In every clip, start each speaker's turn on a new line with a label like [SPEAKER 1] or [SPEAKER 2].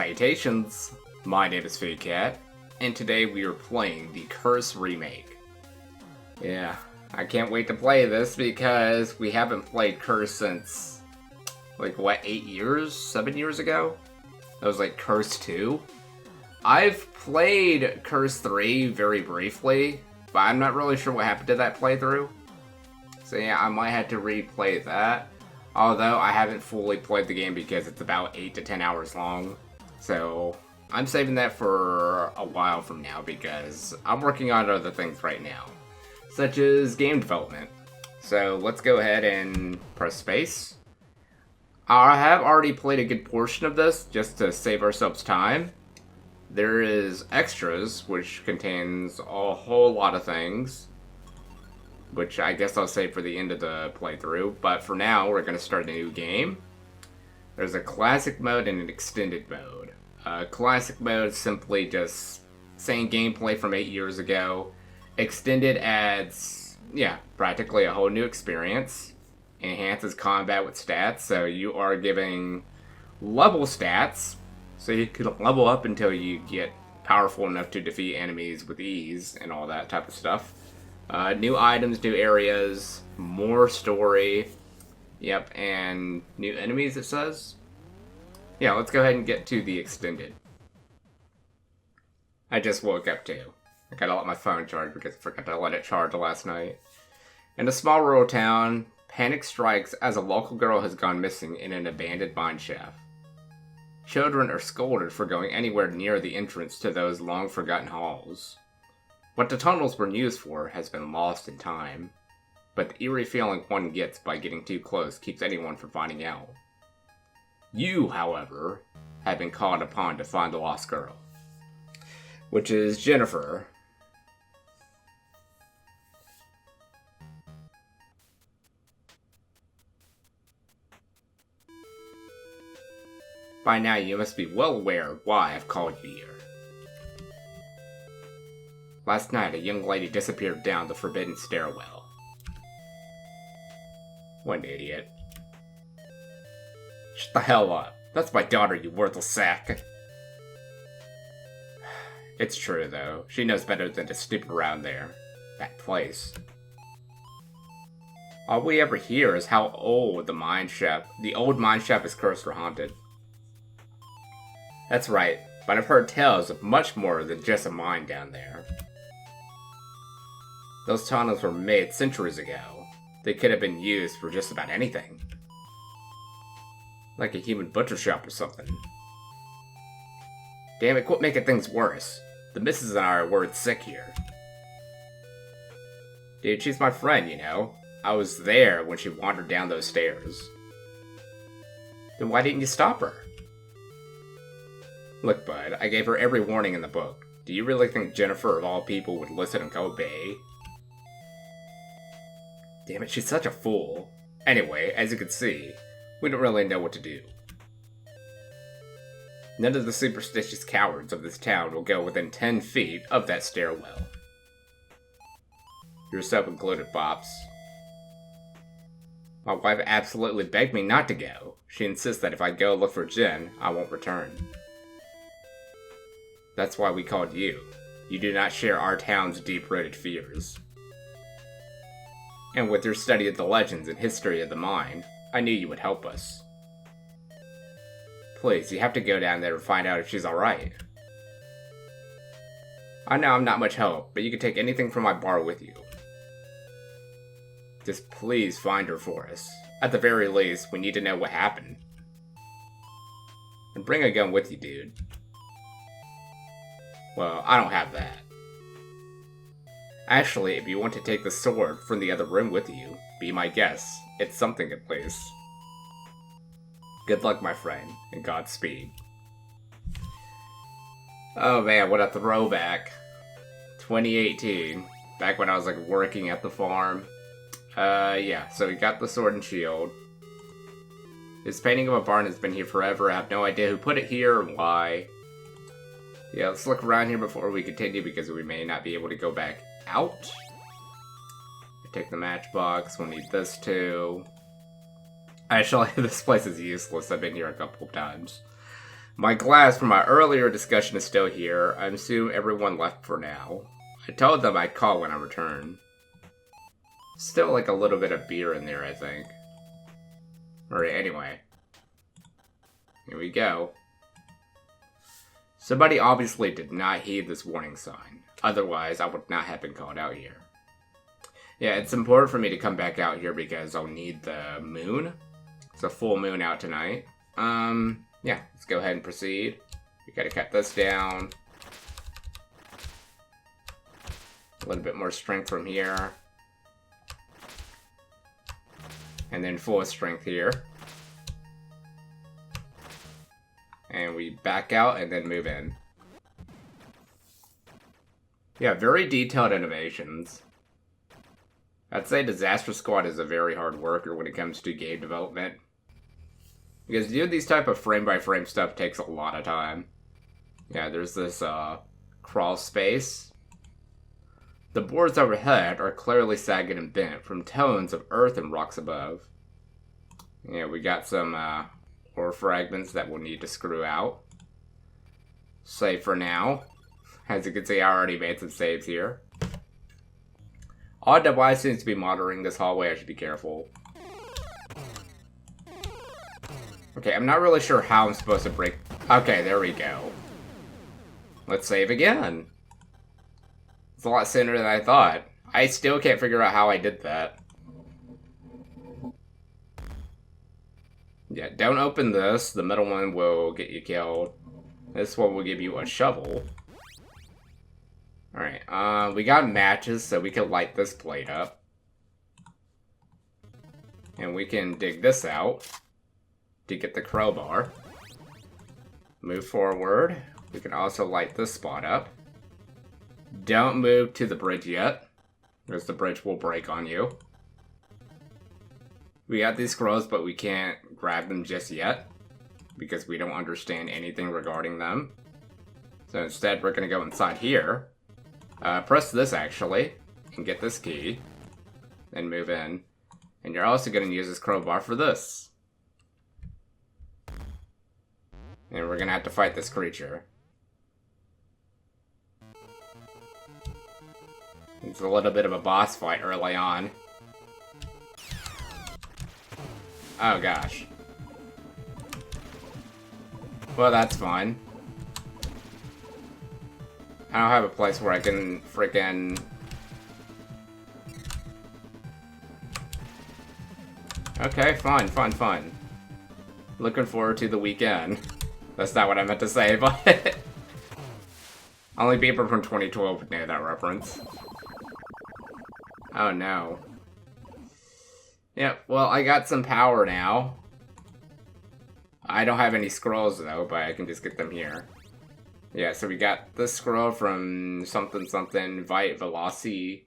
[SPEAKER 1] Salutations, my name is FoodCat, and today we are playing the Curse Remake. Yeah, I can't wait to play this because we haven't played Curse since, 8 years? 7 years ago? That was Curse 2? I've played Curse 3 very briefly, but I'm not really sure what happened to that playthrough. So yeah, I might have to replay that. Although I haven't fully played the game because it's about 8 to 10 hours long. So I'm saving that for a while from now because I'm working on other things right now, such as game development. So let's go ahead and press space. I have already played a good portion of this just to save ourselves time. There is extras, which contains a whole lot of things, which I guess I'll save for the end of the playthrough. But for now, we're going to start a new game. There's a classic mode and an extended mode. Classic mode is simply just same gameplay from 8 years ago. Extended adds, practically a whole new experience. Enhances combat with stats, so you are giving level stats, so you can level up until you get powerful enough to defeat enemies with ease and all that type of stuff. New items, new areas, more story. Yep, and new enemies, it says. Yeah, let's go ahead and get to the extended. I just woke up too. I gotta let my phone charge because I forgot to let it charge last night. In a small rural town, panic strikes as a local girl has gone missing in an abandoned mine shaft. Children are scolded for going anywhere near the entrance to those long-forgotten halls. What the tunnels were used for has been lost in time, but the eerie feeling one gets by getting too close keeps anyone from finding out. You, however, have been called upon to find the lost girl, which is Jennifer. By now you must be well aware of why I've called you here. Last night, a young lady disappeared down the forbidden stairwell. What an idiot. Shut the hell up. That's my daughter, you worthless sack. It's true, though. She knows better than to snoop around there. That place. All we ever hear is how old the old mine shaft is cursed or haunted. That's right, but I've heard tales of much more than just a mine down there. Those tunnels were made centuries ago. They could have been used for just about anything. Like a human butcher shop or something. Damn it, quit making things worse. The missus and I are worried sick here. Dude, she's my friend, you know. I was there when she wandered down those stairs. Then why didn't you stop her? Look, bud, I gave her every warning in the book. Do you really think Jennifer, of all people, would listen and obey? Damn it, she's such a fool. Anyway, as you can see, we don't really know what to do. None of the superstitious cowards of this town will go within 10 feet of that stairwell. Yourself included, Pops. My wife absolutely begged me not to go. She insists that if I go look for Jen, I won't return. That's why we called you. You do not share our town's deep-rooted fears. And with your study of the legends and history of the mine, I knew you would help us. Please, you have to go down there and find out if she's alright. I know I'm not much help, but you can take anything from my bar with you. Just please find her for us. At the very least, we need to know what happened. And bring a gun with you, dude. Well, I don't have that. Actually, if you want to take the sword from the other room with you, be my guest. It's something at least. Good luck, my friend, and Godspeed. Oh man, what a throwback. 2018, back when I was working at the farm. So we got the sword and shield. This painting of a barn has been here forever. I have no idea who put it here and why. Yeah, let's look around here before we continue because we may not be able to go back out. Take the matchbox, we'll need this too. Actually, this place is useless, I've been here a couple of times. My glass from my earlier discussion is still here. I assume everyone left for now. I told them I'd call when I return. Still like a little bit of beer in there, I think. Alright, anyway. Here we go. Somebody obviously did not heed this warning sign. Otherwise, I would not have been called out here. Yeah, it's important for me to come back out here because I'll need the moon. It's a full moon out tonight. Yeah, let's go ahead and proceed. We gotta cut this down. A little bit more strength from here. And then full strength here. And we back out and then move in. Yeah, very detailed animations. I'd say Disaster Squad is a very hard worker when it comes to game development. Because doing these type of frame-by-frame stuff takes a lot of time. Yeah, there's this, crawl space. The boards overhead are clearly sagging and bent from tones of earth and rocks above. Yeah, we got some, ore fragments that we'll need to screw out. Save for now. As you can see, I already made some saves here. Odd device seems to be monitoring this hallway. I should be careful. Okay, I'm not really sure how I'm supposed to break... Okay, there we go. Let's save again. It's a lot sooner than I thought. I still can't figure out how I did that. Yeah, don't open this. The middle one will get you killed. This one will give you a shovel. Alright, we got matches, so we can light this plate up. And we can dig this out to get the crowbar. Move forward. We can also light this spot up. Don't move to the bridge yet, because the bridge will break on you. We got these scrolls, but we can't grab them just yet, because we don't understand anything regarding them. So instead, we're going to go inside here. Press this, actually, and get this key. Then move in. And you're also going to use this crowbar for this. And we're going to have to fight this creature. It's a little bit of a boss fight early on. Oh gosh. Well, that's fine. I don't have a place where I can frickin'... Okay, fun. Looking forward to the weekend. That's not what I meant to say, but... Only people from 2012 would know that reference. Oh no. Yep, well, I got some power now. I don't have any scrolls though, but I can just get them here. Yeah, so we got this scroll from something, Vite Veloci.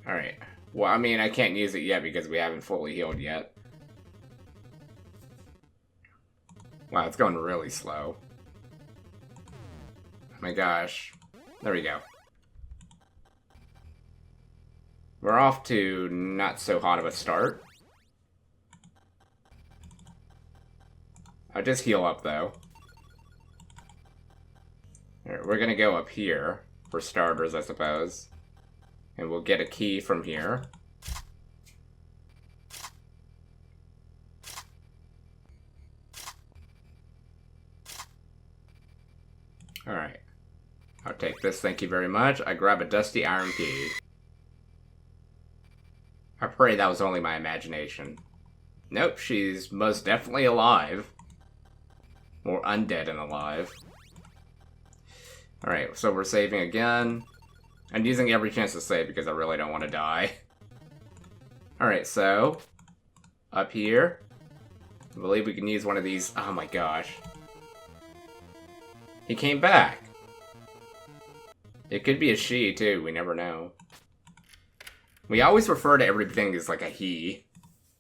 [SPEAKER 1] Alright. Well, I mean, I can't use it yet because we haven't fully healed yet. Wow, it's going really slow. Oh my gosh. There we go. We're off to not so hot of a start. I'll just heal up, though. Alright, we're gonna go up here, for starters, I suppose. And we'll get a key from here. Alright. I'll take this, thank you very much. I grab a dusty iron key. I pray that was only my imagination. Nope, she's most definitely alive. More undead than alive. Alright, so we're saving again. I'm using every chance to save because I really don't want to die. Alright, so... Up here. I believe we can use one of these... Oh my gosh. He came back. It could be a she, too. We never know. We always refer to everything as, like, a he.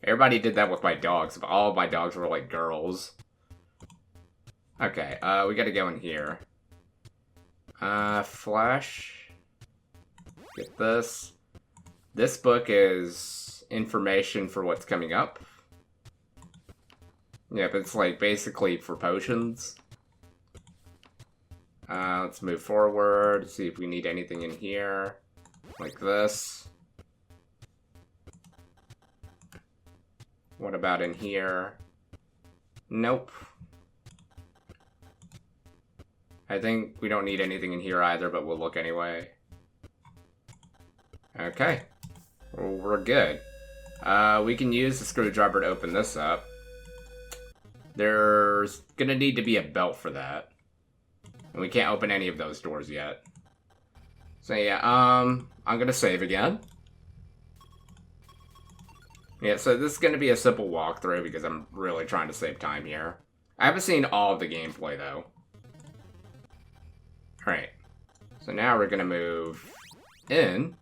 [SPEAKER 1] Everybody did that with my dogs, but all of my dogs were, like, girls. Okay, we gotta go in here. Flash. Get this. This book is information for what's coming up. Yep, it's like basically for potions. Let's move forward, see if we need anything in here. Like this. What about in here? Nope. I think we don't need anything in here either, but we'll look anyway. Okay. Well, we're good. We can use the screwdriver to open this up. There's gonna need to be a belt for that. And we can't open any of those doors yet. So yeah, I'm gonna save again. Yeah, so this is gonna be a simple walkthrough because I'm really trying to save time here. I haven't seen all of the gameplay though. Alright. So now we're gonna move in.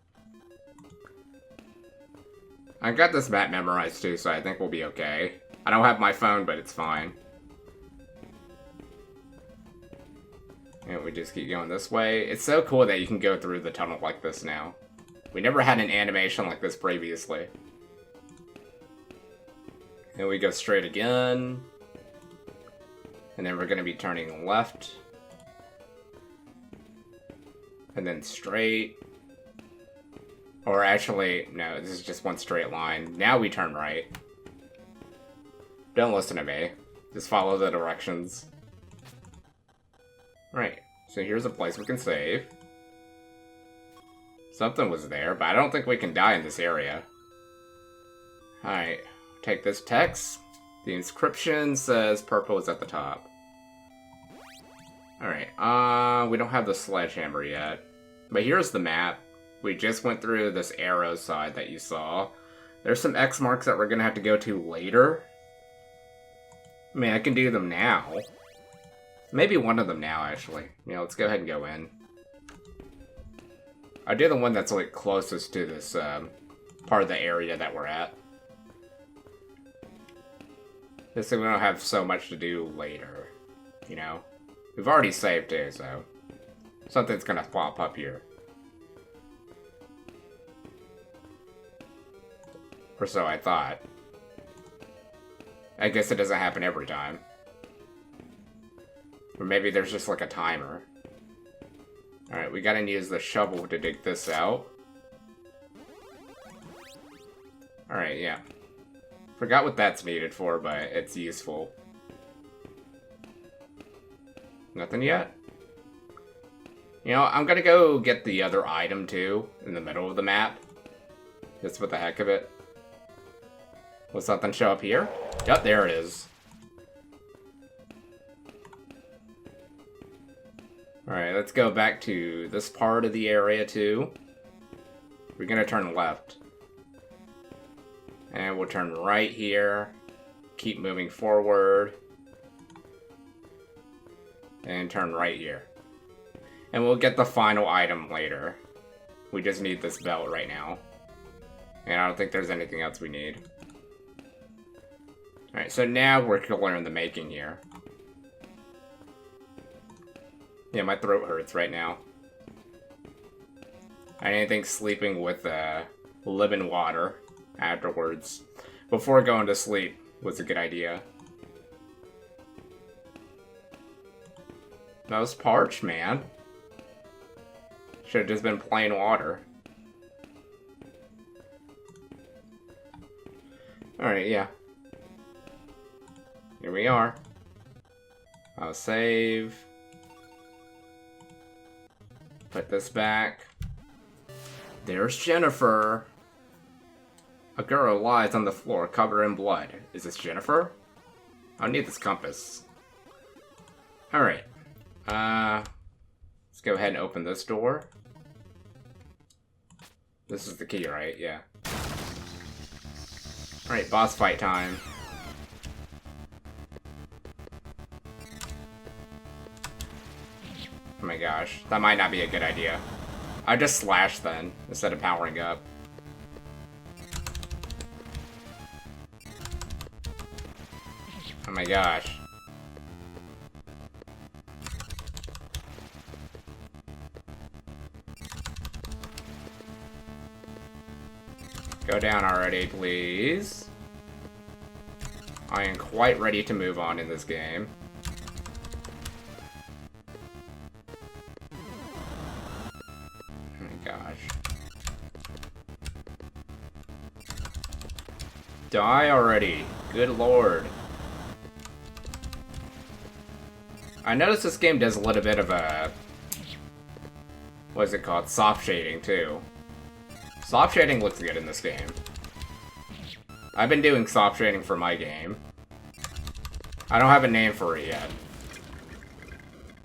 [SPEAKER 1] I got this map memorized too, so I think we'll be okay. I don't have my phone, but it's fine. And we just keep going this way. It's so cool that you can go through the tunnel like this now. We never had an animation like this previously. And we go straight again. And then we're going to be turning left. And then straight. Or actually, no, this is just one straight line. Now we turn right. Don't listen to me. Just follow the directions. Right, so here's a place we can save. Something was there, but I don't think we can die in this area. Alright, take this text. The inscription says purple is at the top. Alright, we don't have the sledgehammer yet. But here's the map. We just went through this arrow side that you saw. There's some X marks that we're gonna have to go to later. I mean, I can do them now. Maybe one of them now, actually. Yeah, let's go ahead and go in. I'll do the one that's, like, closest to this, part of the area that we're at. Just so we don't have so much to do later, you know? We've already saved, too, so... something's gonna pop up here. Or so I thought. I guess it doesn't happen every time. Or maybe there's just like a timer. Alright, we gotta use the shovel to dig this out. Alright, yeah. Forgot what that's needed for, but it's useful. Nothing yet? You know, I'm gonna go get the other item too, in the middle of the map. Just for the heck of it. Will something show up here? Yep, there it is. Alright, let's go back to this part of the area, too. We're gonna turn left. And we'll turn right here. Keep moving forward. And turn right here. And we'll get the final item later. We just need this belt right now. And I don't think there's anything else we need. Alright, so now we're gonna learn the making here. Yeah, my throat hurts right now. I didn't think sleeping with lemon water afterwards, before going to sleep, was a good idea. That was parched, man. Should've just been plain water. Alright, yeah. Here we are. I'll save. Put this back. There's Jennifer. A girl lies on the floor covered in blood. Is this Jennifer? I need this compass. Alright. Let's go ahead and open this door. This is the key, right? Yeah. Alright, boss fight time. Oh my gosh, that might not be a good idea. I just slash then, instead of powering up. Oh my gosh. Go down already, please. I am quite ready to move on in this game. Oh my gosh. Die already. Good lord. I noticed this game does a little bit of a... what is it called? Soft shading, too. Soft shading looks good in this game. I've been doing soft shading for my game. I don't have a name for it yet.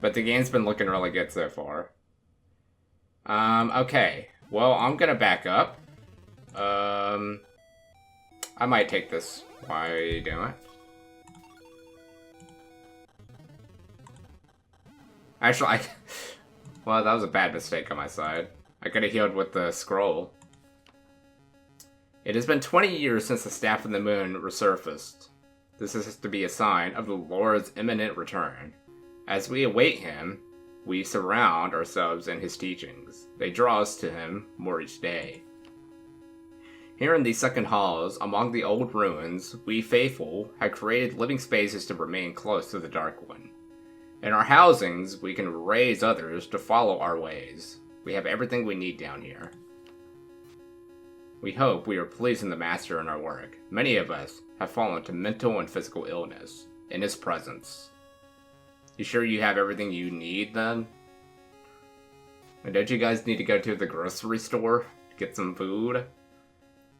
[SPEAKER 1] But the game's been looking really good so far. Okay. Well, I'm gonna back up. I might take this. Why are you doing it? Actually, well, that was a bad mistake on my side. I could have healed with the scroll. It has been 20 years since the Staff of the Moon resurfaced. This is to be a sign of the Lord's imminent return. As we await him, we surround ourselves in his teachings. They draw us to him more each day. Here in these second halls, among the old ruins, we faithful have created living spaces to remain close to the Dark One. In our housings, we can raise others to follow our ways. We have everything we need down here. We hope we are pleasing the Master in our work. Many of us have fallen to mental and physical illness in his presence. You sure you have everything you need, then? And don't you guys need to go to the grocery store to get some food?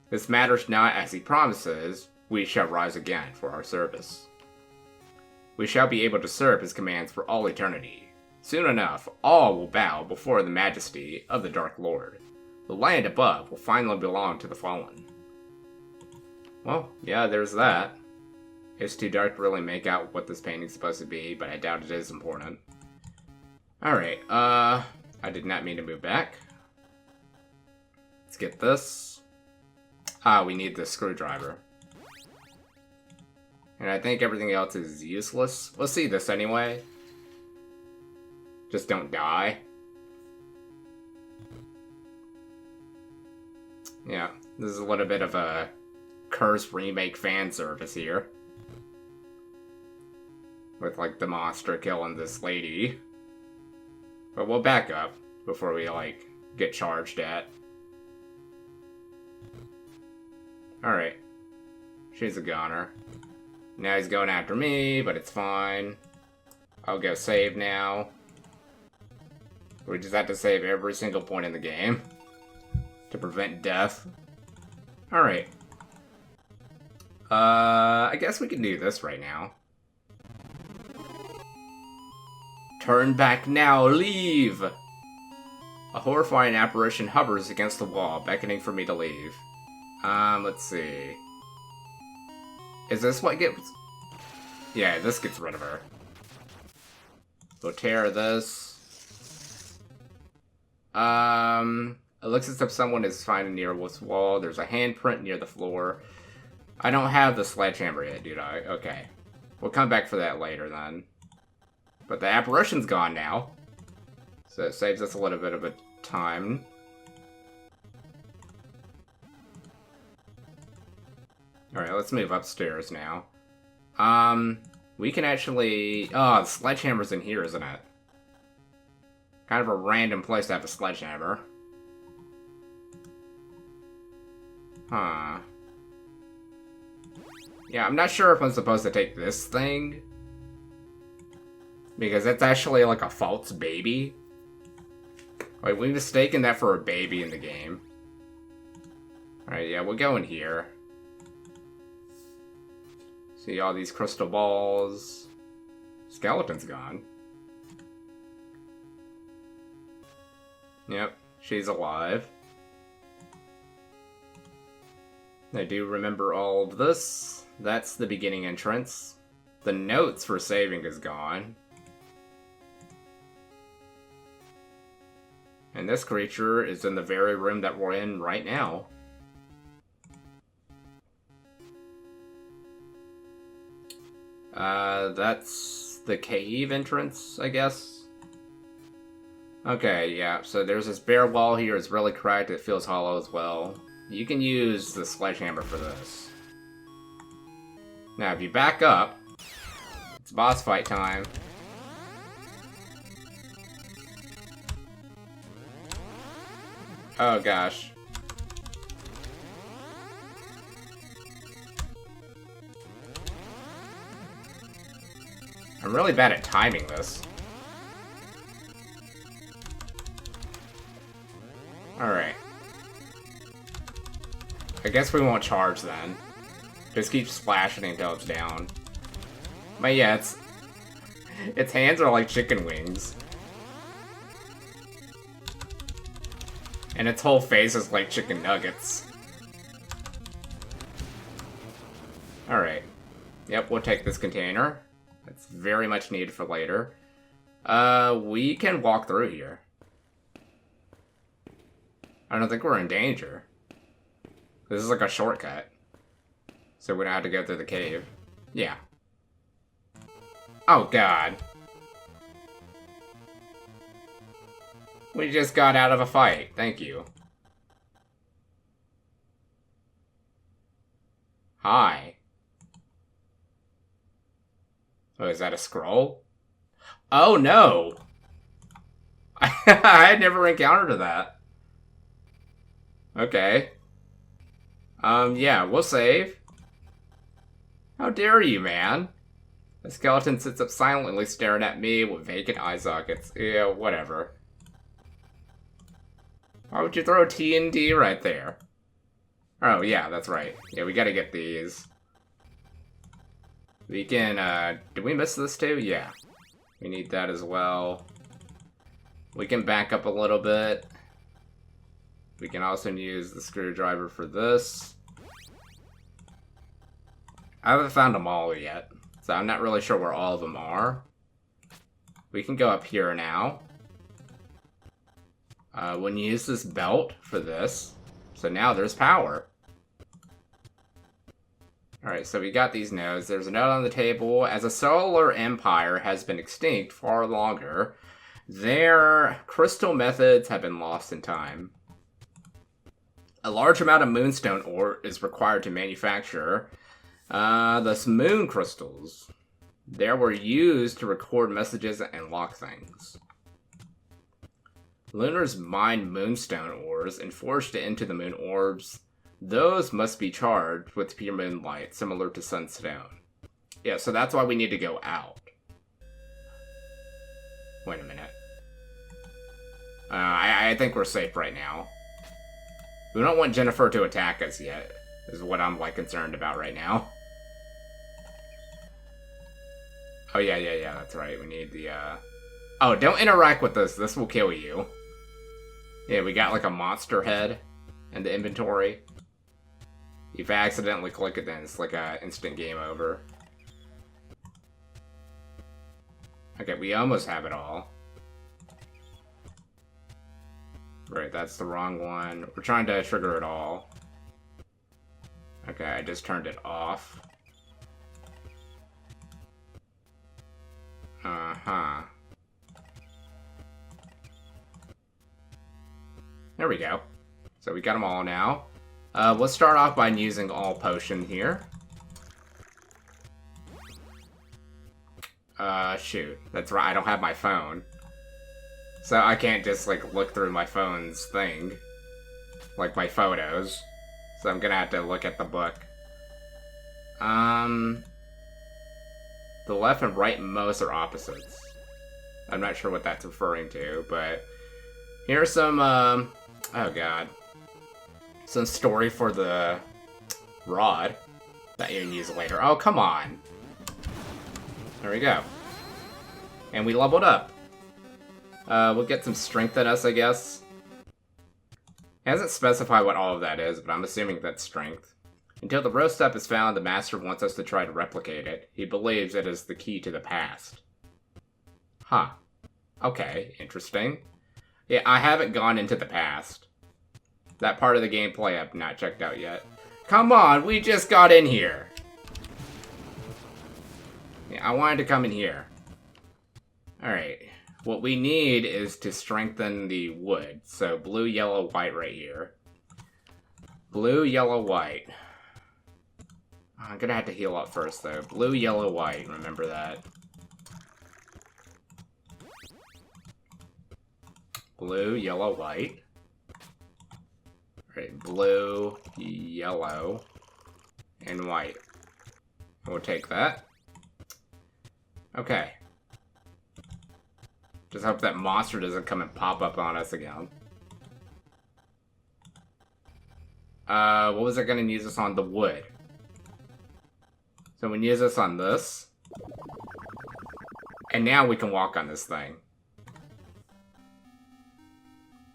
[SPEAKER 1] This matters not, as he promises, we shall rise again for our service. We shall be able to serve his commands for all eternity. Soon enough, all will bow before the majesty of the Dark Lord. The land above will finally belong to the fallen. Well, yeah, there's that. It's too dark to really make out what this painting's supposed to be, but I doubt it is important. Alright, I did not mean to move back. Let's get this. Ah, we need the screwdriver. And I think everything else is useless. Let's see this anyway. Just don't die. Yeah, this is a little bit of a Curse Remake fan service here. With, like, the monster killing this lady. But we'll back up before we, like, get charged at. Alright. She's a goner. Now he's going after me, but it's fine. I'll go save now. We just have to save every single point in the game to prevent death. Alright. I guess we can do this right now. Turn back now, leave! A horrifying apparition hovers against the wall, beckoning for me to leave. Let's see. Is this what gets... yeah, this gets rid of her. We'll tear this. It looks as if someone is finding near this wall. There's a handprint near the floor. I don't have the sledgehammer yet, dude. Okay. We'll come back for that later, then. But the apparition's gone now. So it saves us a little bit of a time. Alright, let's move upstairs now. We can actually... oh, the sledgehammer's in here, isn't it? Kind of a random place to have a sledgehammer. Huh. Yeah, I'm not sure if I'm supposed to take this thing. Because it's actually like a false baby. Wait, we've mistaken that for a baby in the game. Alright, yeah, we'll go in here. See all these crystal balls. Skeleton's gone. Yep, she's alive. I do remember all of this. That's the beginning entrance. The notes for saving is gone. And this creature is in the very room that we're in right now. That's the cave entrance, I guess. Okay, yeah, so there's this bare wall here. It's really cracked. It feels hollow as well. You can use the sledgehammer for this. Now, if you back up, it's boss fight time. Oh gosh. I'm really bad at timing this. Alright. I guess we won't charge then. Just keep splashing until it's down. But yeah, its hands are like chicken wings. And its whole face is like chicken nuggets. Alright. Yep, we'll take this container. It's very much needed for later. We can walk through here. I don't think we're in danger. This is like a shortcut. So we don't have to go through the cave. Yeah. Oh god. We just got out of a fight. Thank you. Hi. Oh, is that a scroll? Oh no! I had never encountered that. Okay. Yeah, we'll save. How dare you, man? The skeleton sits up silently staring at me with vacant eye sockets. Yeah, whatever. Why would you throw TNT right there? Oh, yeah, that's right. Yeah, we gotta get these. We can, did we miss this too? Yeah. We need that as well. We can back up a little bit. We can also use the screwdriver for this. I haven't found them all yet, so I'm not really sure where all of them are. We can go up here now. We'll use this belt for this. So now there's power. Alright, so we got these nodes. There's a note on the table. As a solar empire has been extinct far longer, their crystal methods have been lost in time. A large amount of moonstone ore is required to manufacture the moon crystals. They were used to record messages and lock things. Lunars mined moonstone ores and forged it into the moon orbs. Those must be charged with pure moonlight, similar to sunstone. Yeah, so that's why we need to go out. Wait a minute. I think we're safe right now. We don't want Jennifer to attack us yet, is what I'm, like, concerned about right now. Oh, yeah, that's right. We need the, Oh, don't interact with this. This will kill you. Yeah, we got, like, a monster head in the inventory. If I accidentally click it, then it's like a instant game over. Okay, we almost have it all. Right, that's the wrong one. We're trying to trigger it all. Okay, I just turned it off. Uh-huh. There we go. So we got them all now. Let's start off by using all potion here. Shoot. That's right, I don't have my phone. So I can't just, like, look through my phone's thing. Like, my photos. So I'm gonna have to look at the book. The left and right most are opposites. I'm not sure what that's referring to, but... Here's some, oh god. Some story for the rod that you can use later. Oh, come on. There we go. And we leveled up. We'll get some strength in us, I guess. It hasn't specified what all of that is, but I'm assuming that's strength. Until the roast step is found, the master wants us to try to replicate it. He believes it is the key to the past. Huh. Okay, interesting. Yeah, I haven't gone into the past. That part of the gameplay I've not checked out yet. Come on, we just got in here. Yeah, I wanted to come in here. Alright. What we need is to strengthen the wood. So blue, yellow, white right here. Blue, yellow, white. I'm gonna have to heal up first, though. Blue, yellow, white. Remember that. Blue, yellow, white. Right, blue, yellow, and white. We'll take that. Okay. Just hope that monster doesn't come and pop up on us again. What was I gonna use this on? The wood. So we use this on this. And now we can walk on this thing.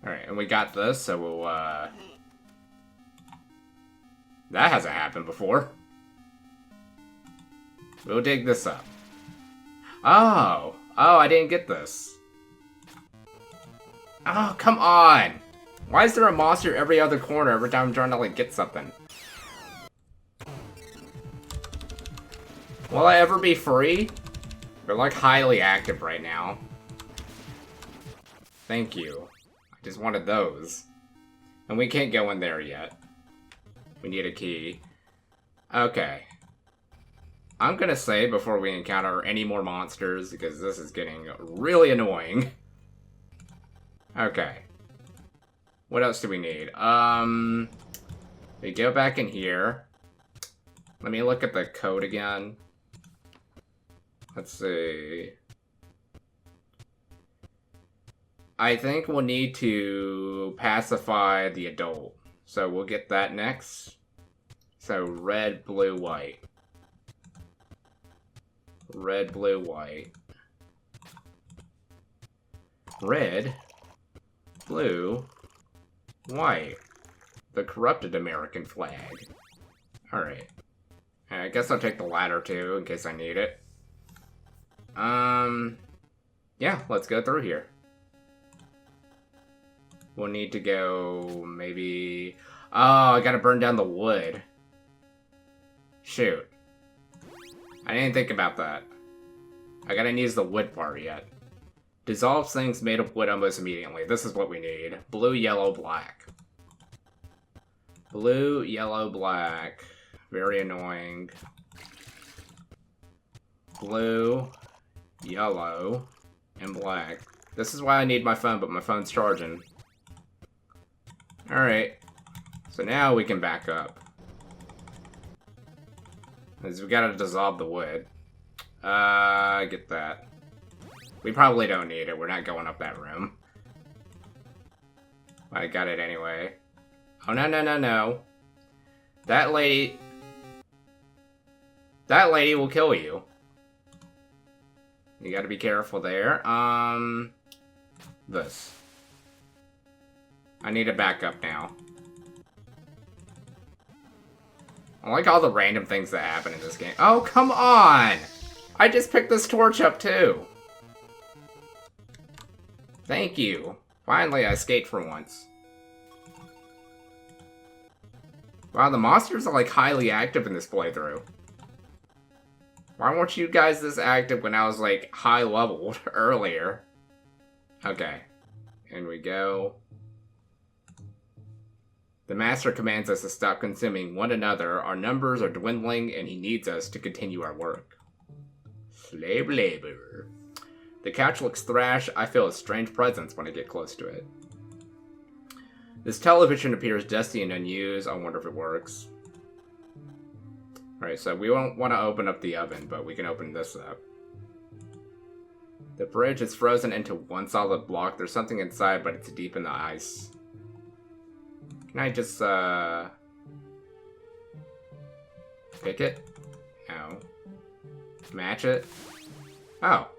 [SPEAKER 1] Alright, and we got this, so we'll, that hasn't happened before. We'll dig this up. Oh! Oh, I didn't get this. Oh, come on! Why is there a monster every other corner every time I'm trying to, like, get something? Will I ever be free? They're, like, highly active right now. Thank you. I just wanted those. And we can't go in there yet. We need a key. Okay. I'm gonna say before we encounter any more monsters, because this is getting really annoying. Okay. What else do we need? We go back in here. Let me look at the code again. Let's see. I think we'll need to pacify the adult. So we'll get that next. So red, blue, white. Red, blue, white. Red, blue, white. The corrupted American flag. Alright. I guess I'll take the ladder too, in case I need it. Yeah, let's go through here. We'll need to go, maybe... Oh, I gotta burn down the wood. Shoot. I didn't think about that. I gotta use the wood part yet. Dissolves things made of wood almost immediately. This is what we need. Blue, yellow, black. Blue, yellow, black. Very annoying. Blue, yellow, and black. This is why I need my phone, but my phone's charging. Alright. So now we can back up. Because we gotta dissolve the wood. Get that. We probably don't need it. We're not going up that room. I got it anyway. Oh, no, no, no, no. That lady... That lady will kill you. You gotta be careful there. This. I need to back up now. I like all the random things that happen in this game. Oh, come on! I just picked this torch up, too. Thank you. Finally, I escaped for once. Wow, the monsters are, like, highly active in this playthrough. Why weren't you guys this active when I was, like, high-leveled earlier? Okay. In we go. The Master commands us to stop consuming one another. Our numbers are dwindling, and he needs us to continue our work. Slave labor. The couch looks thrashed. I feel a strange presence when I get close to it. This television appears dusty and unused. I wonder if it works. Alright, so we won't want to open up the oven, but we can open this up. The bridge is frozen into one solid block. There's something inside, but it's deep in the ice. Can I just, pick it? No. Match it? Oh.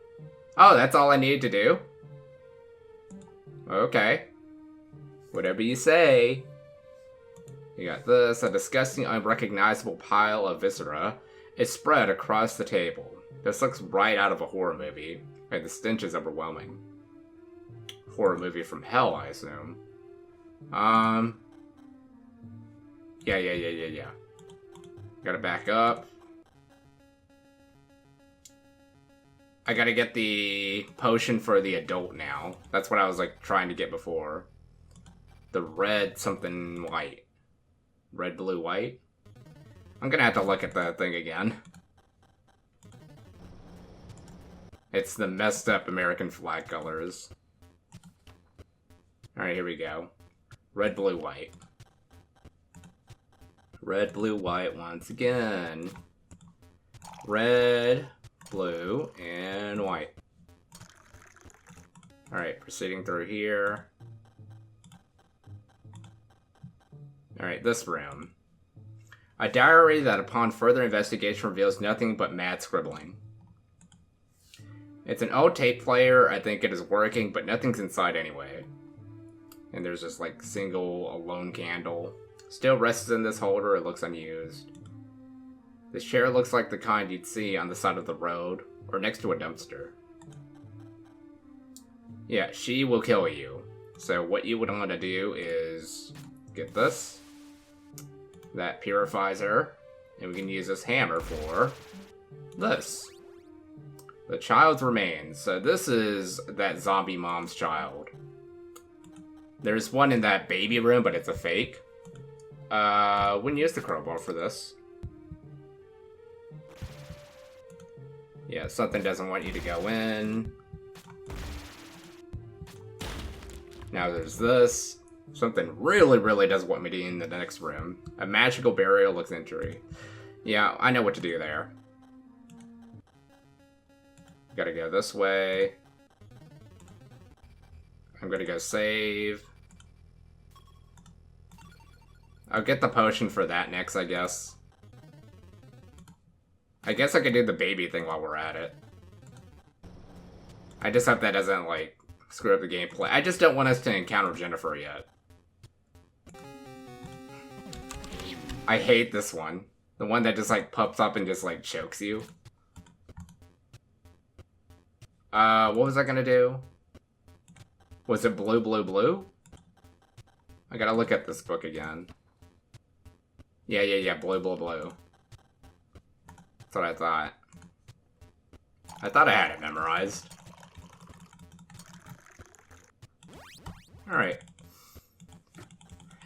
[SPEAKER 1] Oh, that's all I needed to do? Okay. Whatever you say. You got this, a disgusting, unrecognizable pile of viscera is spread across the table. This looks right out of a horror movie, and the stench is overwhelming. Horror movie from hell, I assume. Yeah. Gotta back up. I gotta get the potion for the adult now. That's what I was, like, trying to get before. The red something white. Red, blue, white? I'm gonna have to look at the thing again. It's the messed up American flag colors. Alright, here we go. Red, blue, white. Red, blue, white once again. Red, blue, and white. Alright, proceeding through here. Alright, this room. A diary that upon further investigation reveals nothing but mad scribbling. It's an old tape player. I think it is working, but nothing's inside anyway. And there's just like single alone candle. Still rests in this holder. It looks unused. This chair looks like the kind you'd see on the side of the road or next to a dumpster. Yeah, she will kill you. So what you would want to do is get this. That purifies her. And we can use this hammer for this. The child's remains. So this is that zombie mom's child. There's one in that baby room, but it's a fake. Wouldn't use the crowbar for this. Yeah, something doesn't want you to go in. Now there's this. Something really, really doesn't want me to be in the next room. A magical burial looks injury. Yeah, I know what to do there. Gotta go this way. I'm gonna go save. I'll get the potion for that next, I guess. I guess I could do the baby thing while we're at it. I just hope that doesn't, like, screw up the gameplay. I just don't want us to encounter Jennifer yet. I hate this one. The one that just, like, pops up and just, like, chokes you. What was I gonna do? Was it blue, blue, blue? I gotta look at this book again. Yeah, blue, blue, blue. That's what I thought. I thought I had it memorized. Alright.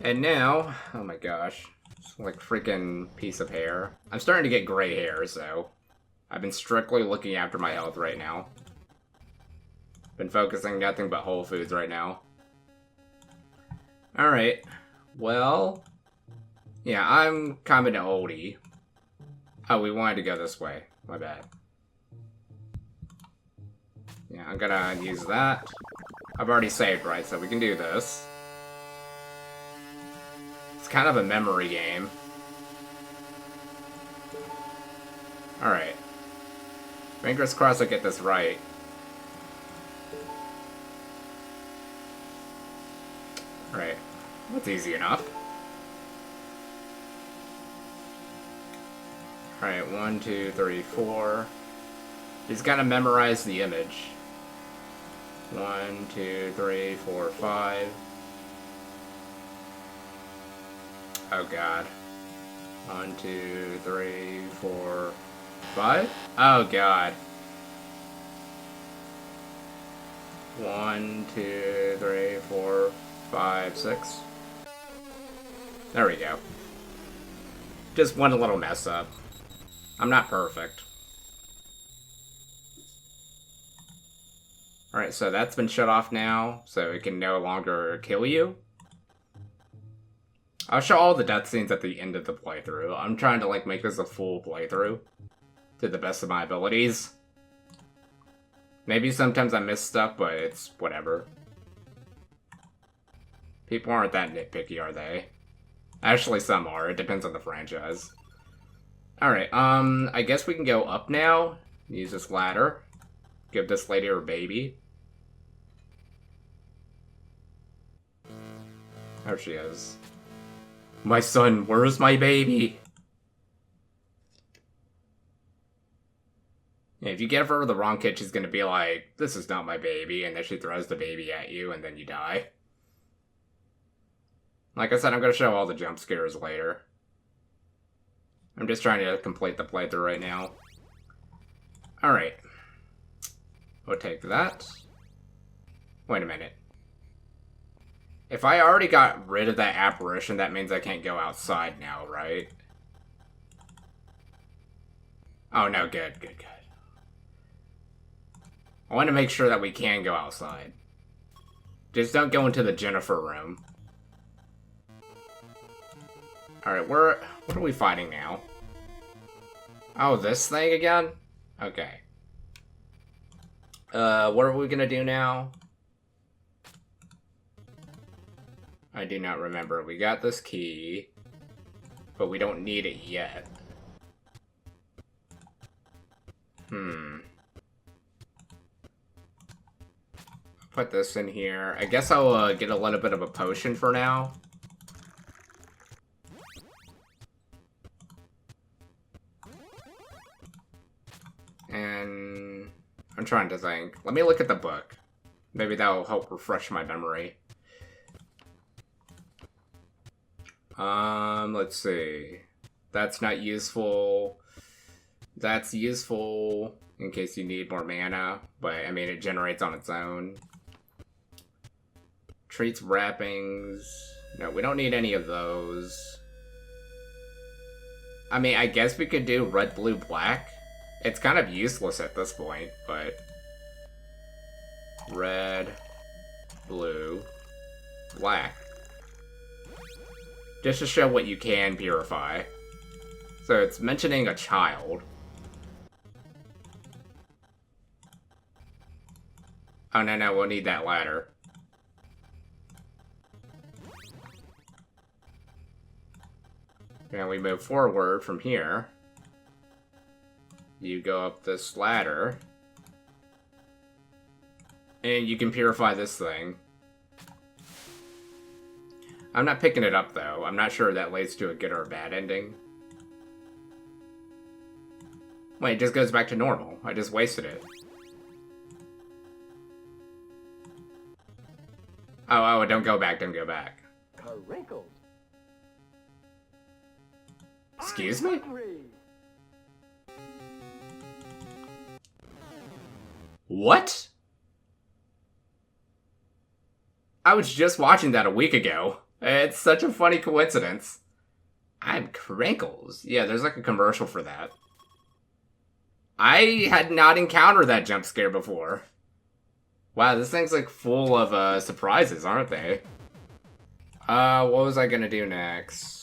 [SPEAKER 1] And now, oh my gosh. It's like freaking piece of hair. I'm starting to get gray hair, so I've been strictly looking after my health right now. Been focusing nothing but whole foods right now. Alright. Well, yeah, I'm kind of an oldie. Oh, we wanted to go this way. My bad. Yeah, I'm gonna use that. I've already saved, right? So we can do this. It's kind of a memory game. Alright. Fingers crossed I get this right. Alright. That's easy enough. Alright, 1, 2, 3, 4. He's gotta memorize the image. 1, 2, 3, 4, 5. Oh god. 1, 2, 3, 4, 5? Oh god. 1, 2, 3, 4, 5, 6. There we go. Just one little mess up. I'm not perfect. Alright, so that's been shut off now, so it can no longer kill you. I'll show all the death scenes at the end of the playthrough. I'm trying to, like, make this a full playthrough to the best of my abilities. Maybe sometimes I miss stuff, but it's whatever. People aren't that nitpicky, are they? Actually, some are. It depends on the franchise. Alright, I guess we can go up now. Use this ladder. Give this lady her baby. There she is. My son, where's my baby? Yeah, if you give her the wrong kid, she's gonna be like, this is not my baby, and then she throws the baby at you, and then you die. Like I said, I'm gonna show all the jump scares later. I'm just trying to complete the playthrough right now. Alright. We'll take that. Wait a minute. If I already got rid of that apparition, that means I can't go outside now, right? Oh, no, good, good, good. I want to make sure that we can go outside. Just don't go into the Jennifer room. Alright, what are we fighting now? Oh, this thing again? Okay. What are we gonna do now? I do not remember. We got this key, but we don't need it yet. Put this in here. I guess I'll get a little bit of a potion for now. And I'm trying to think. Let me look at the book. Maybe that'll help refresh my memory. Let's see. That's not useful. That's useful in case you need more mana, but I mean, it generates on its own. Treats wrappings. No, we don't need any of those. I mean, I guess we could do red, blue, black. It's kind of useless at this point, but... Red, blue, black. Just to show what you can purify. So it's mentioning a child. Oh, no, we'll need that ladder. And we move forward from here. You go up this ladder. And you can purify this thing. I'm not picking it up, though. I'm not sure if that leads to a good or a bad ending. Wait, it just goes back to normal. I just wasted it. Oh, don't go back, don't go back.
[SPEAKER 2] Wrinkled.
[SPEAKER 1] Excuse me? What? I was just watching that a week ago. It's such a funny coincidence. I'm Crinkles. Yeah, there's like a commercial for that. I had not encountered that jump scare before. Wow, this thing's like full of surprises, aren't they? What was I gonna do next?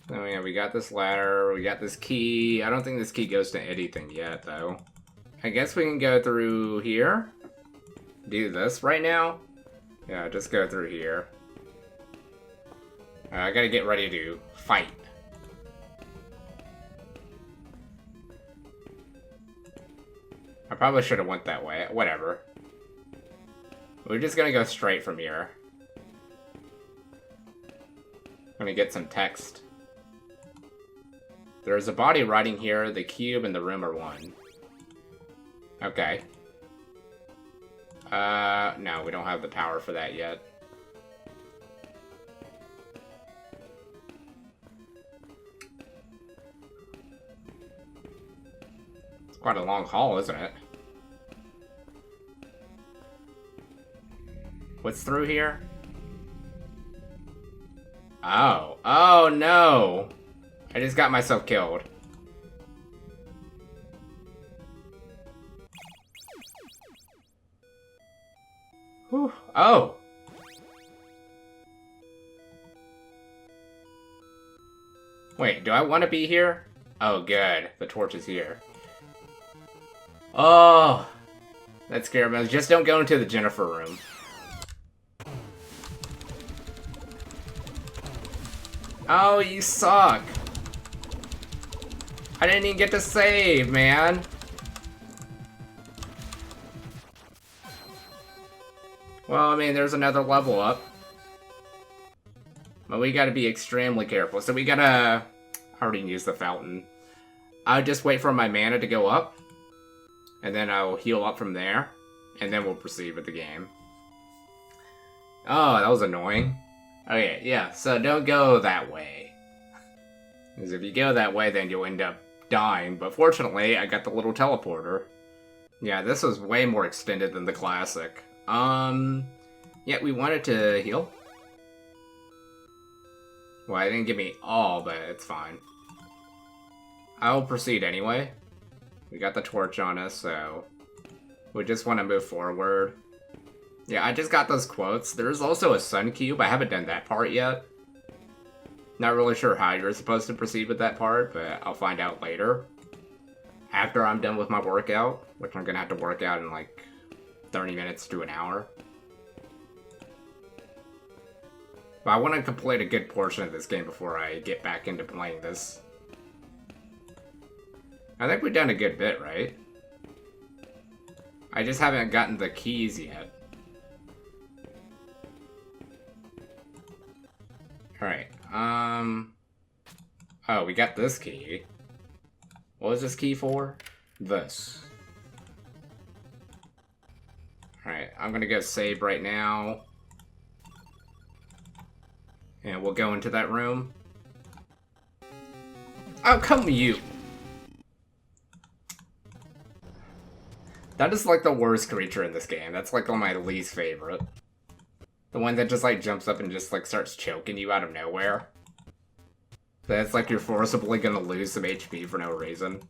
[SPEAKER 1] Oh yeah, we got this ladder, we got this key. I don't think this key goes to anything yet, though. I guess we can go through here. Do this right now. Yeah, just go through here. I gotta get ready to fight. I probably should have went that way. Whatever. We're just gonna go straight from here. Gonna get some text. There's a body riding here. The cube and the room are one. Okay. No, we don't have the power for that yet. It's quite a long haul, isn't it? What's through here? Oh. Oh, no! I just got myself killed. Whew. Oh! Wait, do I want to be here? Oh, good. The torch is here. Oh! That scared me. Just don't go into the Jennifer room. Oh, you suck! I didn't even get to save, man! Well, I mean, there's another level up. But we gotta be extremely careful. So we gotta... I already used the fountain. I'll just wait for my mana to go up. And then I'll heal up from there. And then we'll proceed with the game. Oh, that was annoying. Okay, yeah, so don't go that way. Because if you go that way, then you'll end up dying. But fortunately, I got the little teleporter. Yeah, this was way more extended than the classic. Yeah, we wanted to heal. Well, it didn't give me all, but it's fine. I'll proceed anyway. We got the torch on us, so we just want to move forward. Yeah, I just got those quotes. There's also a sun cube. I haven't done that part yet. Not really sure how you're supposed to proceed with that part, but I'll find out later. After I'm done with my workout, which I'm gonna have to work out in like 30 minutes to an hour. But I want to complete a good portion of this game before I get back into playing this. I think we've done a good bit, right? I just haven't gotten the keys yet. Alright, oh, we got this key. What was this key for? This. Alright, I'm gonna go save right now. And we'll go into that room. Oh, come you! That is like the worst creature in this game. That's like my least favorite. The one that just like jumps up and just like starts choking you out of nowhere. That's like you're forcibly gonna lose some HP for no reason.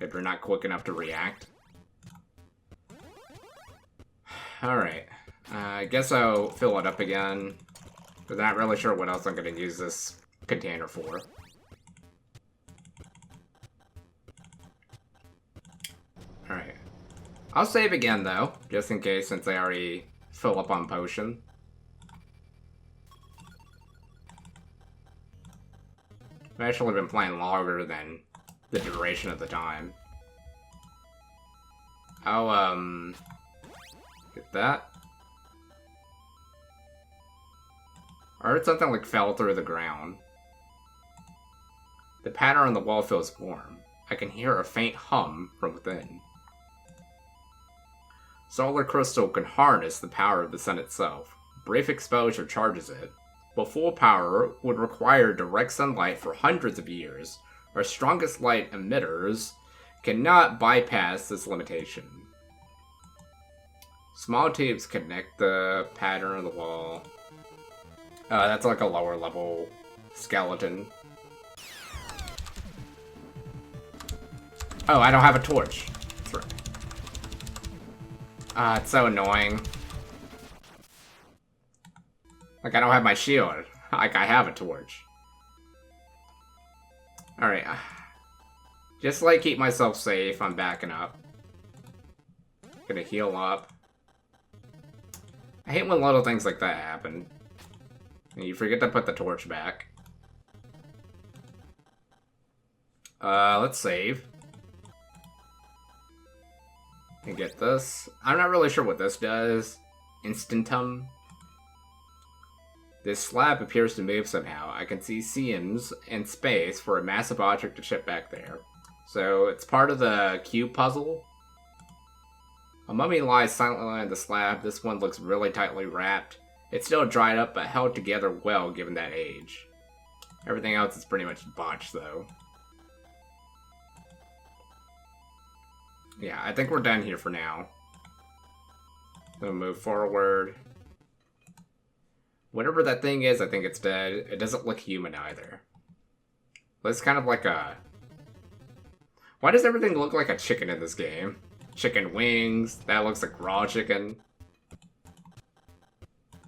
[SPEAKER 1] If you're not quick enough to react. Alright. I guess I'll fill it up again. Because I'm not really sure what else I'm gonna use this container for. Alright. I'll save again though, just in case, since I already fill up on potion. I've actually been playing longer than the duration of the time. I'll, get that. I heard something like fell through the ground. The pattern on the wall feels warm. I can hear a faint hum from within. Solar crystal can harness the power of the sun itself. Brief exposure charges it, but full power would require direct sunlight for hundreds of years. Our strongest light emitters cannot bypass this limitation. Small tubes connect the pattern of the wall. That's like a lower level skeleton. Oh, I don't have a torch. That's right. It's so annoying. Like, I don't have my shield. Like, I have a torch. Alright. Just, like, keep myself safe. I'm backing up. Gonna heal up. I hate when little things like that happen. And you forget to put the torch back. Let's save. And get this. I'm not really sure what this does. Instantum. This slab appears to move somehow. I can see seams and space for a massive object to ship back there. So it's part of the cube puzzle. A mummy lies silently on the slab. This one looks really tightly wrapped. It's still dried up, but held together well given that age. Everything else is pretty much botched, though. Yeah, I think we're done here for now. We'll move forward. Whatever that thing is, I think it's dead. It doesn't look human either. It's kind of like a... Why does everything look like a chicken in this game? Chicken wings. That looks like raw chicken.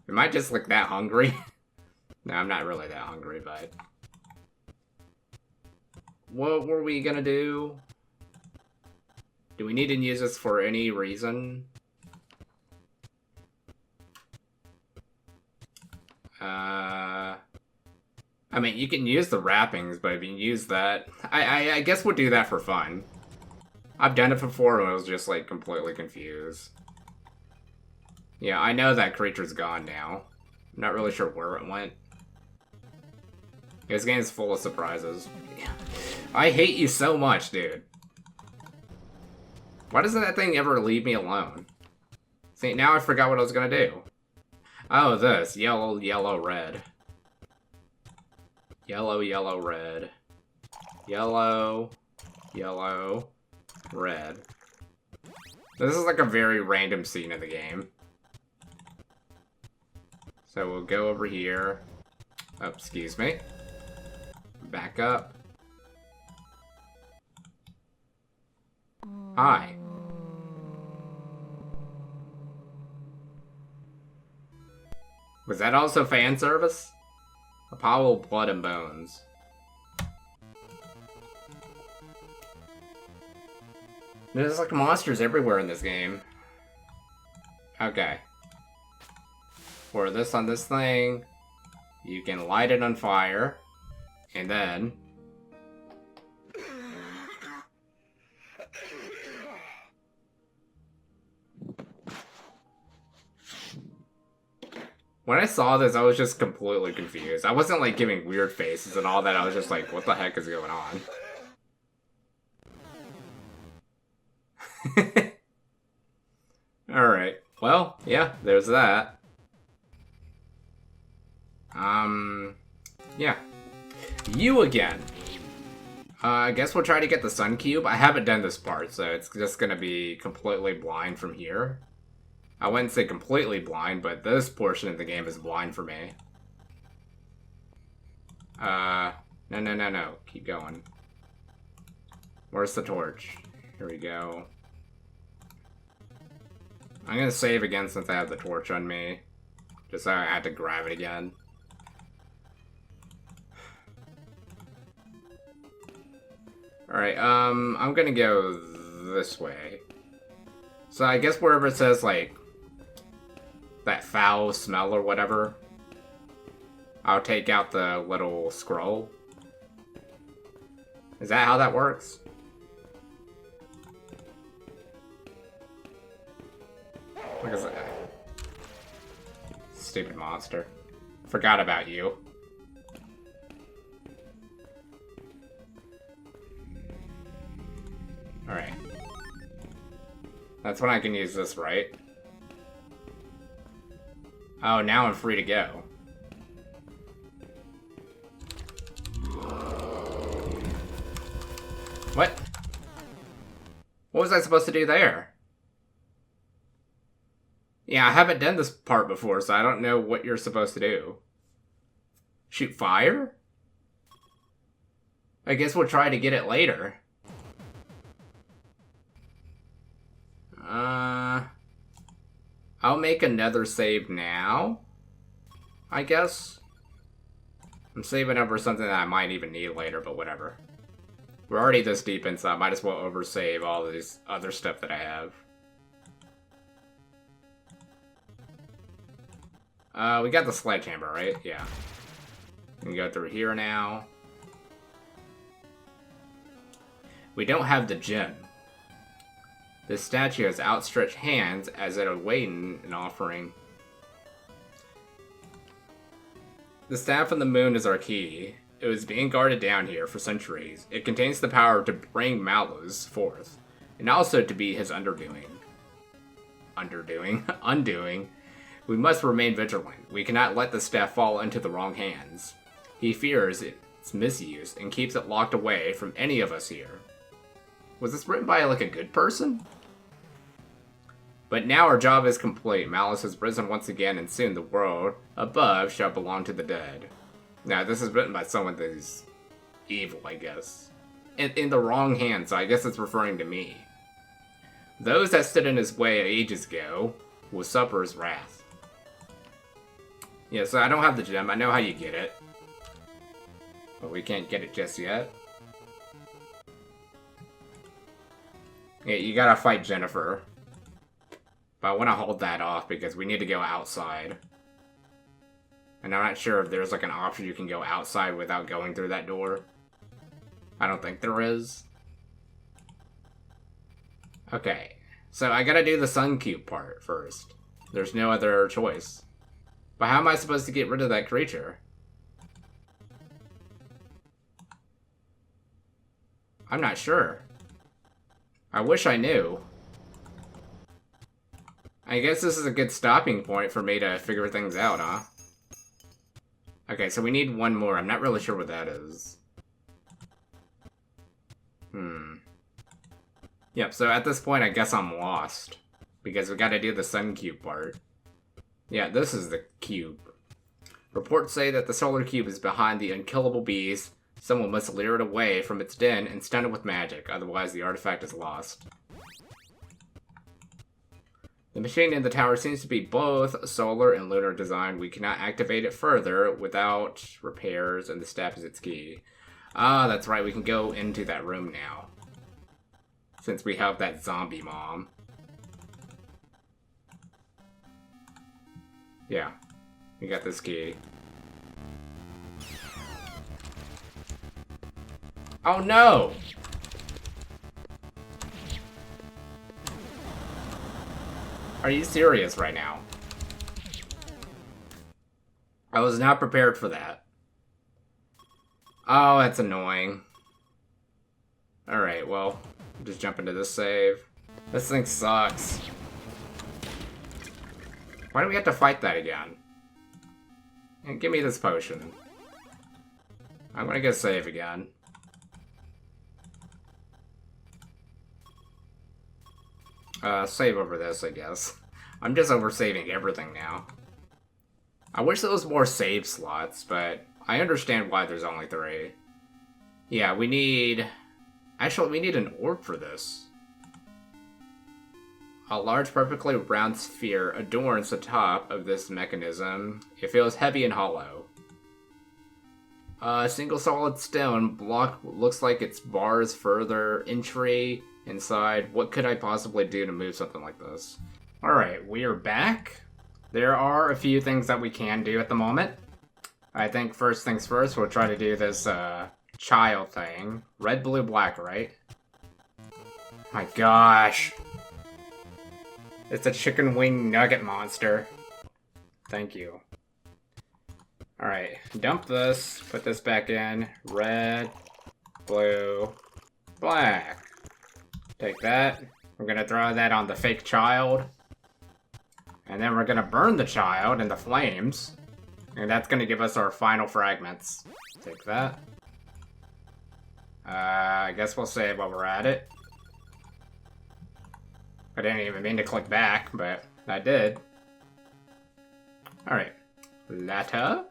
[SPEAKER 1] Am I just like that hungry? No, I'm not really that hungry, but... What were we gonna do? Do we need to use this for any reason? I mean, you can use the wrappings, but if you use that... I guess we'll do that for fun. I've done it before and I was just, like, completely confused. Yeah, I know that creature's gone now. I'm not really sure where it went. This game's full of surprises. I hate you so much, dude. Why doesn't that thing ever leave me alone? See, now I forgot what I was gonna do. Oh, this. Yellow, yellow, red. Yellow, yellow, red. Yellow, yellow, red. This is like a very random scene of the game. So we'll go over here. Oh, excuse me. Back up. Hi. Was that also fan service? Apollo Blood and Bones. There's like monsters everywhere in this game. Okay. For this on this thing, you can light it on fire, and then... When I saw this, I was just completely confused. I wasn't like giving weird faces and all that, I was just like, what the heck is going on? Alright. Well, yeah, there's that. Yeah. You again. I guess we'll try to get the Sun Cube. I haven't done this part, so it's just gonna be completely blind from here. I wouldn't say completely blind, but this portion of the game is blind for me. No. Keep going. Where's the torch? Here we go. I'm gonna save again since I have the torch on me. Just so I had to grab it again. Alright, I'm gonna go this way. So I guess wherever it says, like, that foul smell or whatever, I'll take out the little scroll. Is that how that works? Look at that. Stupid monster. Forgot about you. Alright. That's when I can use this, right? Oh, now I'm free to go. What? What was I supposed to do there? Yeah, I haven't done this part before, so I don't know what you're supposed to do. Shoot fire? I guess we'll try to get it later. I'll make another save now, I guess. I'm saving up for something that I might even need later, but whatever. We're already this deep inside, might as well oversave all of these other stuff that I have. We got the sledgehammer, right? Yeah. We can go through here now. We don't have the gem. This statue has outstretched hands as it awaiting an offering. The Staff of the Moon is our key. It was being guarded down here for centuries. It contains the power to bring Malus forth, and also to be his undoing. Undoing. We must remain vigilant. We cannot let the staff fall into the wrong hands. He fears its misuse and keeps it locked away from any of us here. Was this written by, like, a good person? But now our job is complete. Malus has risen once again, and soon the world above shall belong to the dead. Now, this is written by someone that is evil, I guess. In the wrong hands, so I guess it's referring to me. Those that stood in his way ages ago will suffer his wrath. Yeah, so I don't have the gem. I know how you get it. But we can't get it just yet. Yeah, you gotta fight Jennifer. But I want to hold that off because we need to go outside. And I'm not sure if there's like an option you can go outside without going through that door. I don't think there is. Okay, so I gotta do the Sun Cube part first. There's no other choice. But how am I supposed to get rid of that creature? I'm not sure. I wish I knew. I guess this is a good stopping point for me to figure things out, huh? Okay, so we need one more. I'm not really sure what that is. Yep, so at this point, I guess I'm lost. Because we gotta do the Sun Cube part. Yeah, this is the cube. Reports say that the Solar Cube is behind the unkillable bees Someone must lure it away from its den and stun it with magic, otherwise the artifact is lost. The machine in the tower seems to be both solar and lunar design. We cannot activate it further without repairs, and the staff is its key. Ah, that's right, we can go into that room now. Since we have that zombie mom. Yeah, we got this key. Oh no! Are you serious right now? I was not prepared for that. Oh, that's annoying. Alright, well, just jump into this save. This thing sucks. Why do we have to fight that again? And give me this potion. I'm gonna get save again. Save over this, I guess. I'm just over-saving everything now. I wish there was more save slots, but I understand why there's only 3. Yeah, we need... Actually, we need an orb for this. A large, perfectly round sphere adorns the top of this mechanism. It feels heavy and hollow. A single solid stone block looks like its bars further entry inside. What could I possibly do to move something like this? Alright, we are back. There are a few things that we can do at the moment. I think first things first, we'll try to do this child thing. Red, blue, black, right? My gosh. It's a chicken wing nugget monster. Thank you. Alright, dump this, put this back in. Red, blue, black. Take that. We're gonna throw that on the fake child. And then we're gonna burn the child in the flames. And that's gonna give us our final fragments. Take that. I guess we'll save while we're at it. I didn't even mean to click back, but I did. Alright. Letter.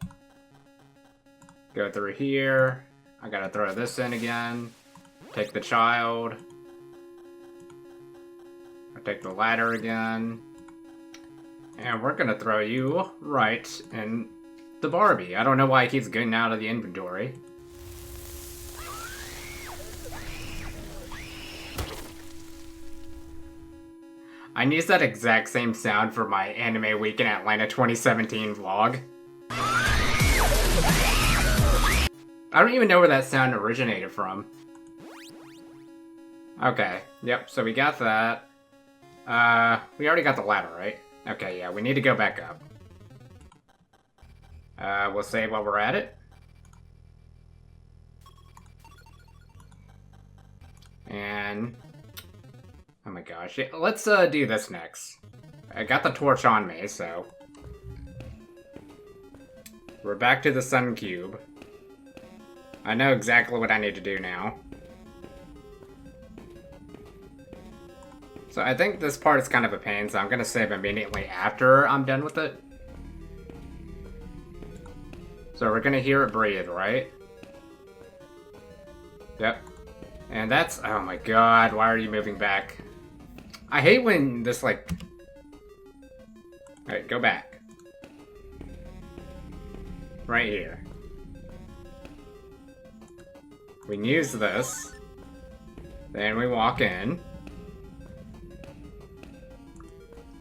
[SPEAKER 1] Go through here. I gotta throw this in again. Take the child. I take the ladder again. And we're gonna throw you right in the Barbie. I don't know why it keeps getting out of the inventory. I used that exact same sound for my Anime Week in Atlanta 2017 vlog. I don't even know where that sound originated from. Okay, yep, so we got that. We already got the ladder, right? Okay, yeah, we need to go back up. We'll save while we're at it. And... oh my gosh, yeah, let's do this next. I got the torch on me, so... we're back to the sun cube. I know exactly what I need to do now. So I think this part is kind of a pain, so I'm gonna save immediately after I'm done with it. So we're gonna hear it breathe, right? Yep. And that's... oh my god, why are you moving back? I hate when this, like... alright, go back. Right here. We can use this. Then we walk in.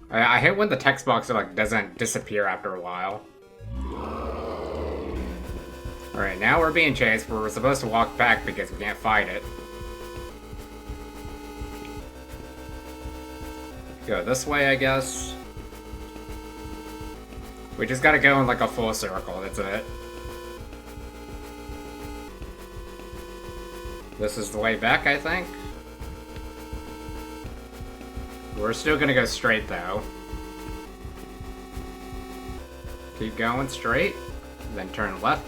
[SPEAKER 1] I hate when the text box like doesn't disappear after a while. Alright, now we're being chased. We're supposed to walk back because we can't fight it. Go this way, I guess. We just gotta go in like a full circle, that's it. This is the way back, I think. We're still gonna go straight, though. Keep going straight, then turn left.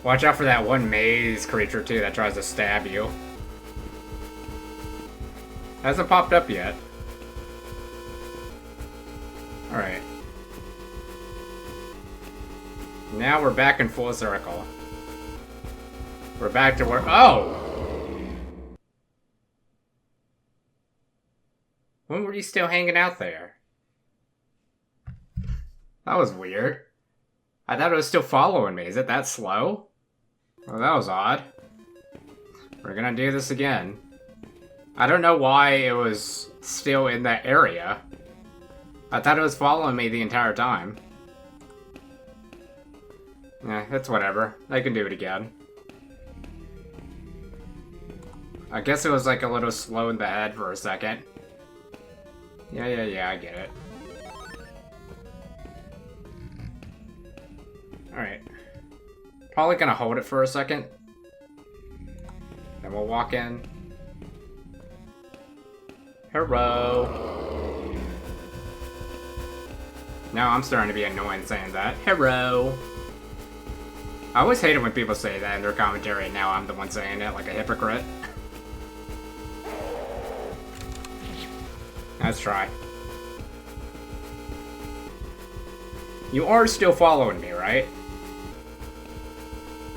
[SPEAKER 1] Watch out for that one maze creature, too, that tries to stab you. Hasn't popped up yet. Alright. Now we're back in full circle. We're back to where— oh! When were you still hanging out there? That was weird. I thought it was still following me. Is it that slow? Well, that was odd. We're gonna do this again. I don't know why it was still in that area. I thought it was following me the entire time. Eh, it's whatever. I can do it again. I guess it was like a little slow in the head for a second. Yeah, I get it. Alright. Probably gonna hold it for a second. Then we'll walk in. Hello. Now I'm starting to be annoying saying that. Hello. I always hate it when people say that in their commentary, and now I'm the one saying it like a hypocrite. Let's try. You are still following me, right?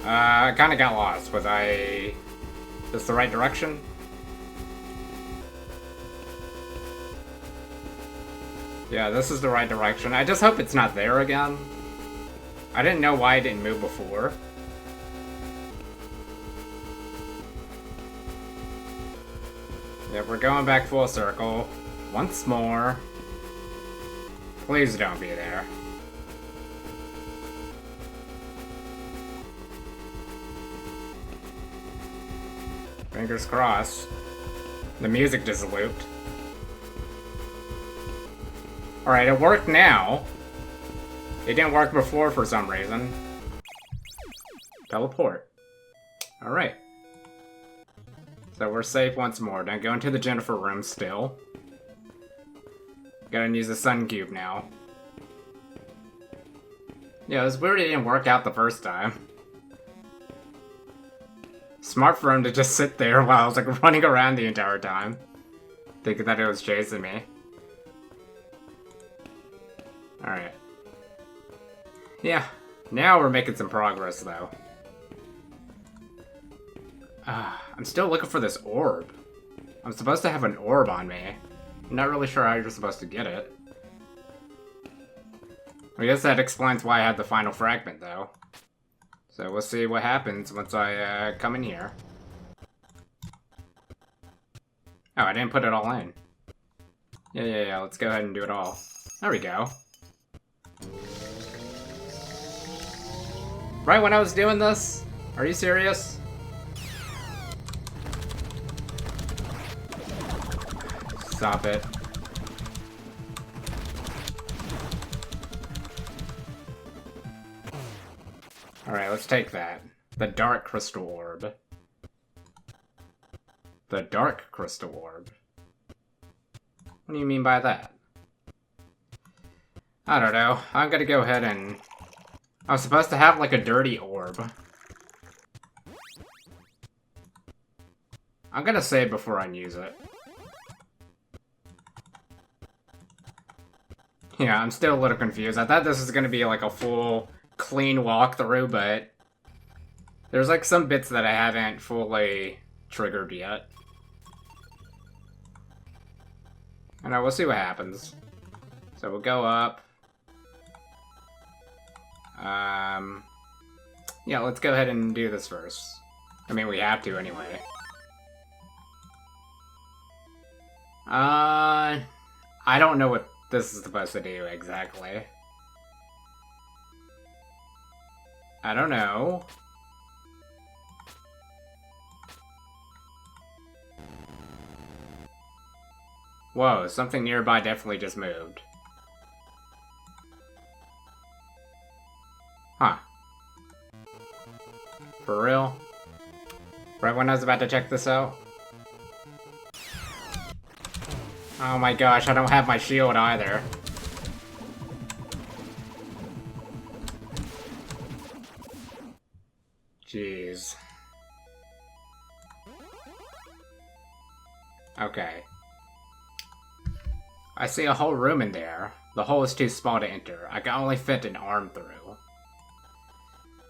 [SPEAKER 1] I kinda got lost. Was I... this the right direction? Yeah, this is the right direction. I just hope it's not there again. I didn't know why I didn't move before. Yeah, we're going back full circle. Once more. Please don't be there. Fingers crossed. The music just looped. Alright, it worked now. It didn't work before for some reason. Teleport. Alright. So we're safe once more. Don't go into the Jennifer room still. Gotta use the sun cube now. Yeah, it was weird it didn't work out the first time. Smart for him to just sit there while I was like running around the entire time. Thinking that it was chasing me. Alright. Yeah, now we're making some progress though. I'm still looking for this orb. I'm supposed to have an orb on me. I'm not really sure how you're supposed to get it. I guess that explains why I had the final fragment though. So we'll see what happens once I come in here. Oh, I didn't put it all in. Yeah, let's go ahead and do it all. There we go. Right when I was doing this? Are you serious? Stop it. Alright, let's take that. The Dark Crystal Orb. The Dark Crystal Orb? What do you mean by that? I don't know. I'm gonna go ahead and... I was supposed to have like a dirty orb. I'm gonna save before I use it. Yeah, I'm still a little confused. I thought this was gonna be like a full, clean walkthrough, but... there's like some bits that I haven't fully triggered yet. I know, we'll see what happens. So we'll go up. Yeah, let's go ahead and do this first. I mean, we have to anyway. I don't know what this is supposed to do exactly. I don't know. Whoa, something nearby definitely just moved. Huh. For real? Right when I was about to check this out? Oh my gosh, I don't have my shield either. Jeez. Okay. I see a whole room in there. The hole is too small to enter. I can only fit an arm through.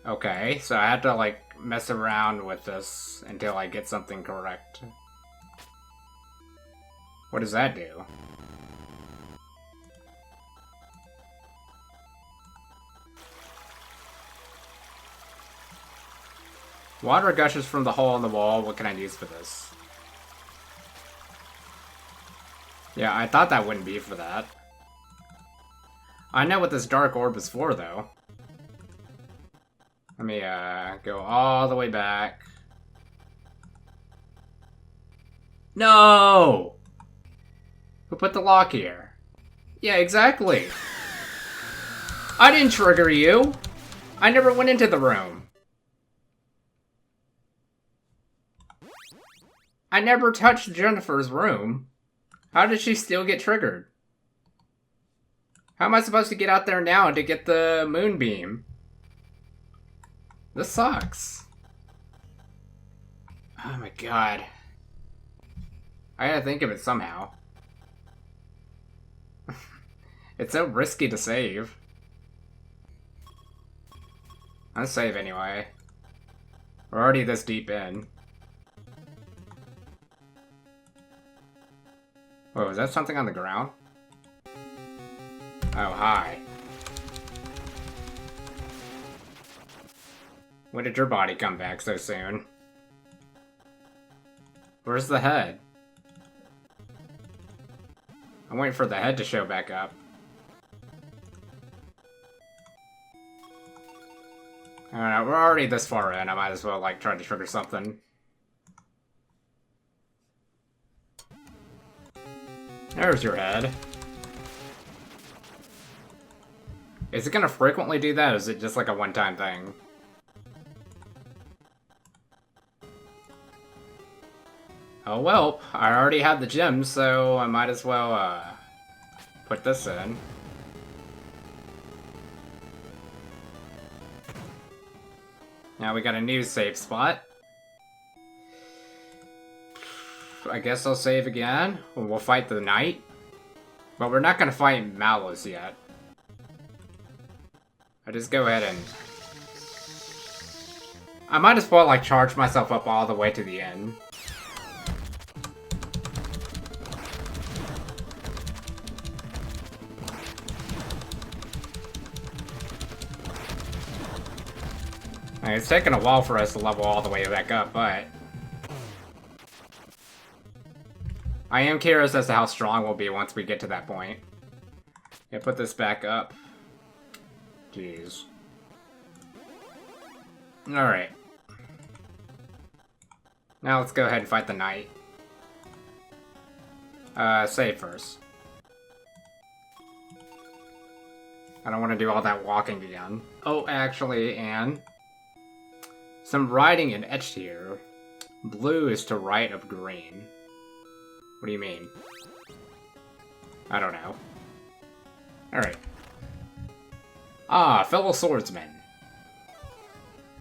[SPEAKER 1] Okay, so I have to, like, mess around with this until I get something correct. What does that do? Water gushes from the hole in the wall. What can I use for this? Yeah, I thought that wouldn't be for that. I know what this dark orb is for, though. Let me, go all the way back. No! Who put the lock here? Yeah, exactly. I didn't trigger you. I never went into the room. I never touched Jennifer's room. How did she still get triggered? How am I supposed to get out there now to get the moonbeam? This sucks. Oh my god. I gotta think of it somehow. It's so risky to save. Let's save anyway. We're already this deep in. Whoa, is that something on the ground? Oh, hi. When did your body come back so soon? Where's the head? I'm waiting for the head to show back up. Alright, we're already this far in. I might as well, like, try to trigger something. There's your head. Is it gonna frequently do that, or is it just like a one-time thing? Oh well, I already have the gems, so I might as well, put this in. Now we got a new save spot. I guess I'll save again. We'll fight the knight. But we're not gonna fight Malus yet. I just go ahead and... I might as well, like, charge myself up all the way to the end. It's taken a while for us to level all the way back up, but... I am curious as to how strong we'll be once we get to that point. Yeah, put this back up. Jeez. Alright. Now let's go ahead and fight the knight. Save first. I don't want to do all that walking again. Oh, actually, and... some writing in etched here. Blue is to right of green. What do you mean? I don't know. Alright. Ah, fellow swordsman.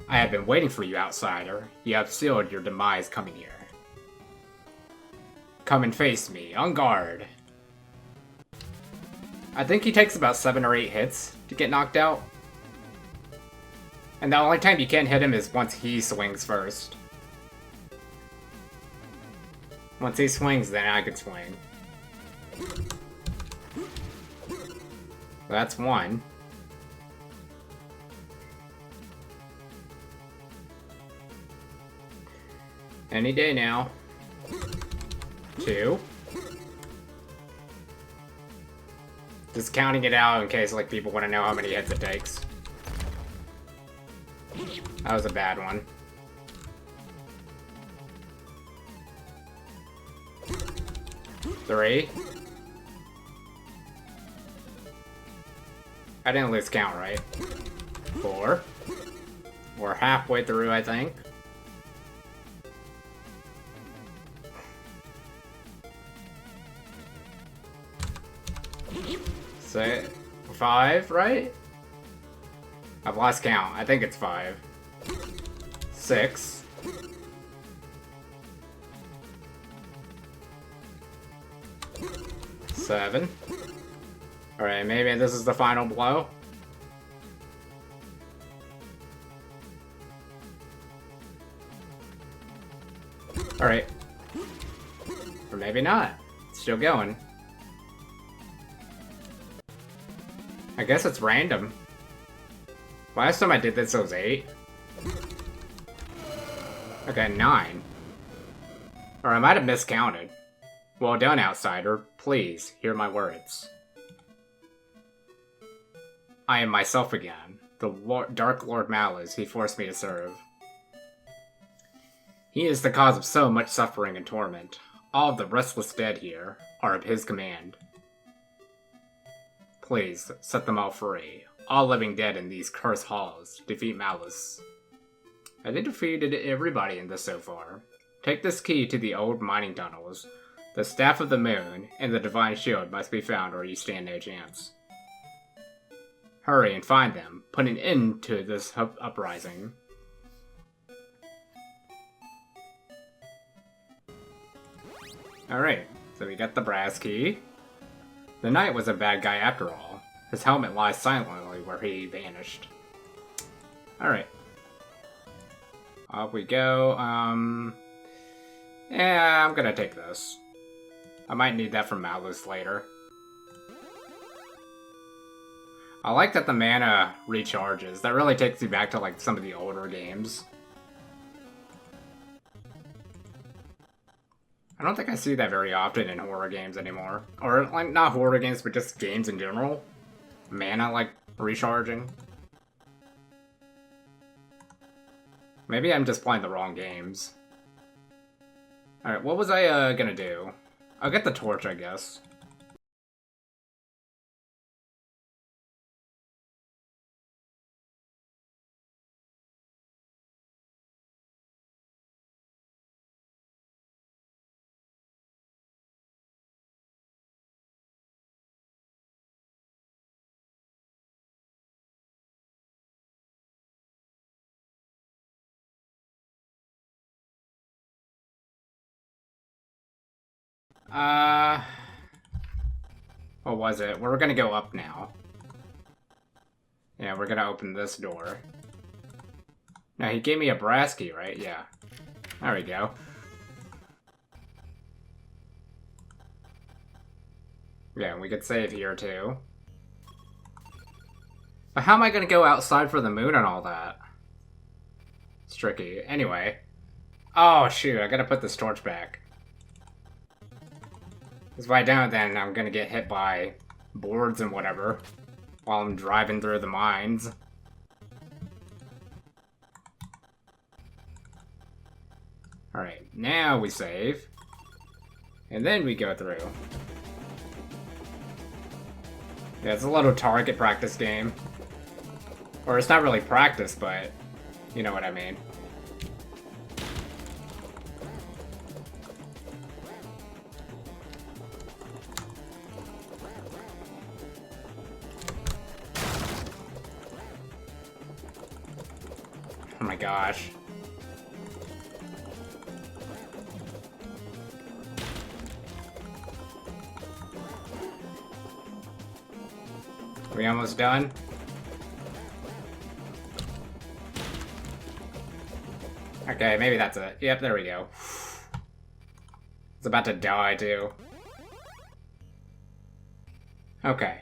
[SPEAKER 1] I have been waiting for you, outsider. You have sealed your demise coming here. Come and face me, on guard. I think he takes about 7 or 8 hits to get knocked out. And the only time you can't hit him is once he swings first. Once he swings, then I can swing. That's one. Any day now. 2. Just counting it out in case, like, people want to know how many hits it takes. That was a bad one. 3. I didn't lose count, right? 4. We're halfway through, I think. 5, right? I've lost count. I think it's 5. 6. 7. Alright, maybe this is the final blow. Alright. Or maybe not. It's still going. I guess it's random. Last time I did this, it was 8. Okay, 9. Or I might have miscounted. Well done, outsider. Please, hear my words. I am myself again. The Dark Lord Malice he forced me to serve. He is the cause of so much suffering and torment. All of the restless dead here are of his command. Please, set them all free. All living dead in these cursed halls. Defeat Malice. I think defeated everybody in this so far. Take this key to the old mining tunnels. The Staff of the Moon and the Divine Shield must be found or you stand no chance. Hurry and find them. Put an end to this uprising. Alright, so we got the brass key. The knight was a bad guy after all. His helmet lies silently where he vanished. Alright. Off we go. Yeah, I'm gonna take this. I might need that from Malice later. I like that the mana recharges. That really takes you back to like some of the older games. I don't think I see that very often in horror games anymore. Or like not horror games, but just games in general. Mana like recharging. Maybe I'm just playing the wrong games. Alright, what was I gonna do? I'll get the torch, I guess. What was it? We're gonna go up now. Yeah, we're gonna open this door. Now, he gave me a brass key, right? Yeah. There we go. Yeah, we could save here, too. But how am I gonna go outside for the moon and all that? It's tricky. Anyway. Oh, shoot, I gotta put this torch back. Because if I don't, then I'm gonna get hit by boards and whatever while I'm driving through the mines. Alright, now we save. And then we go through. Yeah, it's a little target practice game. Or it's not really practice, but you know what I mean. Oh my gosh. Are we almost done? Okay, maybe that's it. Yep, there we go. It's about to die, too. Okay.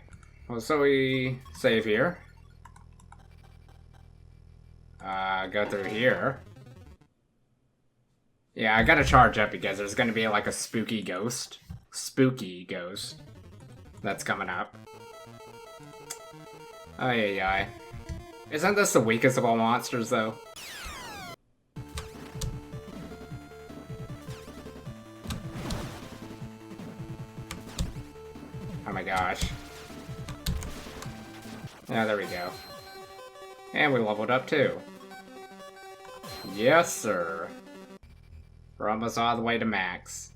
[SPEAKER 1] Well, so we save here. Go through here. Yeah, I gotta charge up because there's gonna be like a spooky ghost. Spooky ghost. That's coming up. Oh, yeah. Isn't this the weakest of all monsters, though? Oh my gosh. Yeah, there we go. And we leveled up, too. Yes, sir. We're almost all the way to max.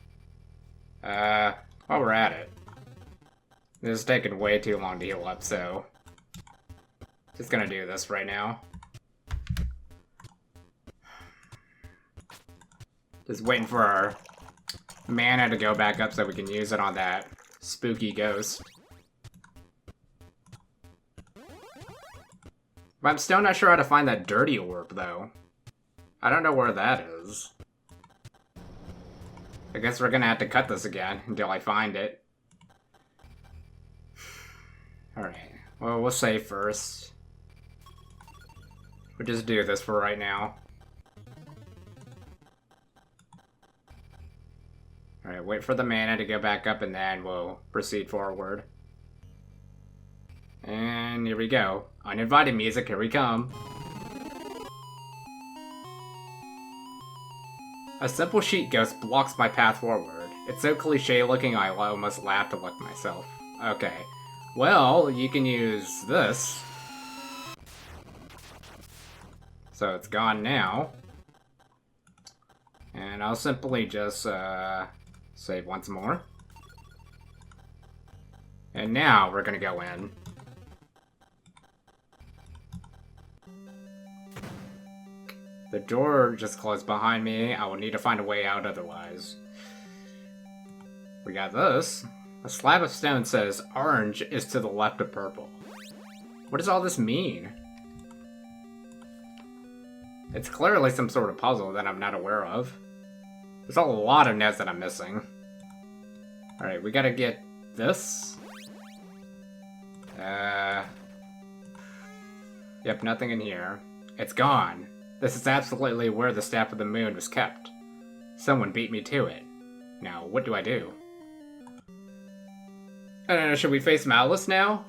[SPEAKER 1] While we're at it. This is taking way too long to heal up, so... just gonna do this right now. Just waiting for our mana to go back up so we can use it on that spooky ghost. But I'm still not sure how to find that dirty orb, though. I don't know where that is. I guess we're gonna have to cut this again until I find it. Alright, well, we'll save first. We'll just do this for right now. Alright, wait for the mana to go back up and then we'll proceed forward. And here we go. Uninvited music, here we come. A simple sheet ghost blocks my path forward. It's so cliche looking I almost laughed to look myself. Okay. Well, you can use this. So it's gone now. And I'll simply just save once more. And now we're gonna go in. The door just closed behind me. I will need to find a way out otherwise. We got this. A slab of stone says orange is to the left of purple. What does all this mean? It's clearly some sort of puzzle that I'm not aware of. There's a lot of notes that I'm missing. Alright, we gotta get this. Yep, nothing in here. It's gone. This is absolutely where the Staff of the Moon was kept. Someone beat me to it. Now, what do I do? I don't know, should we face Malice now?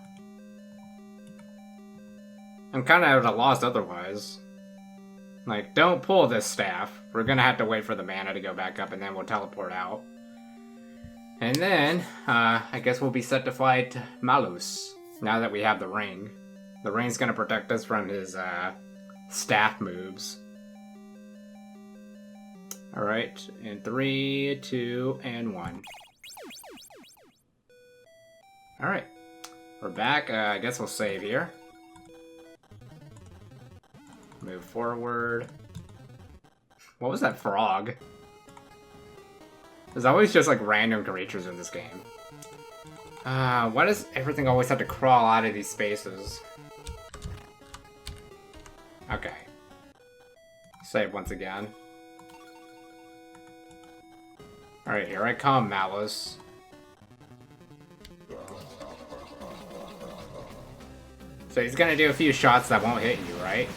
[SPEAKER 1] I'm kinda at a loss otherwise. Like, don't pull this staff. We're gonna have to wait for the mana to go back up and then we'll teleport out. And then, I guess we'll be set to fight Malus, now that we have the ring. The ring's gonna protect us from his, staff moves. Alright, in 3, 2, and 1. Alright, we're back. I guess we'll save here. Move forward. What was that frog? There's always just like random creatures in this game. Why does everything always have to crawl out of these spaces? Okay. Save once again. Alright, here I come, Malice. So he's gonna do a few shots that won't hit you, right?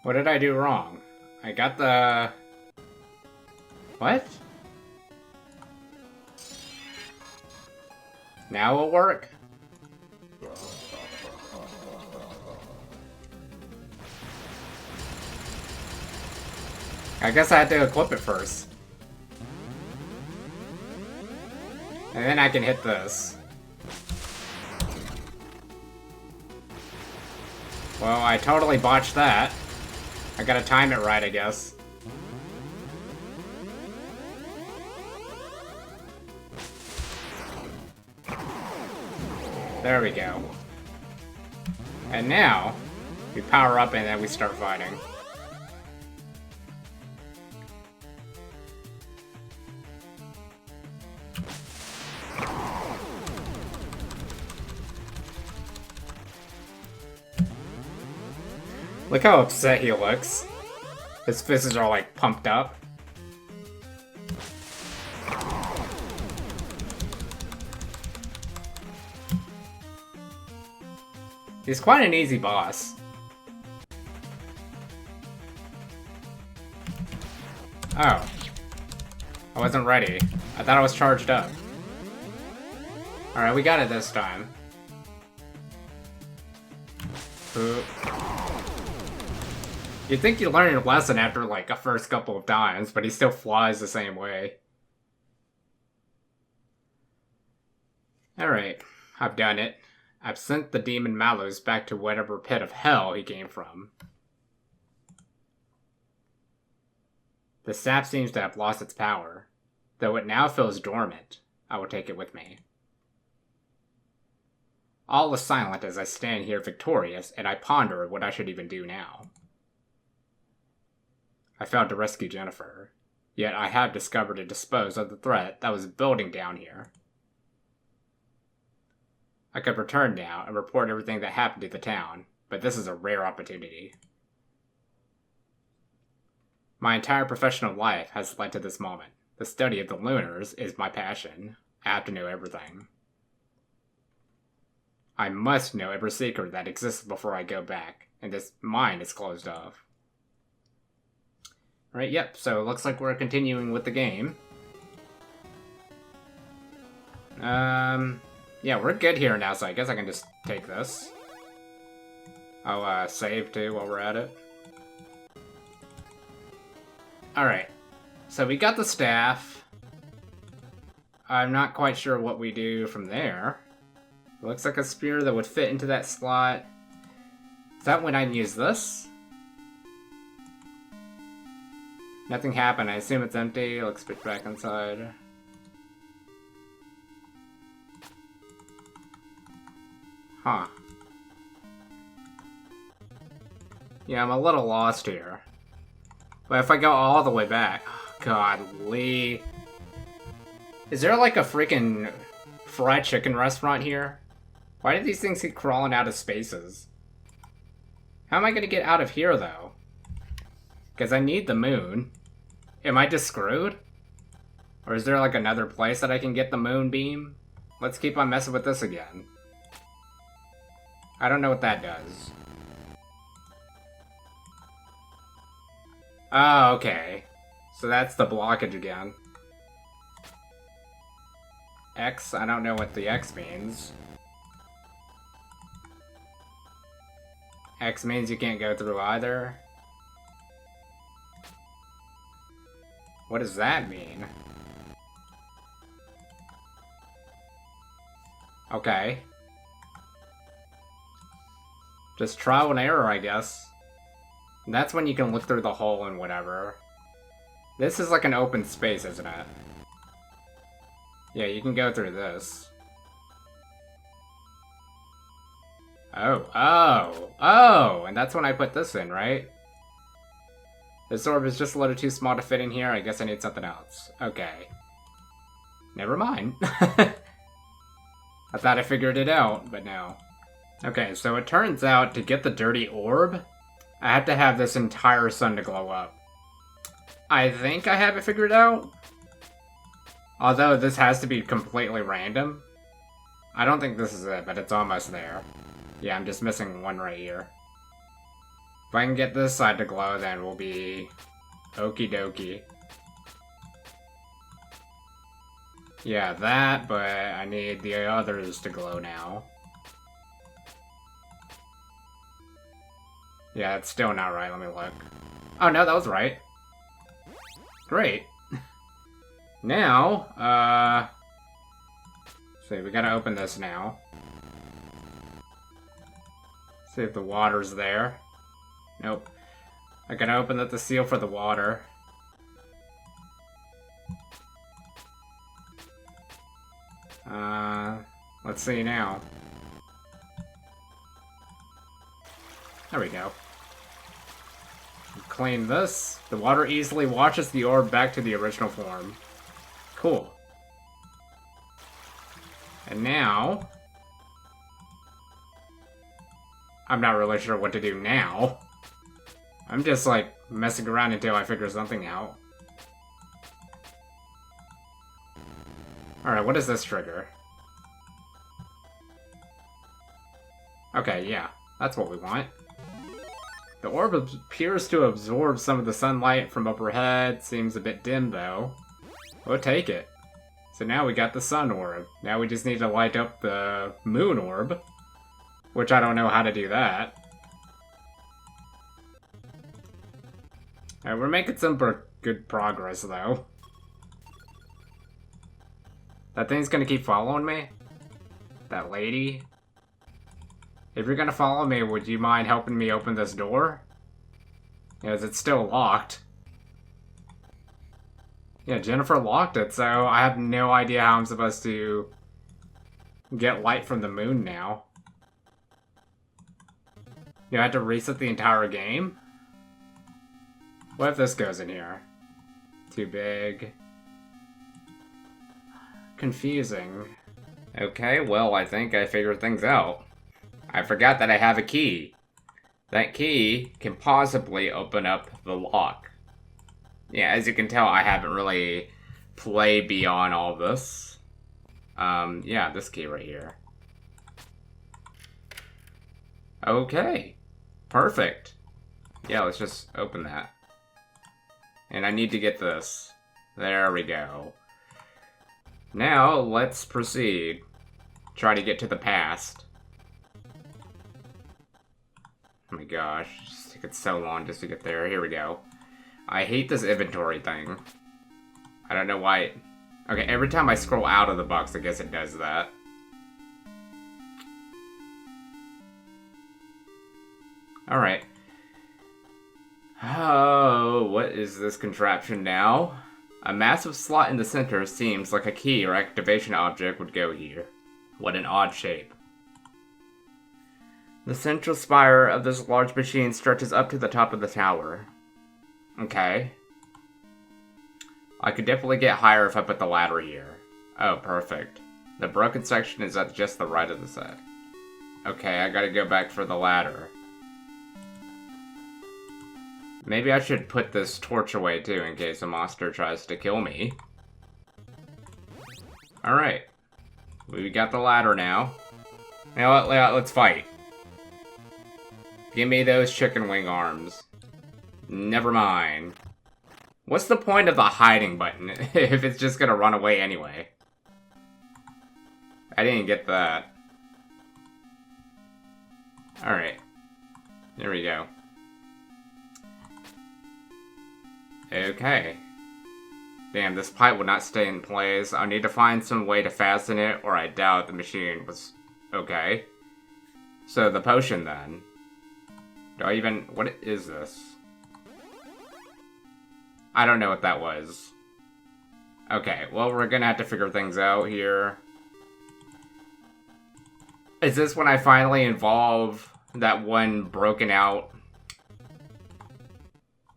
[SPEAKER 1] What did I do wrong? I got the... What? Now it'll work? I guess I had to equip it first. And then I can hit this. Well, I totally botched that. I gotta time it right, I guess. There we go. And now, we power up and then we start fighting. Look how upset he looks. His fists are like pumped up. He's quite an easy boss. Oh. I wasn't ready. I thought I was charged up. Alright, we got it this time. Oop. You'd think you'd learn your lesson after, like, a first couple of times, but he still flies the same way. Alright, I've done it. I've sent the demon Malus back to whatever pit of hell he came from. The staff seems to have lost its power. Though it now feels dormant, I will take it with me. All is silent as I stand here victorious, and I ponder what I should even do now. I failed to rescue Jennifer. Yet I have discovered and disposed of the threat that was building down here. I could return now and report everything that happened to the town, but this is a rare opportunity. My entire professional life has led to this moment. The study of the lunars is my passion. I have to know everything. I must know every secret that exists before I go back, and this mine is closed off. Right, yep, so it looks like we're continuing with the game. Yeah, we're good here now, so I guess I can just take this. I'll, save, too, while we're at it. Alright, so we got the staff. I'm not quite sure what we do from there. It looks like a spear that would fit into that slot. Is that when I'd use this? Nothing happened. I assume it's empty. Let's put it back inside. Huh. Yeah, I'm a little lost here. But if I go all the way back... Oh, God, Lee... Is there like a freaking fried chicken restaurant here? Why do these things keep crawling out of spaces? How am I gonna get out of here, though? Because I need the moon. Am I just screwed? Or is there like another place that I can get the moon beam? Let's keep on messing with this again. I don't know what that does. Oh, okay. So that's the blockage again. X? I don't know what the X means. X means you can't go through either. What does that mean? Okay. Just trial and error, I guess. And that's when you can look through the hole and whatever. This is like an open space, isn't it? Yeah, you can go through this. Oh, and that's when I put this in, right? This orb is just a little too small to fit in here. I guess I need something else. Okay. Never mind. I thought I figured it out, but no. Okay, so it turns out to get the dirty orb, I have to have this entire sun to glow up. I think I have it figured out. Although this has to be completely random. I don't think this is it, but it's almost there. Yeah, I'm just missing one right here. If I can get this side to glow, then we'll be okie dokie. Yeah, that, but I need the others to glow now. Yeah, it's still not right. Let me look. Oh, no, that was right. Great. Now, see, we gotta open this now. See if the water's there. Nope. I can open the seal for the water. Let's see now. There we go. Clean this. The water easily washes the orb back to the original form. Cool. And now... I'm not really sure what to do now. I'm just, like, messing around until I figure something out. Alright, what does this trigger? Okay, yeah. That's what we want. The orb appears to absorb some of the sunlight from overhead. Seems a bit dim, though. We'll take it. So now we got the sun orb. Now we just need to light up the moon orb. Which I don't know how to do that. Alright, we're making some good progress, though. That thing's gonna keep following me? That lady? If you're gonna follow me, would you mind helping me open this door? Because it's still locked. Yeah, Jennifer locked it, so I have no idea how I'm supposed to get light from the moon now. You have to reset the entire game? What if this goes in here? Too big. Confusing. Okay, well, I think I figured things out. I forgot that I have a key. That key can possibly open up the lock. Yeah, as you can tell, I haven't really played beyond all this. Yeah, this key right here. Okay. Perfect. Yeah, let's just open that. And I need to get this. There we go. Now, let's proceed. Try to get to the past. Oh my gosh, it's taking so long just to get there. Here we go. I hate this inventory thing. I don't know why. Okay, every time I scroll out of the box, I guess it does that. Alright. Oh, what is this contraption now? A massive slot in the center seems like a key or activation object would go here. What an odd shape. The central spire of this large machine stretches up to the top of the tower. Okay. I could definitely get higher if I put the ladder here. Oh, perfect. The broken section is at just the right of the set. Okay, I gotta go back for the ladder. Maybe I should put this torch away too in case a monster tries to kill me. Alright. We got the ladder now. Now let's fight. Give me those chicken wing arms. Never mind. What's the point of the hiding button if it's just gonna run away anyway? I didn't get that. Alright. There we go. Okay. Damn, this pipe will not stay in place. I'll need to find some way to fasten it, or I doubt the machine was... Okay. So, the potion, then. Do I even... What is this? I don't know what that was. Okay, well, we're gonna have to figure things out here. Is this when I finally involve that one broken out...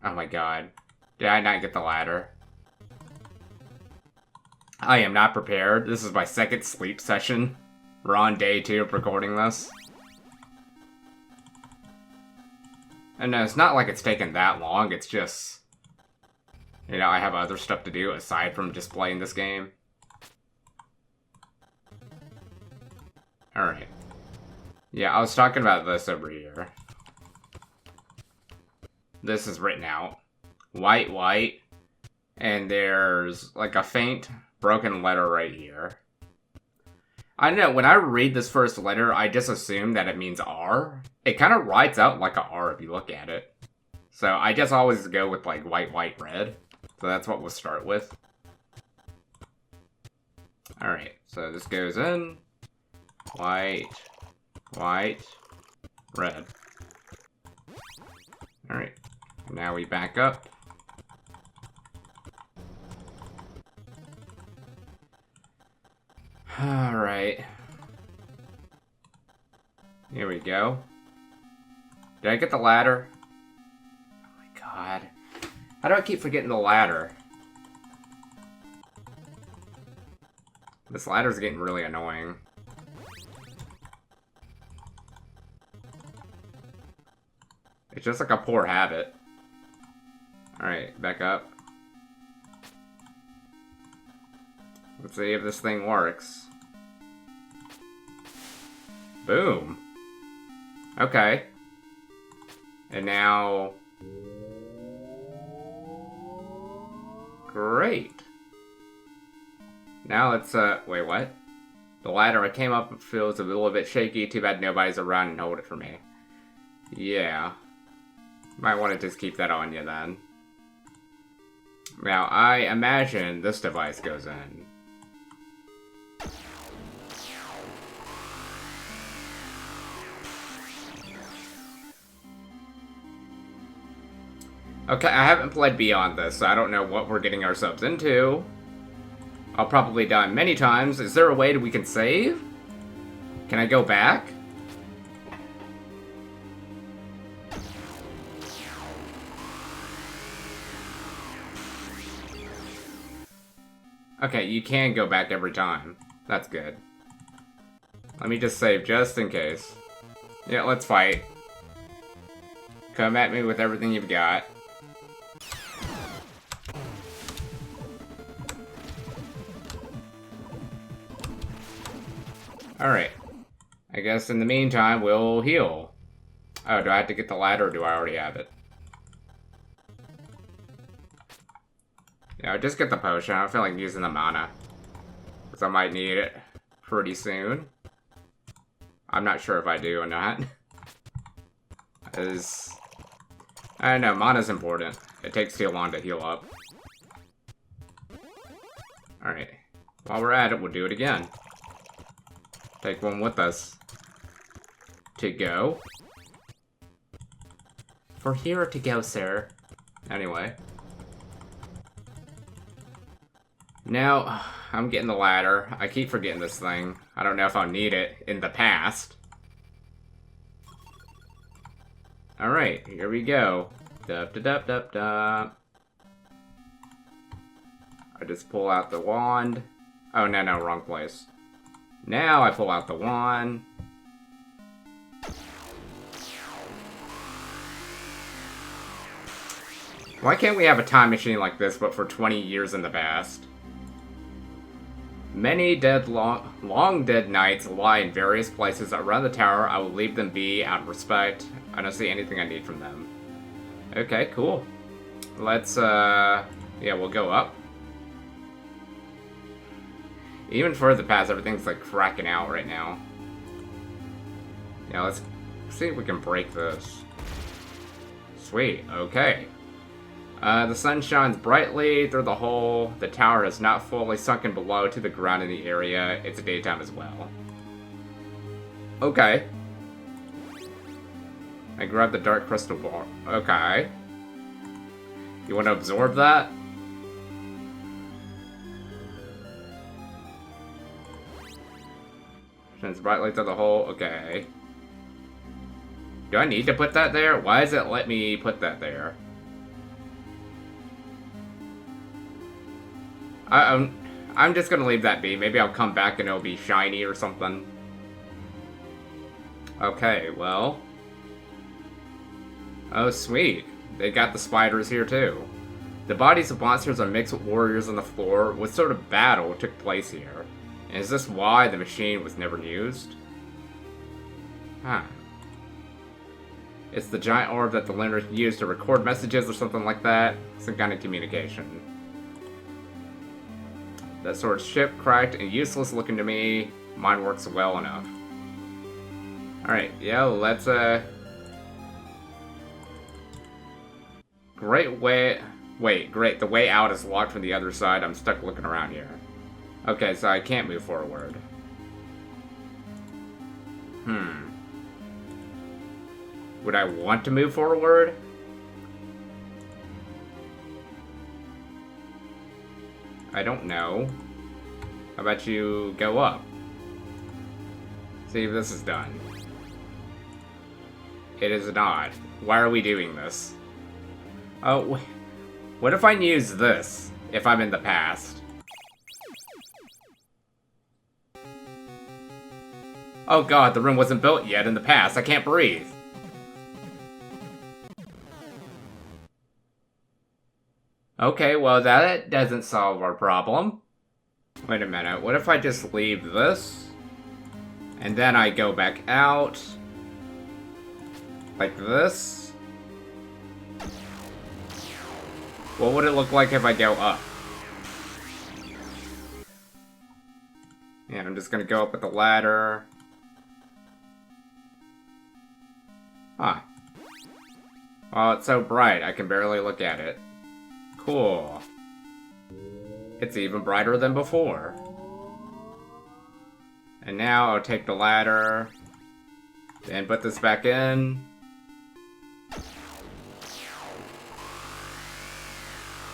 [SPEAKER 1] Oh my god. Did I not get the ladder? I am not prepared. This is my second sleep session. We're on day 2 of recording this. And no, it's not like it's taken that long, it's just... You know, I have other stuff to do aside from just playing this game. Alright. Yeah, I was talking about this over here. This is written out. White, white. And there's like a faint broken letter right here. I don't know, when I read this first letter, I just assume that it means R. It kind of writes out like a R if you look at it. So I just always go with like white, white, red. So that's what we'll start with. Alright, so this goes in. White, white, red. Alright, now we back up. Alright. Here we go. Did I get the ladder? Oh my god. How do I keep forgetting the ladder? This ladder's getting really annoying. It's just like a poor habit. Alright, back up. Let's see if this thing works. Boom. Okay. And now... Great. Now let's, wait, what? The ladder I came up feels a little bit shaky. Too bad nobody's around and hold it for me. Yeah. Might want to just keep that on you then. Now, I imagine this device goes in. Okay, I haven't played beyond this, so I don't know what we're getting ourselves into. I'll probably die many times. Is there a way that we can save? Can I go back? Okay, you can go back every time. That's good. Let me just save just in case. Yeah, let's fight. Come at me with everything you've got. Alright. I guess in the meantime, we'll heal. Oh, do I have to get the ladder or do I already have it? Yeah, just get the potion. I don't feel like using the mana. Because I might need it pretty soon. I'm not sure if I do or not. As I don't know, mana's important. It takes too long to heal up. Alright. While we're at it, we'll do it again. Take one with us. To go. For here to go, sir. Anyway. Now, I'm getting the ladder. I keep forgetting this thing. I don't know if I'll need it in the past. Alright, here we go. Dup-da-dup-dup-dup. I just pull out the wand. Oh, no, wrong place. Now I pull out the wand. Why can't we have a time machine like this, but for 20 years in the past? Many long dead knights lie in various places around the tower. I will leave them be out of respect. I don't see anything I need from them. Okay, cool. Let's, yeah, we'll go up. Even further past, everything's like cracking out right now. Yeah, let's see if we can break this. Sweet, okay. The sun shines brightly through the hole. The tower has not fully sunken below to the ground in the area. It's daytime as well. Okay. I grabbed the dark crystal ball. Okay. You want to absorb that? Shines brightly through the hole. Okay. Do I need to put that there? Why does it let me put that there? I'm just gonna leave that be. Maybe I'll come back and it'll be shiny or something. Okay, well. Oh, sweet. They got the spiders here, too. The bodies of monsters are mixed with warriors on the floor. What sort of battle took place here? And is this why the machine was never used? Huh. It's the giant orb that the learner used to record messages or something like that. Some kind of communication. That sort of ship cracked and useless looking to me. Mine works well enough. Alright, yeah, let's, Great way... Wait, great, the way out is locked from the other side. I'm stuck looking around here. Okay, so I can't move forward. Would I want to move forward? I don't know. How about you go up? See if this is done. It is not. Why are we doing this? Oh, what if I use this if I'm in the past? Oh god, the room wasn't built yet in the past. I can't breathe. Okay, well that doesn't solve our problem. Wait a minute, what if I just leave this? And then I go back out. Like this? What would it look like if I go up? Yeah, I'm just gonna go up with the ladder. Huh. Well, it's so bright, I can barely look at it. Cool. It's even brighter than before. And now I'll take the ladder and put this back in.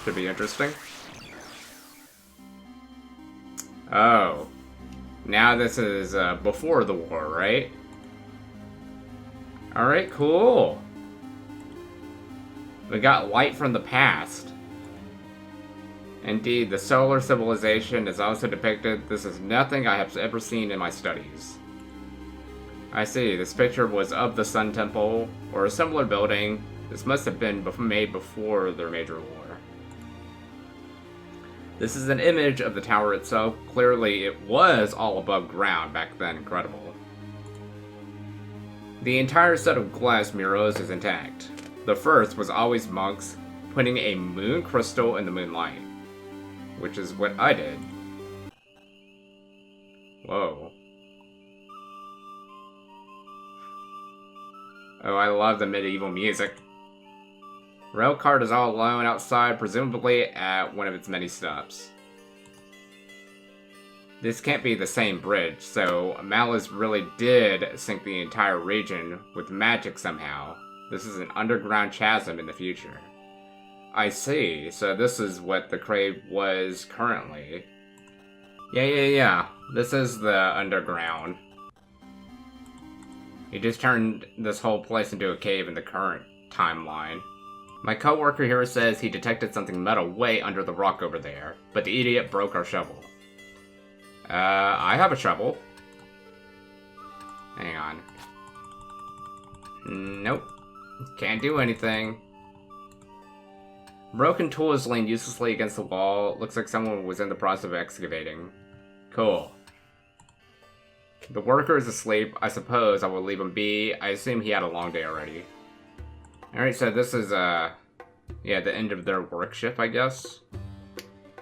[SPEAKER 1] Should be interesting. Oh. Now this is before the war, right? Alright, cool. We got light from the past. Indeed, the solar civilization is also depicted. This is nothing I have ever seen in my studies. I see, this picture was of the Sun Temple, or a similar building. This must have been made before their major war. This is an image of the tower itself. Clearly, it was all above ground back then. Incredible. The entire set of glass mirrors is intact. The first was always monks putting a moon crystal in the moonlight, which is what I did. Whoa. Oh, I love the medieval music. Railcart is all alone outside, presumably at one of its many stops. This can't be the same bridge, so Malice really did sink the entire region with magic somehow. This is an underground chasm in the future. I see, so this is what the cave was currently. Yeah. This is the underground. He just turned this whole place into a cave in the current timeline. My coworker here says he detected something metal way under the rock over there, but the idiot broke our shovel. I have a shovel. Hang on. Nope. Can't do anything. Broken tool is laying uselessly against the wall. Looks like someone was in the process of excavating. Cool. The worker is asleep. I suppose I will leave him be. I assume he had a long day already. Alright, so this is, the end of their work shift, I guess.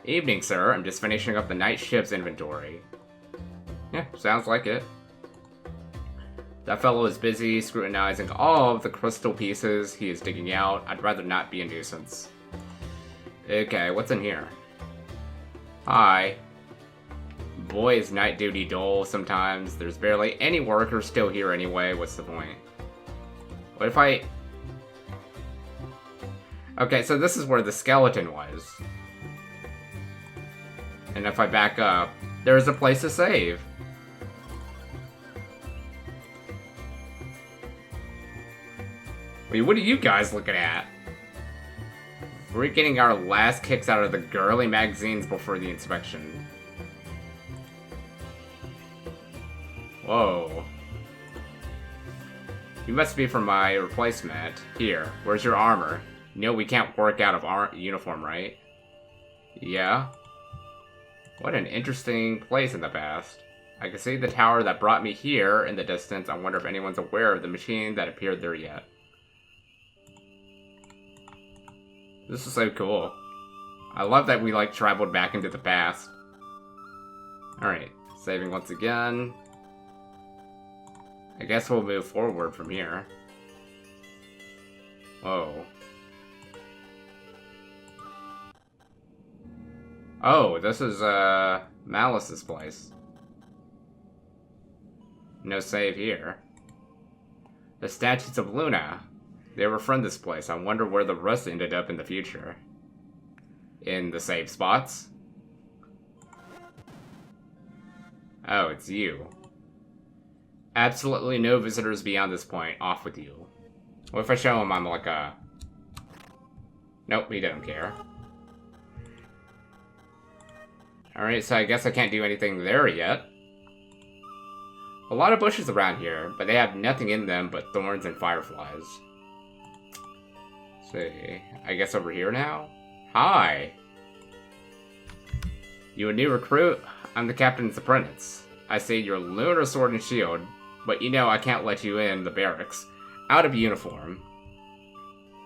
[SPEAKER 1] Evening, sir. I'm just finishing up the night shift's inventory. Yeah, sounds like it. That fellow is busy scrutinizing all of the crystal pieces he is digging out. I'd rather not be a nuisance. Okay, what's in here? Hi. Boy, is night duty dull sometimes. There's barely any workers still here anyway. What's the point? What if I... Okay, so this is where the skeleton was. And if I back up, there's a place to save. Wait, what are you guys looking at? We're getting our last kicks out of the girly magazines before the inspection. Whoa. You must be from my replacement. Here, where's your armor? You know we can't work out of our uniform, right? Yeah? What an interesting place in the past. I can see the tower that brought me here in the distance. I wonder if anyone's aware of the machine that appeared there yet. This is so cool. I love that we, like, traveled back into the past. Alright, saving once again. I guess we'll move forward from here. Whoa. Oh, this is, Malice's place. No save here. The statues of Luna. They were from this place. I wonder where the rest ended up in the future. In the save spots? Oh, it's you. Absolutely no visitors beyond this point. Off with you. What if I show him I'm like a... Nope, he doesn't care. Alright, so I guess I can't do anything there yet. A lot of bushes around here, but they have nothing in them but thorns and fireflies. Let's see, I guess over here now? Hi! You a new recruit? I'm the captain's apprentice. I see your lunar sword and shield, but you know I can't let you in the barracks. Out of uniform.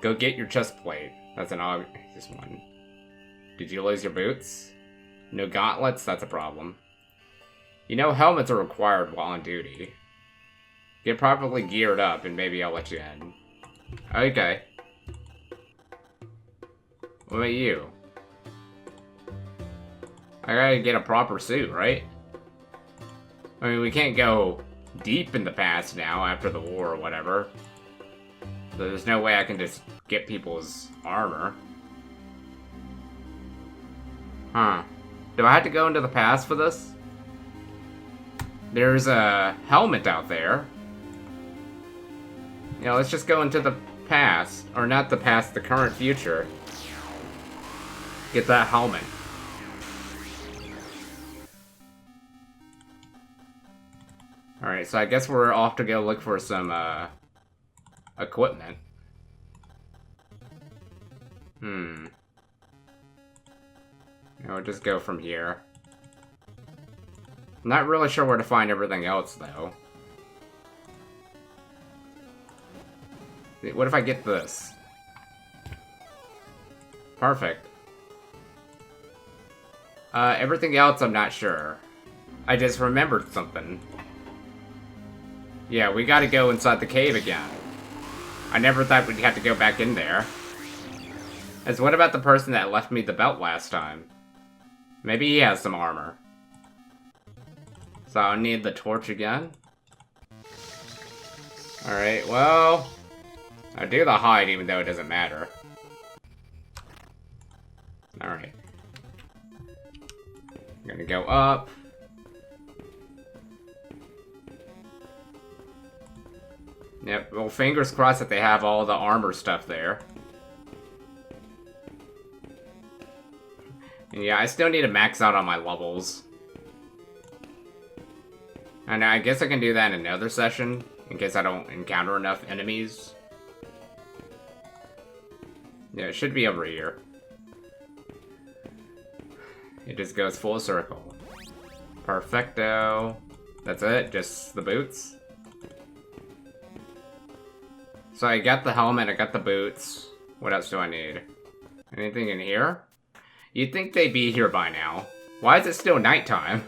[SPEAKER 1] Go get your chest plate. That's an obvious one. Did you lose your boots? No gauntlets? That's a problem. You know helmets are required while on duty. Get properly geared up and maybe I'll let you in. Okay. What about you? I gotta get a proper suit, right? I mean, we can't go deep in the past now after the war or whatever. So there's no way I can just get people's armor. Huh. Do I have to go into the past for this? There's a helmet out there. You know, let's just go into the past. Or not the past, the current future. Get that helmet. Alright, so I guess we're off to go look for some, equipment. We'll just go from here. I'm not really sure where to find everything else, though. What if I get this? Perfect. Everything else, I'm not sure. I just remembered something. Yeah, we gotta go inside the cave again. I never thought we'd have to go back in there. As what about the person that left me the belt last time? Maybe he has some armor. So I'll need the torch again. Alright, well... I'll do the hide even though it doesn't matter. Alright. I'm gonna go up. Yep, well, fingers crossed that they have all the armor stuff there. And yeah, I still need to max out on my levels. And I guess I can do that in another session, in case I don't encounter enough enemies. Yeah, it should be over here. It just goes full circle. Perfecto. That's it? Just the boots? So I got the helmet, I got the boots. What else do I need? Anything in here? You'd think they'd be here by now. Why is it still nighttime?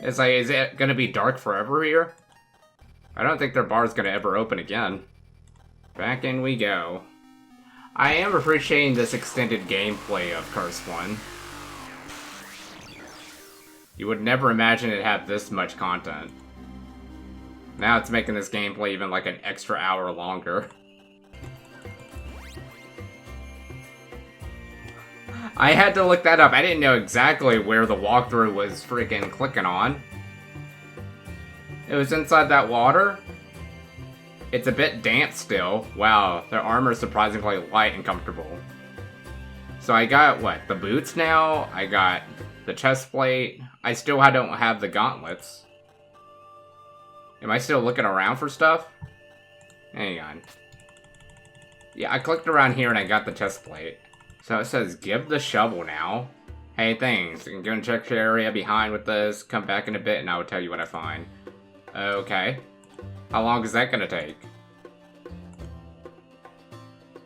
[SPEAKER 1] It's like, is it gonna be dark forever here? I don't think their bar's gonna ever open again. Back in we go. I am appreciating this extended gameplay of Curse 1. You would never imagine it had this much content. Now it's making this gameplay even like an extra hour longer. I had to look that up. I didn't know exactly where the walkthrough was freaking clicking on. It was inside that water. It's a bit damp still. Wow, their armor is surprisingly light and comfortable. So I got, what, the boots now? I got the chest plate. I still don't have the gauntlets. Am I still looking around for stuff? Hang on. Yeah, I clicked around here and I got the chest plate. So it says, give the shovel now. Hey, thanks. You can go and check the area behind with this. Come back in a bit and I will tell you what I find. Okay. How long is that gonna take?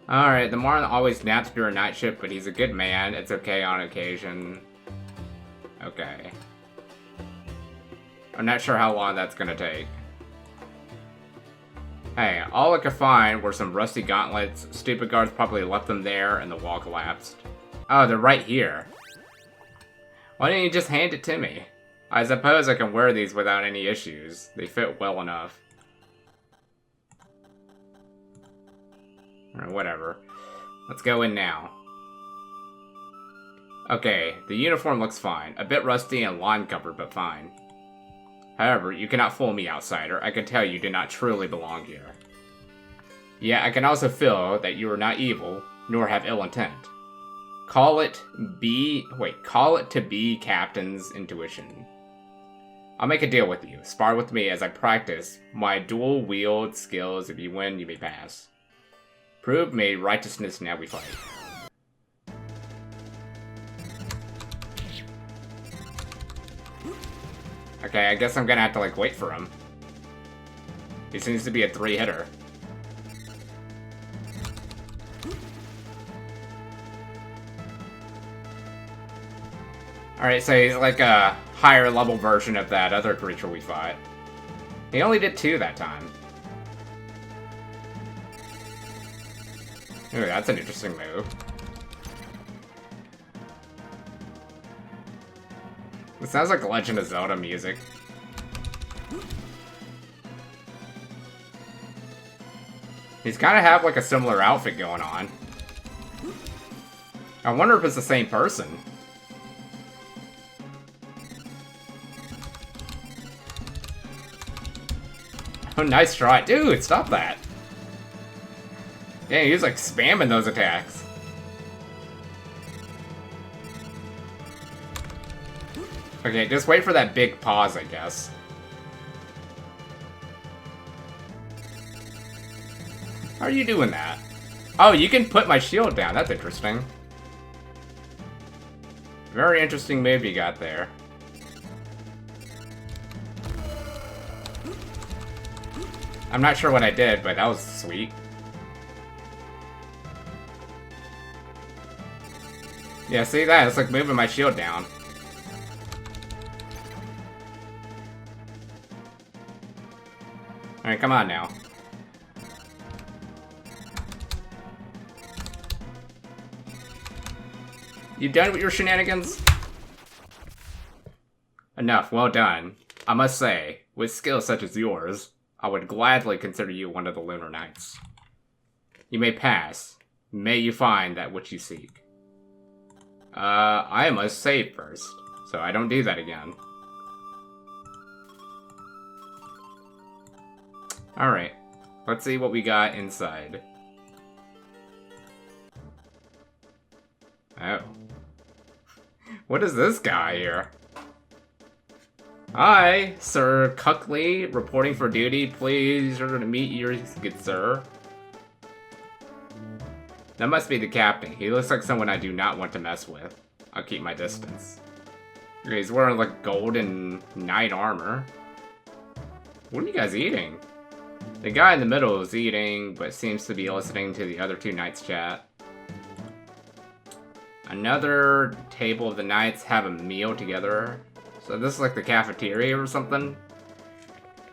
[SPEAKER 1] Alright, the Marlin always naps during night shift, but he's a good man. It's okay on occasion. Okay. I'm not sure how long that's gonna take. Hey, all I could find were some rusty gauntlets. Stupid guards probably left them there and the wall collapsed. Oh, they're right here. Why didn't you just hand it to me? I suppose I can wear these without any issues. They fit well enough. Or whatever. Let's go in now. Okay, the uniform looks fine. A bit rusty and lime-covered, but fine. However, you cannot fool me, outsider. I can tell you do not truly belong here. Yeah, I can also feel that you are not evil, nor have ill intent. Call it to be Captain's intuition. I'll make a deal with you. Spar with me as I practice my dual-wield skills. If you win, you may pass. Prove me righteousness, now we fight. Okay, I guess I'm gonna have to, like, wait for him. He seems to be a 3-hitter. Alright, so he's like a higher level version of that other creature we fought. He only did 2 that time. Ooh, that's an interesting move. It sounds like Legend of Zelda music. He's kind of have like a similar outfit going on. I wonder if it's the same person. Oh, nice try. Dude, stop that. Yeah, he was like spamming those attacks. Okay, just wait for that big pause, I guess. How are you doing that? Oh, you can put my shield down. That's interesting. Very interesting move you got there. I'm not sure what I did, but that was sweet. Yeah, see that? It's like moving my shield down. Alright, come on now. You done with your shenanigans? Enough, well done. I must say, with skills such as yours, I would gladly consider you one of the Lunar Knights. You may pass. May you find that which you seek. I must save first, so I don't do that again. Alright, let's see what we got inside. Oh. What is this guy here? Hi, Sir Cuckley, reporting for duty. Please, to meet you, good sir. That must be the captain. He looks like someone I do not want to mess with. I'll keep my distance. Okay, he's wearing like gold and knight armor. What are you guys eating? The guy in the middle is eating, but seems to be listening to the other two knights chat. Another table of the knights have a meal together. So this is like the cafeteria or something.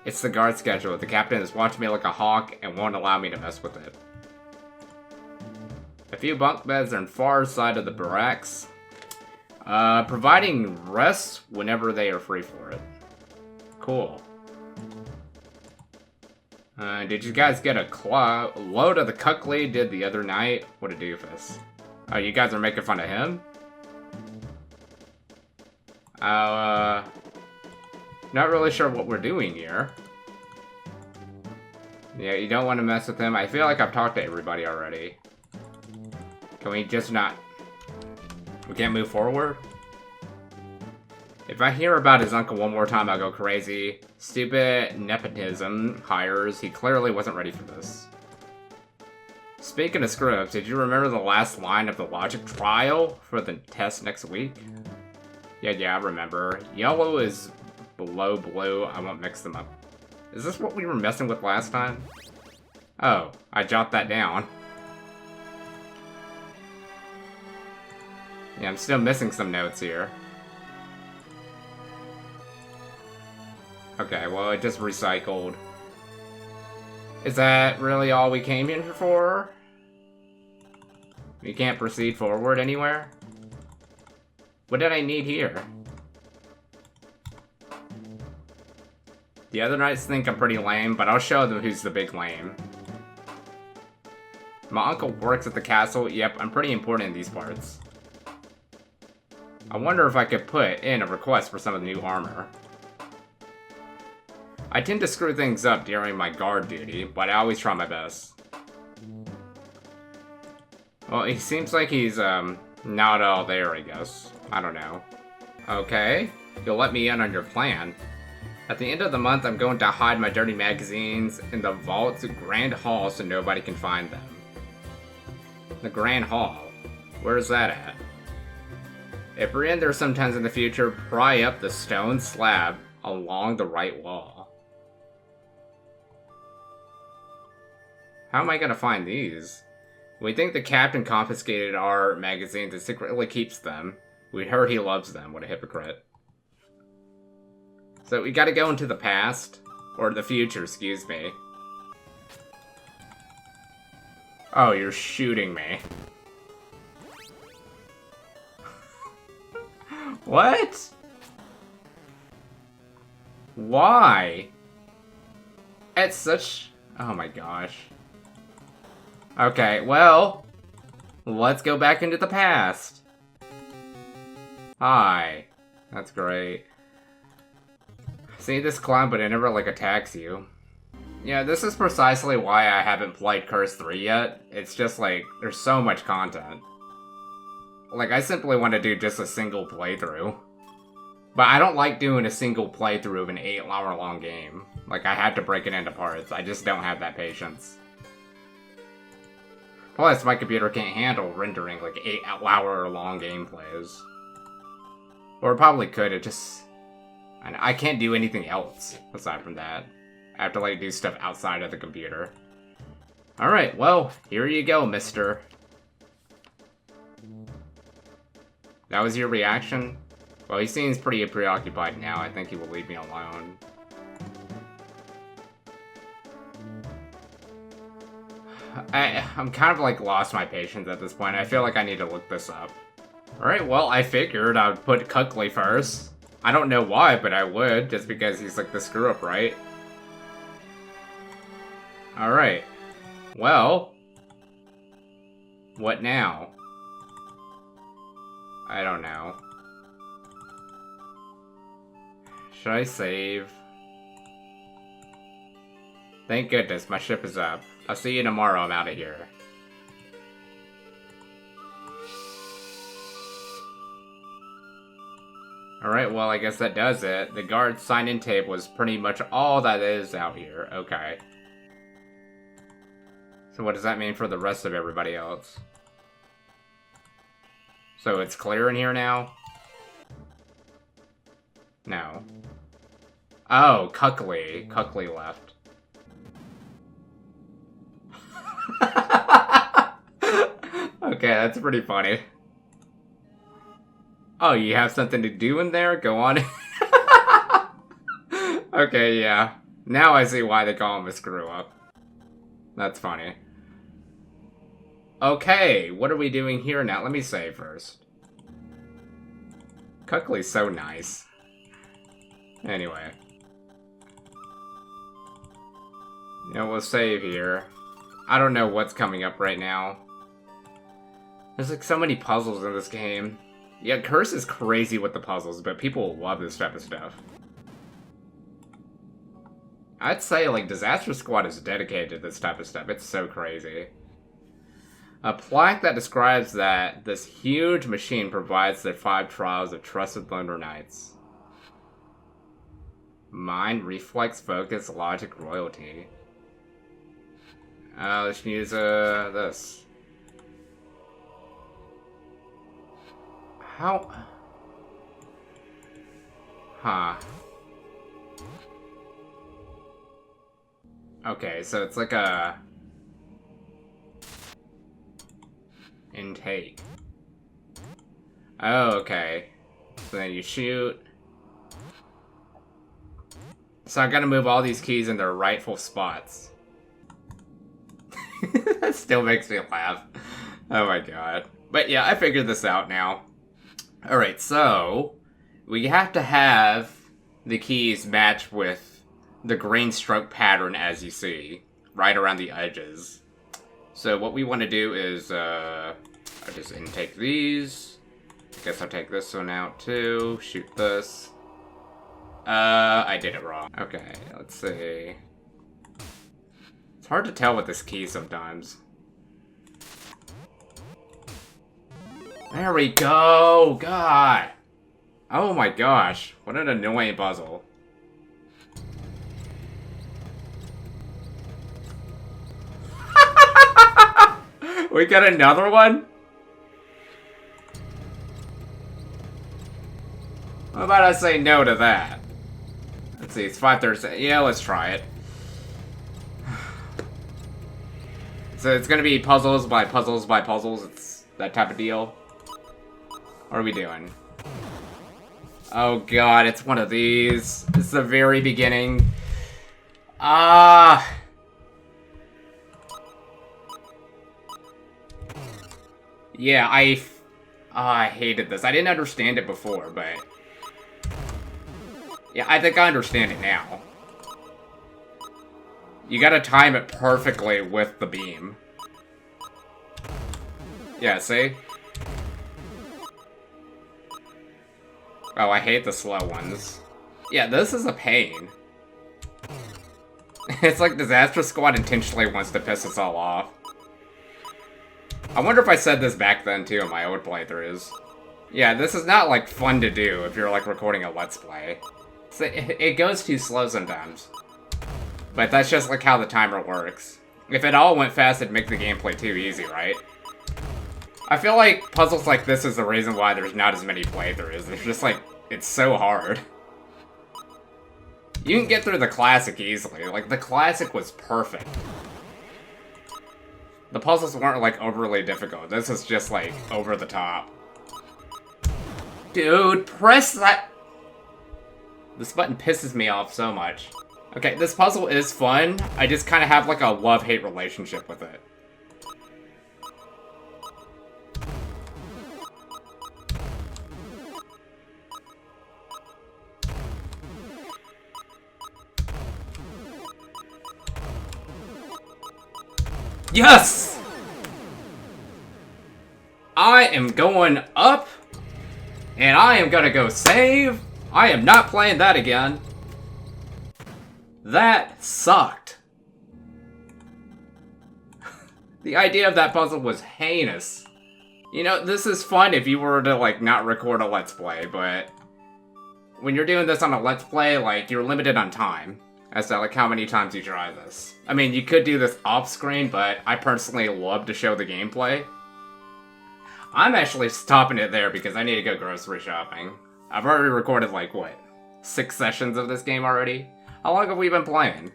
[SPEAKER 1] It's the guard schedule. The captain has watched me like a hawk and won't allow me to mess with it. A few bunk beds are on far side of the barracks. Providing rest whenever they are free for it. Cool. Did you guys get a load of the Cuckley did the other night? What a doofus. Oh, you guys are making fun of him? Not really sure what we're doing here. Yeah, you don't want to mess with him. I feel like I've talked to everybody already. Can we just not... We can't move forward? If I hear about his uncle one more time, I'll go crazy. Stupid nepotism hires. He clearly wasn't ready for this. Speaking of scripts, did you remember the last line of the logic trial for the test next week? Yeah, I remember. Yellow is below blue. I won't mix them up. Is this what we were messing with last time? Oh, I jot that down. Yeah, I'm still missing some notes here. Okay, well, it just recycled. Is that really all we came here for? We can't proceed forward anywhere? What did I need here? The other knights think I'm pretty lame, but I'll show them who's the big lame. My uncle works at the castle. Yep, I'm pretty important in these parts. I wonder if I could put in a request for some of the new armor. I tend to screw things up during my guard duty, but I always try my best. Well, he seems like he's, not all there, I guess. I don't know. Okay, you'll let me in on your plan. At the end of the month, I'm going to hide my dirty magazines in the vault's Grand Hall so nobody can find them. The Grand Hall? Where is that at? If we're in there sometimes in the future, pry up the stone slab along the right wall. How am I gonna find these? We think the captain confiscated our magazines and secretly keeps them. We heard he loves them. What a hypocrite. So we gotta go into the past. Or the future, excuse me. Oh, you're shooting me. What? Why? At such... Oh my gosh. Okay, well, let's go back into the past. Hi. That's great. See this clown, but it never, like, attacks you. Yeah, this is precisely why I haven't played Curse 3 yet. It's just, like, there's so much content. Like, I simply want to do just a single playthrough. But I don't like doing a single playthrough of an 8-hour-long game. Like, I have to break it into parts. I just don't have that patience. Plus, my computer can't handle rendering, like, 8-hour-long gameplays. Or it probably could, it just... I can't do anything else aside from that. I have to, like, do stuff outside of the computer. Alright, well, here you go, mister. That was your reaction? Well, he seems pretty preoccupied now. I think he will leave me alone. I'm kind of, like, lost my patience at this point. I feel like I need to look this up. Alright, well, I figured I would put Cuckley first. I don't know why, but I would, just because he's, like, the screw-up, right? Alright. Well... what now? I don't know. Should I save? Thank goodness, my ship is up. I'll see you tomorrow, I'm out of here. Alright, well, I guess that does it. The guard sign-in table is pretty much all that is out here. Okay. So what does that mean for the rest of everybody else? So it's clear in here now? No. Oh, Cuckley. Cuckley left. Okay, that's pretty funny. Oh, you have something to do in there? Go on. Okay, yeah. Now I see why they call him a screw-up. That's funny. Okay, what are we doing here now? Let me save first. Cuckley's so nice. Anyway. Yeah, we'll save here. I don't know what's coming up right now. There's like so many puzzles in this game. Yeah, Curse is crazy with the puzzles, but people love this type of stuff. I'd say, like, Disaster Squad is dedicated to this type of stuff. It's so crazy. A plaque that describes that this huge machine provides the 5 trials of Trusted Lunar Knights. Mind, reflex, focus, logic, royalty. Let's use, this. How? Huh. Okay, so it's like a... intake. Oh, okay. So then you shoot. So I gotta move all these keys in their rightful spots. That still makes me laugh. Oh my god. But yeah, I figured this out now. Alright, so... we have to have the keys match with the green stroke pattern as you see. Right around the edges. So what we want to do is, I'll just intake these. Guess I'll take this one out too. Shoot this. I did it wrong. Okay, let's see. It's hard to tell with this key sometimes. There we go! God! Oh my gosh, what an annoying puzzle. We got another one? How about I say no to that? Let's see, it's 5:37. Yeah, let's try it. So it's gonna be puzzles by puzzles by puzzles. It's that type of deal. What are we doing? Oh god, it's one of these. It's the very beginning. Ah. Yeah, I hated this. I didn't understand it before, but... yeah, I think I understand it now. You gotta time it perfectly with the beam. Yeah, see? Oh, I hate the slow ones. Yeah, this is a pain. It's like Disaster Squad intentionally wants to piss us all off. I wonder if I said this back then, too, in my old playthroughs. Yeah, this is not, like, fun to do if you're, like, recording a Let's Play. So it goes too slow sometimes. But that's just, like, how the timer works. If it all went fast, it'd make the gameplay too easy, right? I feel like puzzles like this is the reason why there's not as many playthroughs. It's just, like, it's so hard. You can get through the classic easily. Like, the classic was perfect. The puzzles weren't, like, overly difficult. This is just, like, over the top. Dude, press that... This button pisses me off so much. Okay, this puzzle is fun. I just kind of have, like, a love-hate relationship with it. Yes! I am going up, and I am gonna go save. I am not playing that again. That sucked. The idea of that puzzle was heinous. You know, this is fun if you were to, like, not record a Let's Play, but when you're doing this on a Let's Play, like, you're limited on time as to, like, how many times you try this. I mean, you could do this off-screen, but I personally love to show the gameplay. I'm actually stopping it there because I need to go grocery shopping. I've already recorded, like, what, 6 sessions of this game already? How long have we been playing?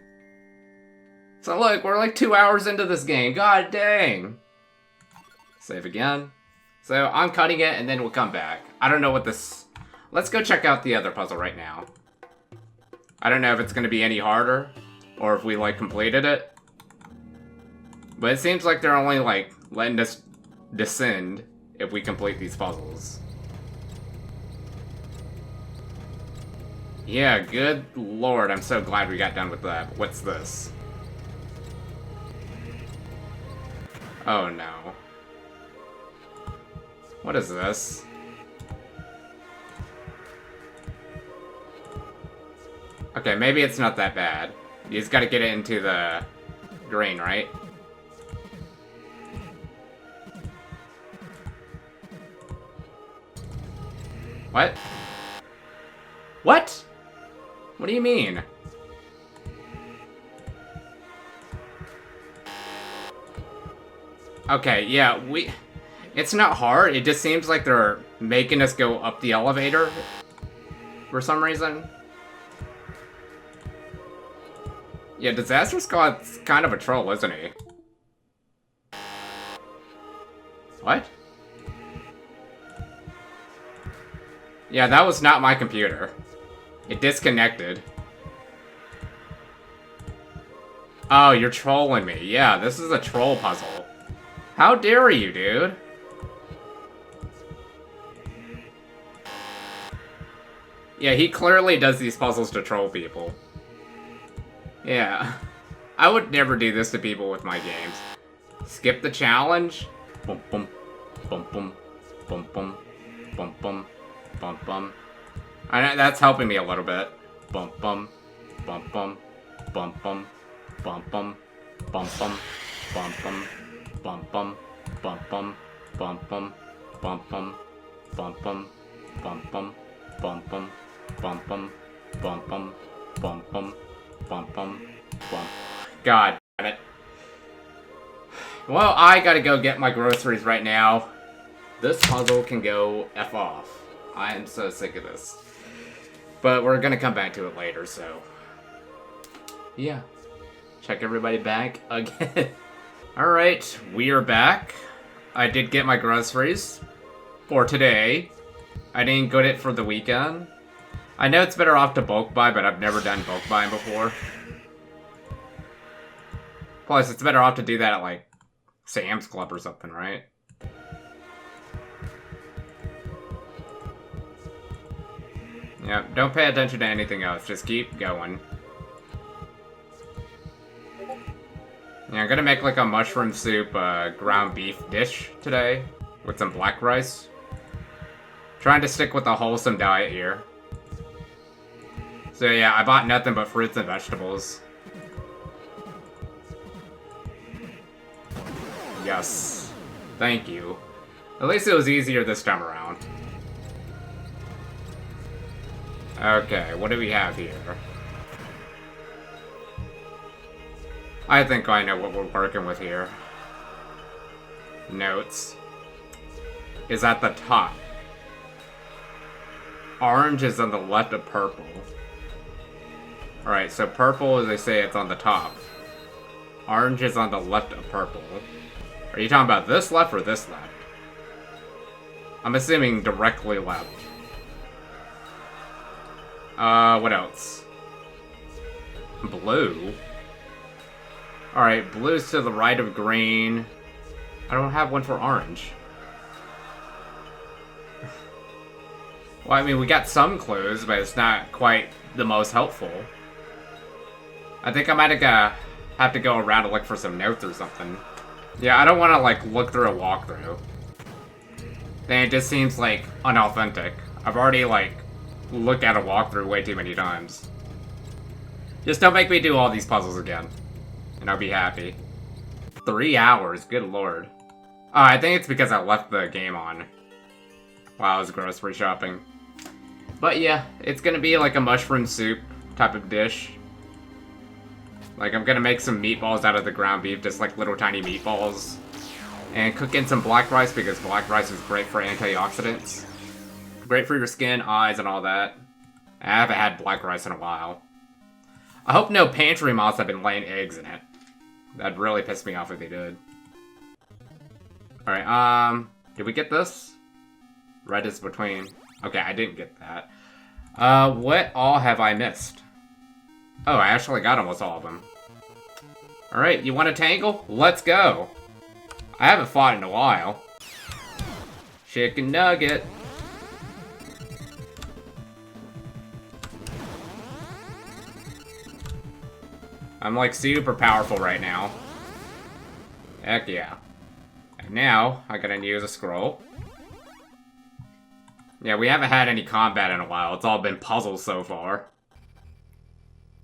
[SPEAKER 1] So look, we're like 2 hours into this game. God dang. Save again. So I'm cutting it and then we'll come back. I don't know what this... Let's go check out the other puzzle right now. I don't know if it's going to be any harder or if we, like, completed it. But it seems like they're only, like, letting us descend if we complete these puzzles. Yeah, good lord, I'm so glad we got done with that. What's this? Oh no. What is this? Okay, maybe it's not that bad. You just gotta get it into the green, right? What? What? What do you mean? Okay, yeah, it's not hard, it just seems like they're making us go up the elevator for some reason. Yeah, Disaster Squad's kind of a troll, isn't he? What? Yeah, that was not my computer. It disconnected. Oh, you're trolling me. Yeah, this is a troll puzzle. How dare you, dude? Yeah, he clearly does these puzzles to troll people. Yeah. I would never do this to people with my games. Skip the challenge. Bum bum. Bum bum. Bum bum. Bum bum. Bum bum. That's helping me a little bit. Bum bum. Bum bum. Bum bum. Bum bum. Bum bum. Bum bum. Bum bum. Bum bum. Bum bum. Bum bum. Bum bum. Bum bum. Bum bum. Bum bum. Bum bum. Bum bum. Bum bum. Bum. God damn it. Well, I gotta go get my groceries right now. This puzzle can go F off. I am so sick of this. But we're gonna come back to it later, so... yeah. Check everybody back again. Alright, we are back. I did get my groceries for today. I didn't get it for the weekend. I know it's better off to bulk buy, but I've never done bulk buying before. Plus, it's better off to do that at, like, Sam's Club or something, right? Yeah, don't pay attention to anything else. Just keep going. Yeah, I'm gonna make, like, a mushroom soup, ground beef dish today with some black rice. Trying to stick with a wholesome diet here. So yeah, I bought nothing but fruits and vegetables. Yes. Thank you. At least it was easier this time around. Okay, what do we have here? I think I know what we're working with here. Notes. Is at the top. Orange is on the left of purple. Alright, so purple, as they say, it's on the top. Orange is on the left of purple. Are you talking about this left or this left? I'm assuming directly left. What else? Blue? Alright, blue's to the right of green. I don't have one for orange. Well, I mean, we got some clues, but it's not quite the most helpful. I think I might have to go around to look for some notes or something. Yeah, I don't want to, like, look through a walkthrough. Then it just seems, like, unauthentic. I've already, like, looked at a walkthrough way too many times. Just don't make me do all these puzzles again. And I'll be happy. 3 hours, good lord. I think it's because I left the game on while I was grocery shopping. But yeah, it's gonna be like a mushroom soup type of dish. Like, I'm gonna make some meatballs out of the ground beef, just like little tiny meatballs. And cook in some black rice, because black rice is great for antioxidants. Great for your skin, eyes, and all that. I haven't had black rice in a while. I hope no pantry moths have been laying eggs in it. That'd really piss me off if they did. Alright, did we get this? Red is between... Okay, I didn't get that. What all have I missed? Oh, I actually got almost all of them. Alright, you want a tangle? Let's go! I haven't fought in a while. Chicken nugget. I'm like super powerful right now. Heck yeah. And now, I gotta use a scroll. Yeah, we haven't had any combat in a while. It's all been puzzles so far.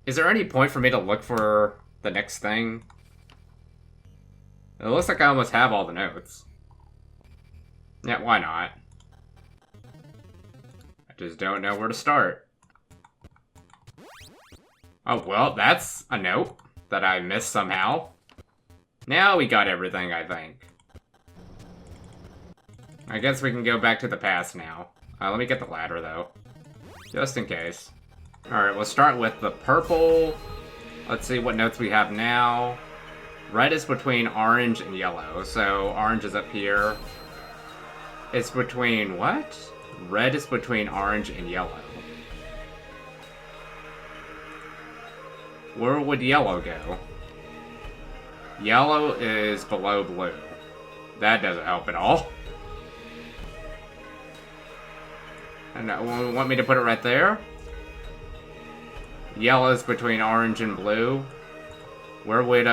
[SPEAKER 1] Is there any point for me to look for the next thing? It looks like I almost have all the notes. Yeah, why not? I just don't know where to start. Oh, well, that's a note that I missed somehow. Now we got everything, I think. I guess we can go back to the past now. Let me get the ladder, though. Just in case. Alright, we'll start with the purple. Let's see what notes we have now. Red is between orange and yellow, so orange is up here. It's between what? Red is between orange and yellow. Where would yellow go? Yellow is below blue. That doesn't help at all. And want me to put it right there? Yellow is between orange and blue. Where would,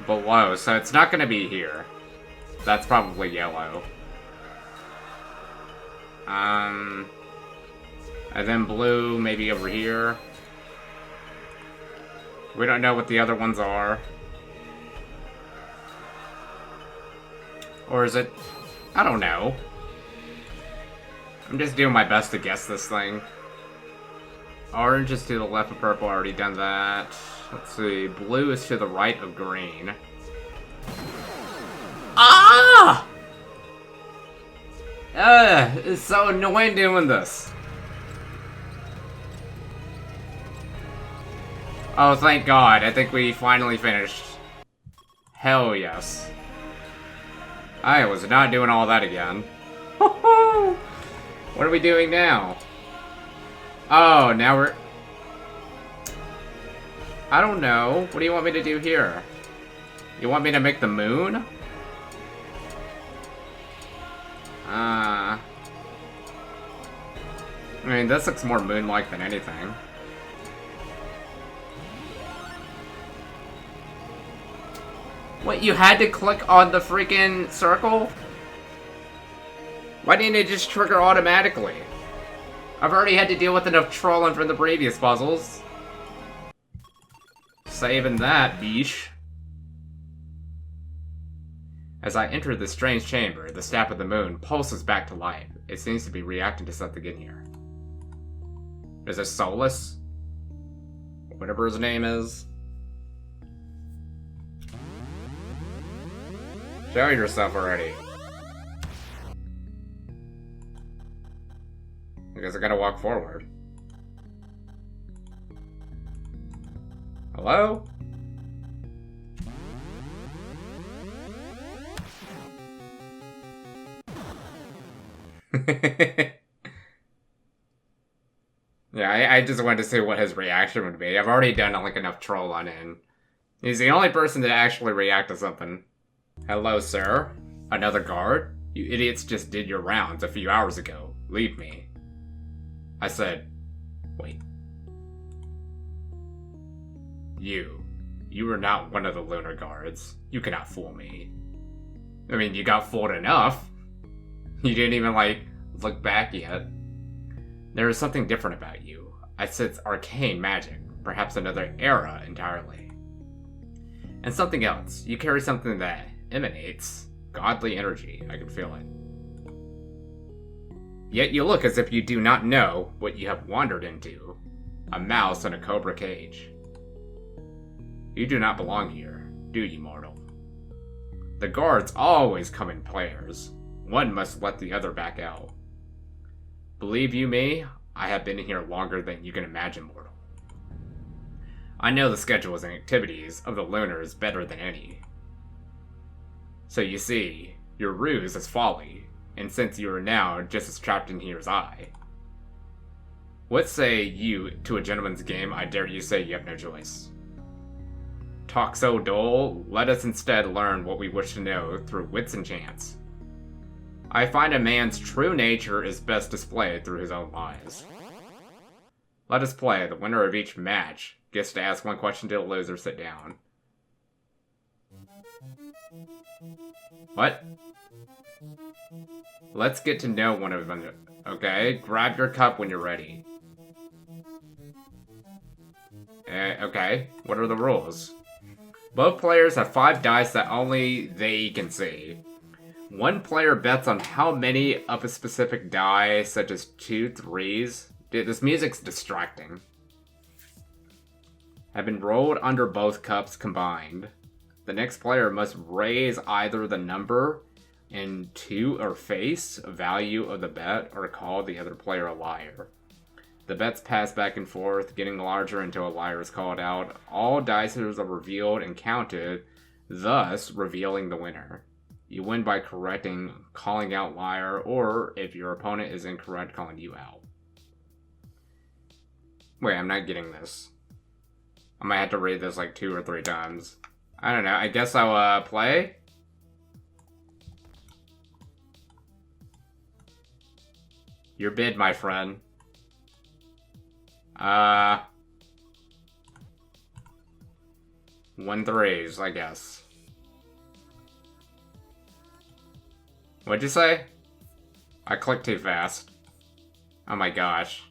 [SPEAKER 1] below, so it's not gonna be here. That's probably yellow. And then blue, maybe over here. We don't know what the other ones are. Or is it... I don't know. I'm just doing my best to guess this thing. Orange is to the left of purple, already done that. Let's see, blue is to the right of green. Ah! It's so annoying doing this. Oh, thank God. I think we finally finished. Hell yes. I was not doing all that again. What are we doing now? Oh, now we're... I don't know. What do you want me to do here? You want me to make the moon? I mean, this looks more moon-like than anything. What, you had to click on the freaking circle? Why didn't it just trigger automatically? I've already had to deal with enough trolling from the previous puzzles. Saving that, beesh. As I enter this strange chamber, the staff of the moon pulses back to life. It seems to be reacting to something in here. Is it Solus? Whatever his name is. Show yourself already. I guess I gotta walk forward. Hello? Yeah, I just wanted to see what his reaction would be. I've already done like enough troll on him. He's the only person to actually react to something. Hello, sir. Another guard? You idiots just did your rounds a few hours ago. Leave me. I said, wait. You were not one of the lunar guards. You cannot fool me. I mean, you got fooled enough. You didn't even, like, look back yet. There is something different about you. I sense arcane magic. Perhaps another era entirely. And something else. You carry something that emanates godly energy. I can feel it. Yet you look as if you do not know what you have wandered into. A mouse in a cobra cage. You do not belong here, do you, mortal? The guards always come in pairs. One must let the other back out. Believe you me, I have been here longer than you can imagine, mortal. I know the schedules and activities of the Lunars better than any. So you see, your ruse is folly, and since you are now just as trapped in here as I. What say you to a gentleman's game? I dare you say you have no choice. Talk so dull, let us instead learn what we wish to know through wits and chance. I find a man's true nature is best displayed through his own lies. Let us play. The winner of each match gets to ask one question to the loser. Sit down. What? Let's get to know one of them. Okay, grab your cup when you're ready. Okay, what are the rules? Both players have 5 dice that only they can see. One player bets on how many of a specific die, such as 2 3s. Dude, this music's distracting. Have been rolled under both cups combined. The next player must raise either the number into or face value of the bet or call the other player a liar. The bets pass back and forth, getting larger until a liar is called out. All dice are revealed and counted, thus revealing the winner. You win by calling out liar, or if your opponent is incorrect, calling you out. Wait, I'm not getting this. I might have to read this like 2 or 3 times. I don't know, I guess I'll play? Your bid, my friend. 1 3s, I guess. What'd you say? I clicked too fast. Oh my gosh.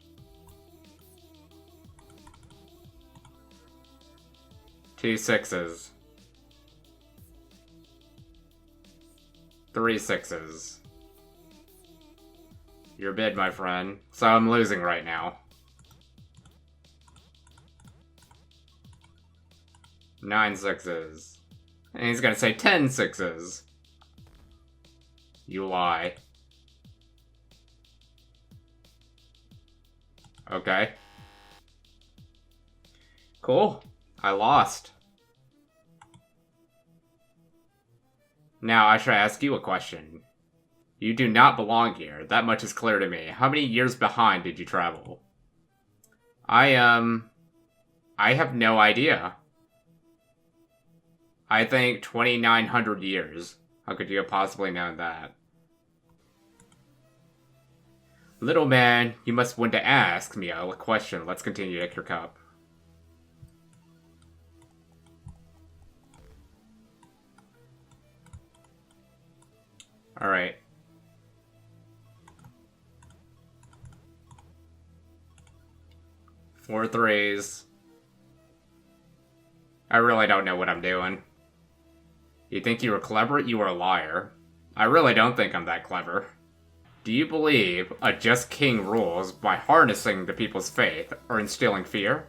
[SPEAKER 1] 2 6s. 3 6s. Your bid, my friend. So I'm losing right now. 9 6s. And he's gonna say 10 6s. You lie. Okay. Cool. I lost. Now I should ask you a question. You do not belong here. That much is clear to me. How many years behind did you travel? I have no idea. I think 2,900 years. How could you have possibly known that? Little man, you must want to ask me a question. Let's continue to take your cup. Alright. Four 3s. I really don't know what I'm doing. You think you were clever? You are a liar. I really don't think I'm that clever. Do you believe a just king rules by harnessing the people's faith or instilling fear?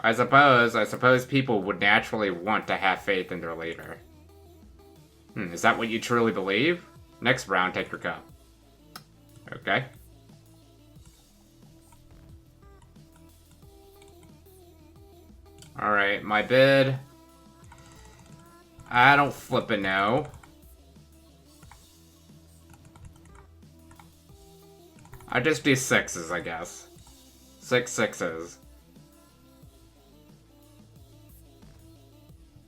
[SPEAKER 1] I suppose people would naturally want to have faith in their leader. Is that what you truly believe? Next round, take your cup. Okay. Alright, my bid. I don't flippin' know. I just do sixes, I guess. 6 sixes.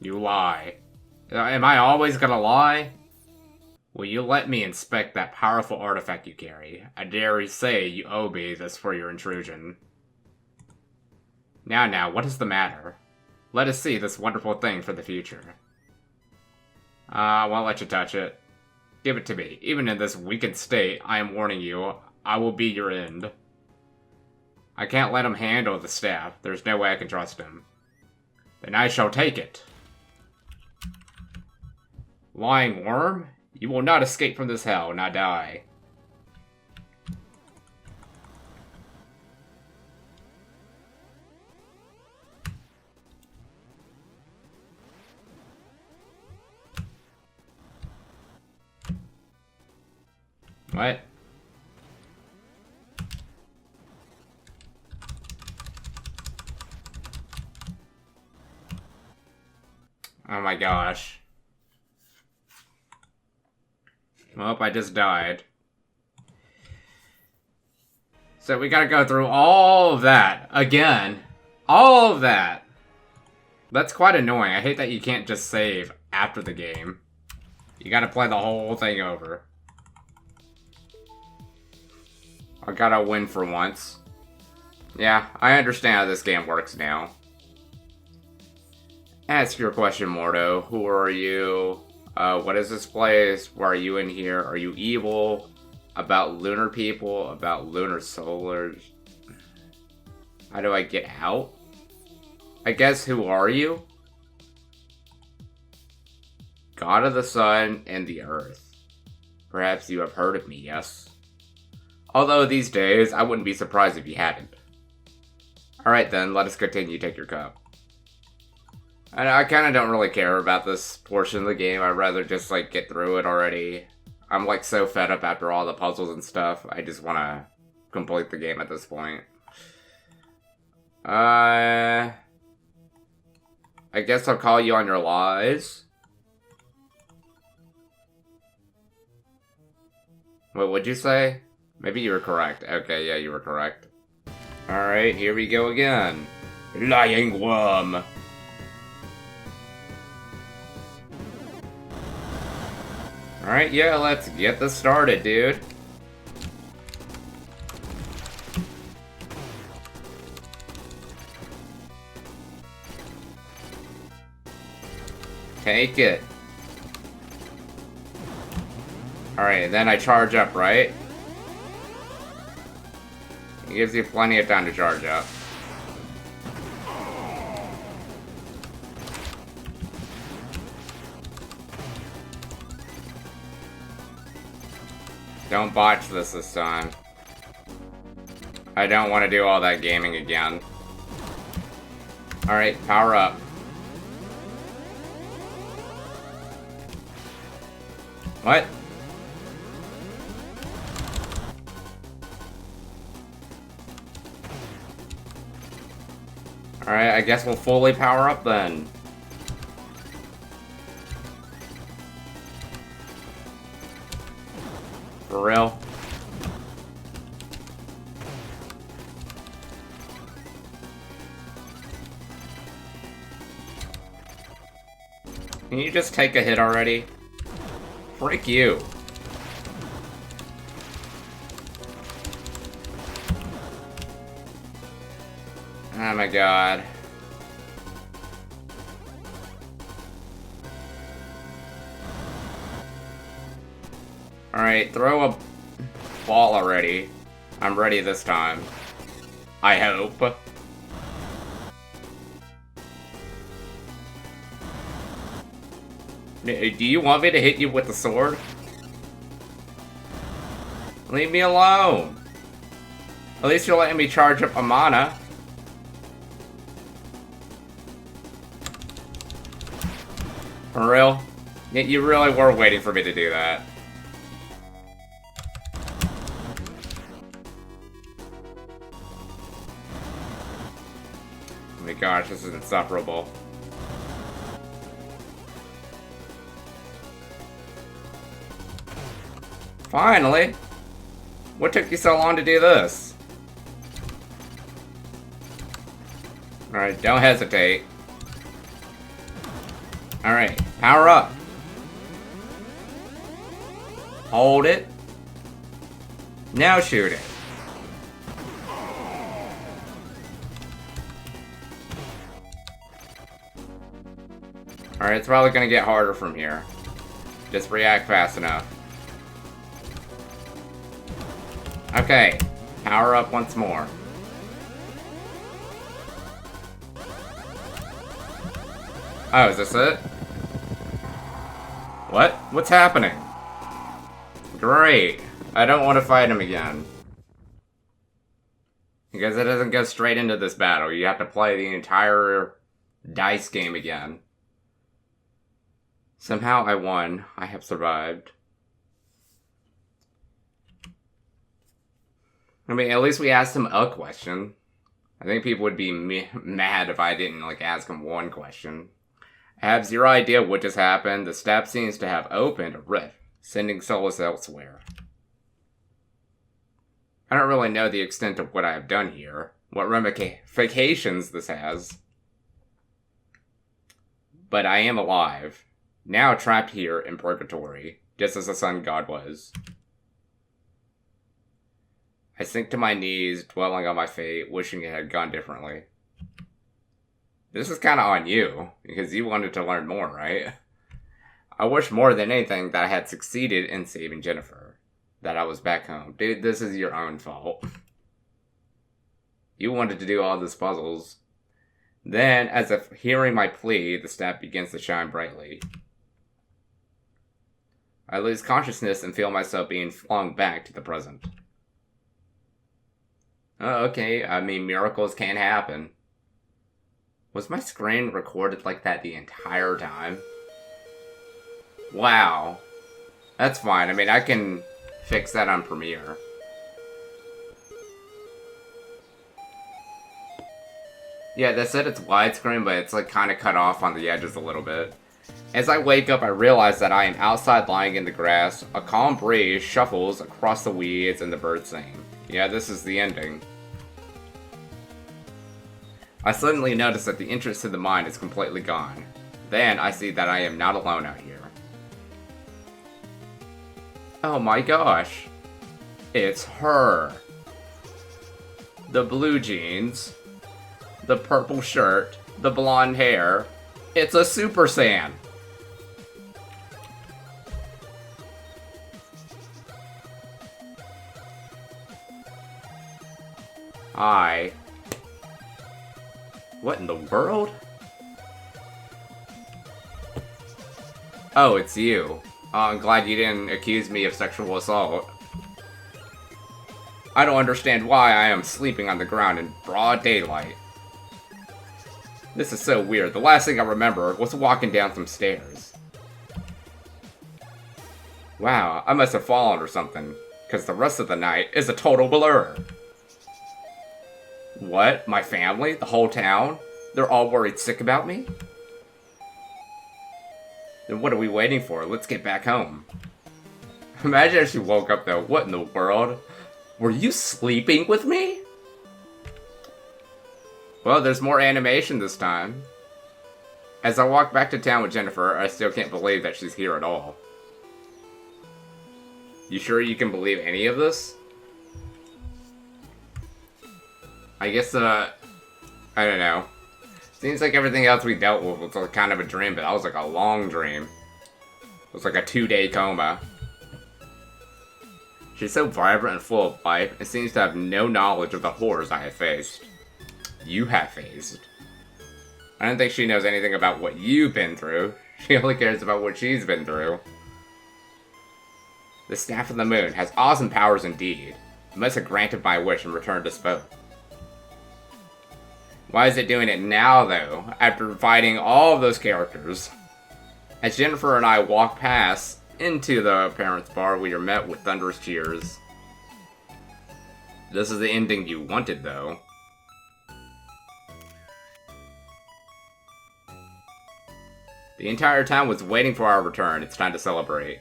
[SPEAKER 1] You lie. Am I always gonna lie? Will you let me inspect that powerful artifact you carry? I dare say you owe me this for your intrusion. Now, what is the matter? Let us see this wonderful thing for the future. I won't let you touch it. Give it to me. Even in this weakened state, I am warning you, I will be your end. I can't let him handle the staff. There's no way I can trust him. Then I shall take it. Lying worm? You will not escape from this hell, now die. What? Oh my gosh. Well, I just died. So we gotta go through all of that again. All of that. That's quite annoying. I hate that you can't just save after the game. You gotta play the whole thing over. I gotta win for once. Yeah, I understand how this game works now. Ask your question, Mordo. Who are you? What is this place? Why are you in here? Are you evil? About lunar people? About lunar solars? How do I get out? I guess, who are you? God of the sun and the earth. Perhaps you have heard of me, yes? Although these days, I wouldn't be surprised if you hadn't. Alright then, let us continue. Take your cup. I kind of don't really care about this portion of the game. I'd rather just, like, get through it already. I'm, like, so fed up after all the puzzles and stuff. I just want to complete the game at this point. I guess I'll call you on your lies. What would you say? Maybe you were correct. Okay, yeah, you were correct. Alright, here we go again. Lying worm. Alright, yeah, let's get this started, dude. Take it. Alright, then I charge up, right? It gives you plenty of time to charge up. Don't botch this time. I don't want to do all that gaming again. Alright, power up. What? Alright, I guess we'll fully power up then. For real? Can you just take a hit already? Frick you. Oh my god. Alright, throw a ball already. I'm ready this time. I hope. Do you want me to hit you with the sword? Leave me alone. At least you're letting me charge up a mana. For real? You really were waiting for me to do that. Oh my gosh, this is insufferable. Finally! What took you so long to do this? Alright, don't hesitate. Alright, power up. Hold it. Now shoot it. Alright, it's probably gonna get harder from here. Just react fast enough. Okay, power up once more. Oh, is this it? What? What's happening? Great. I don't want to fight him again. Because it doesn't go straight into this battle. You have to play the entire dice game again. Somehow I won. I have survived. I mean, at least we asked him a question. I think people would be mad if I didn't, like, ask him one question. I have zero idea what just happened. The step seems to have opened a rift, sending souls elsewhere. I don't really know the extent of what I have done here, what ramifications this has. But I am alive, now trapped here in purgatory, just as the sun god was. I sink to my knees, dwelling on my fate, wishing it had gone differently. This is kind of on you, because you wanted to learn more, right? I wish more than anything that I had succeeded in saving Jennifer. That I was back home. Dude, this is your own fault. You wanted to do all these puzzles. Then, as if hearing my plea, the staff begins to shine brightly. I lose consciousness and feel myself being flung back to the present. Oh, okay. I mean, miracles can happen. Was my screen recorded like that the entire time? Wow. That's fine. I mean, I can fix that on Premiere. Yeah, they said it's widescreen, but it's like kind of cut off on the edges a little bit. As I wake up, I realize that I am outside lying in the grass. A calm breeze shuffles across the weeds and the birds sing. Yeah, this is the ending. I suddenly notice that the interest in the mind is completely gone. Then I see that I am not alone out here. Oh my gosh. It's her. The blue jeans. The purple shirt. The blonde hair. It's a Super Saiyan. Hi. What in the world? Oh, it's you. Oh, I'm glad you didn't accuse me of sexual assault. I don't understand why I am sleeping on the ground in broad daylight. This is so weird. The last thing I remember was walking down some stairs. Wow, I must have fallen or something, because the rest of the night is a total blur. What? My family? The whole town? They're all worried sick about me? Then what are we waiting for? Let's get back home. Imagine if she woke up though. What in the world? Were you sleeping with me? Well, there's more animation this time. As I walk back to town with Jennifer, I still can't believe that she's here at all. You sure you can believe any of this? I guess, I don't know. Seems like everything else we dealt with was like kind of a dream, but that was like a long dream. It was like a 2-day coma. She's so vibrant and full of life, and seems to have no knowledge of the horrors I have faced. You have faced. I don't think she knows anything about what you've been through. She only cares about what she's been through. The Staff of the Moon has awesome powers indeed. It must have granted my wish and returned us both. Why is it doing it now, though, after fighting all of those characters? As Jennifer and I walk past into the parents' bar, we are met with thunderous cheers. This is the ending you wanted, though. The entire town was waiting for our return. It's time to celebrate.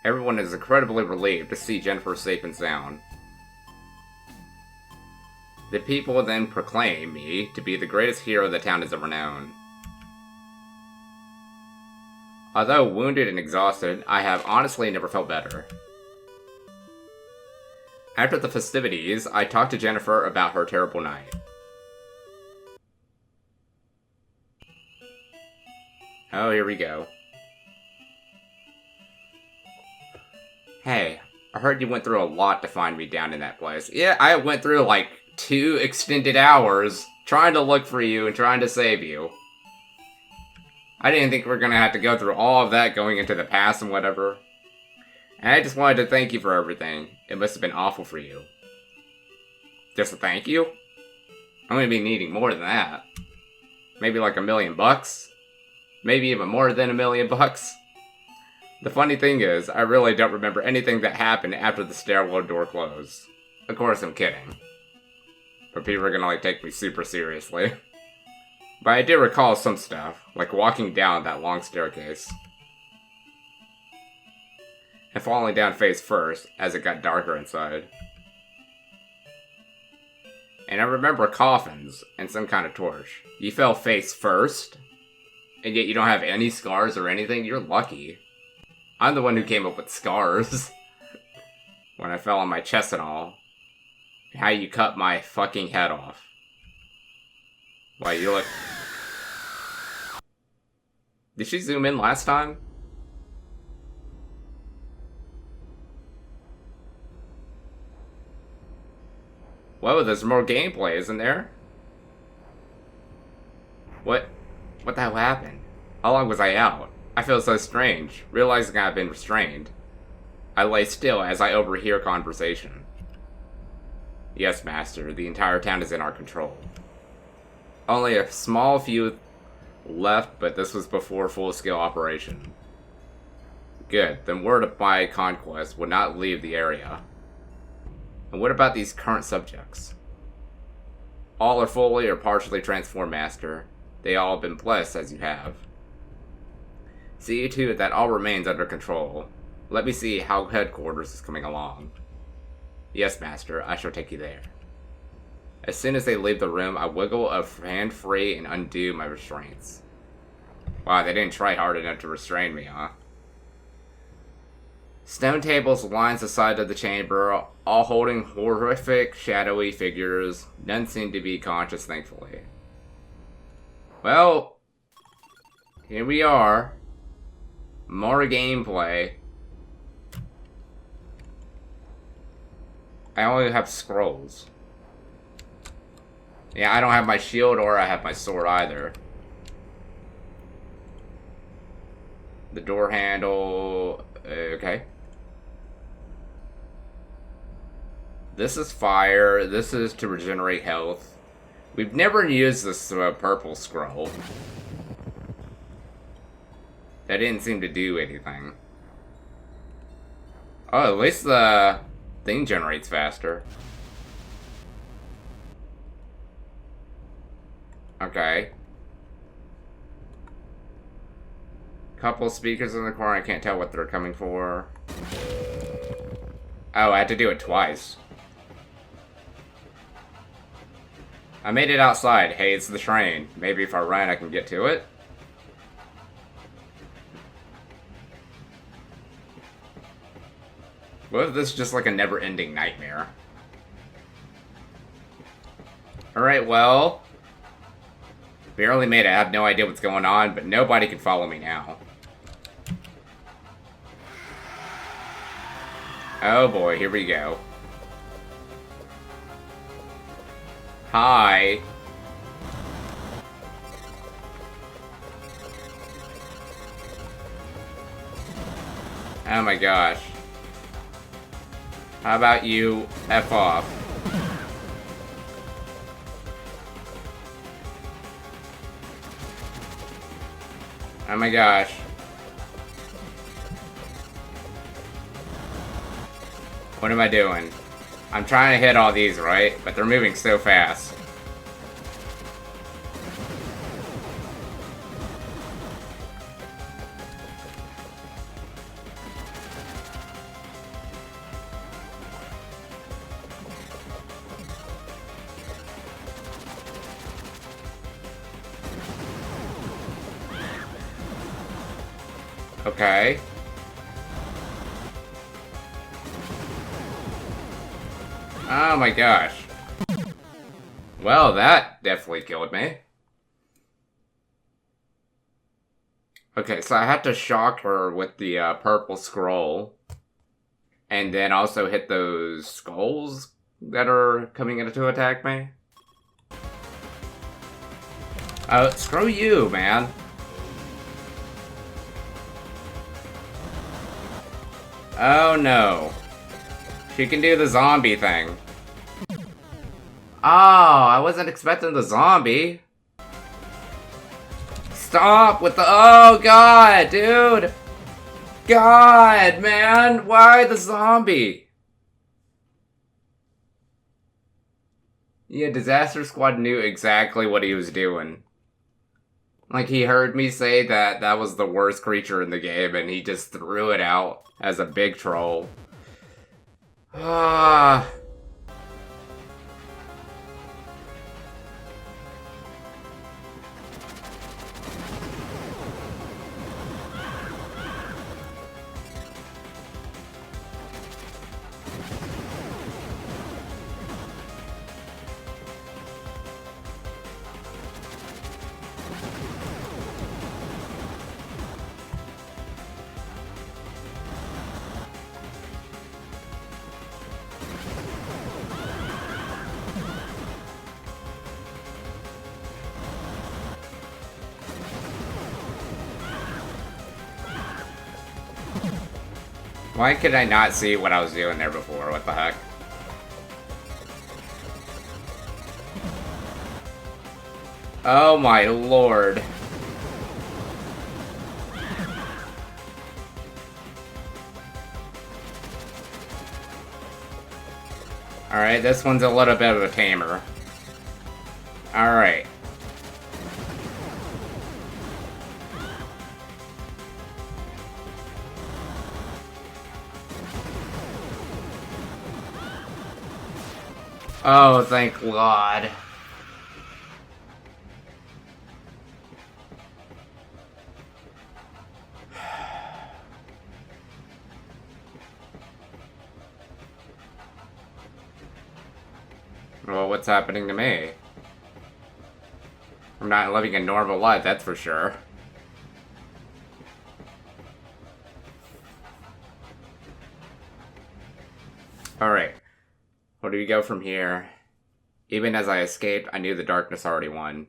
[SPEAKER 1] Everyone is incredibly relieved to see Jennifer safe and sound. The people then proclaim me to be the greatest hero the town has ever known. Although wounded and exhausted, I have honestly never felt better. After the festivities, I talked to Jennifer about her terrible night. Oh, here we go. Hey, I heard you went through a lot to find me down in that place. Yeah, I went through like 2 extended hours trying to look for you and trying to save you. I didn't think we were gonna have to go through all of that going into the past and whatever. And I just wanted to thank you for everything. It must have been awful for you. Just a thank you? I'm gonna be needing more than that. Maybe like $1 million? Maybe even more than $1 million? The funny thing is, I really don't remember anything that happened after the stairwell door closed. Of course, I'm kidding. But people are gonna like take me super seriously. But I do recall some stuff, like walking down that long staircase. And falling down face first, as it got darker inside. And I remember coffins, and some kind of torch. You fell face first? And yet you don't have any scars or anything? You're lucky. I'm the one who came up with scars. When I fell on my chest and all. How you cut my fucking head off. Why, you look... Did she zoom in last time? Whoa, there's more gameplay, isn't there? What the hell happened? How long was I out? I feel so strange, realizing I've been restrained. I lay still as I overhear conversation. Yes, Master, the entire town is in our control. Only a small few left, but this was before full-scale operation. Good, then word of my conquest would not leave the area. And what about these current subjects? All are fully or partially transformed, Master. They all have been blessed as you have. See to it that all remains under control. Let me see how headquarters is coming along. Yes, Master, I shall take you there. As soon as they leave the room, I wiggle a hand free and undo my restraints. Wow, they didn't try hard enough to restrain me, huh? Stone tables lines the side of the chamber, all holding horrific, shadowy figures. None seem to be conscious, thankfully. Well, here we are. More gameplay. I only have scrolls. Yeah, I don't have my shield or I have my sword either. The door handle... okay. This is fire. This is to regenerate health. We've never used this purple scroll. That didn't seem to do anything. Oh, at least the thing generates faster. Okay. Couple speakers in the corner, I can't tell what they're coming for. Oh, I had to do it twice. I made it outside. Hey, it's the train. Maybe if I run, I can get to it? What if this is just like a never-ending nightmare? Alright, well... barely made it. I have no idea what's going on, but nobody can follow me now. Oh boy, here we go. Hi. Oh my gosh. How about you F off? Oh my gosh. What am I doing? I'm trying to hit all these, right? But they're moving so fast. Okay. Oh my gosh. Well, that definitely killed me. Okay, so I have to shock her with the purple scroll. And then also hit those skulls that are coming in to attack me. Oh, screw you, man. Oh no. She can do the zombie thing. Oh, I wasn't expecting the zombie. Stop with the... Oh god, dude. God, man. Why the zombie? Yeah, Disaster Squad knew exactly what he was doing. Like, he heard me say that that was the worst creature in the game, and he just threw it out as a big troll. Ah. Why could I not see what I was doing there before? What the heck? Oh my lord. Alright, this one's a little bit of a tamer. Alright. Oh, thank God. Well, what's happening to me? I'm not living a normal life, that's for sure. Alright. Where do we go from here? Even as I escaped, I knew the darkness already won.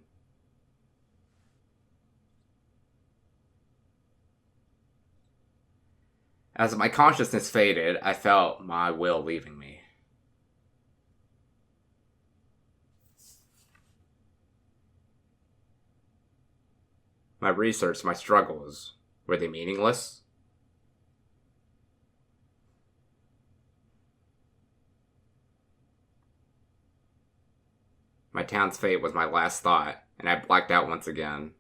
[SPEAKER 1] As my consciousness faded, I felt my will leaving me. My research, my struggles, were they meaningless? My town's fate was my last thought, and I blacked out once again.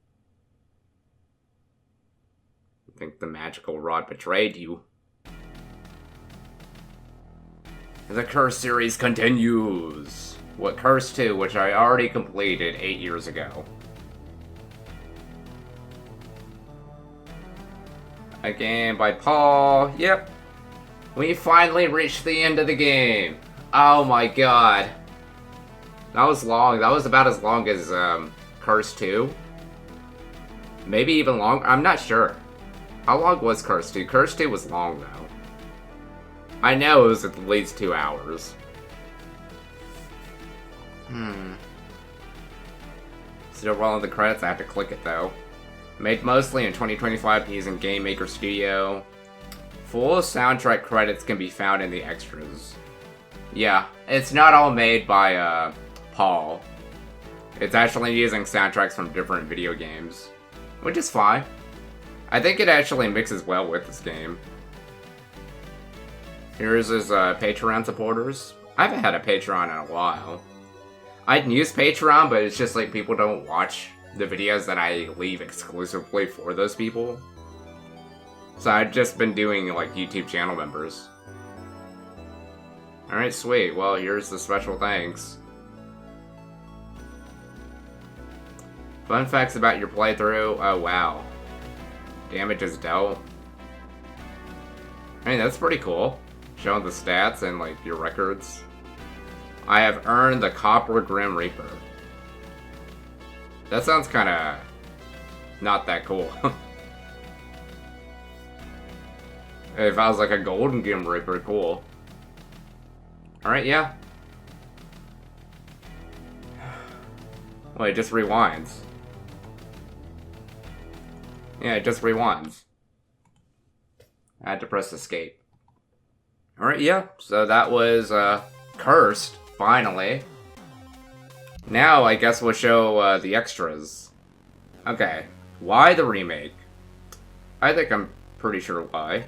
[SPEAKER 1] I think the magical rod betrayed you. The Curse series continues! With Curse 2, which I already completed 8 years ago. A game by Paul. Yep. We finally reached the end of the game. Oh my god. That was long. That was about as long as Curse 2. Maybe even longer. I'm not sure. How long was Curse 2? Curse 2 was long, though. I know it was at least 2 hours. Still rolling the credits. I have to click it, though. Made mostly in 2025 using Game Maker Studio. Full soundtrack credits can be found in the extras. Yeah, it's not all made by, Paul. It's actually using soundtracks from different video games, which is fine. I think it actually mixes well with this game. Here's his, Patreon supporters. I haven't had a Patreon in a while. I'd use Patreon, but it's just like people don't watch the videos that I leave exclusively for those people. So I've just been doing, like, YouTube channel members. Alright, sweet. Well, here's the special thanks. Fun facts about your playthrough. Oh, wow. Damage is dealt. I mean, that's pretty cool. Showing the stats and, like, your records. I have earned the Copper Grim Reaper. That sounds kinda... not that cool. If I was like a Golden Grim Reaper, cool. Alright, yeah. Well, it just rewinds. Yeah, it just rewinds. I had to press escape. Alright, yeah. So that was, Cursed, finally. Now, I guess we'll show, the extras. Okay. Why the remake? I think I'm pretty sure why.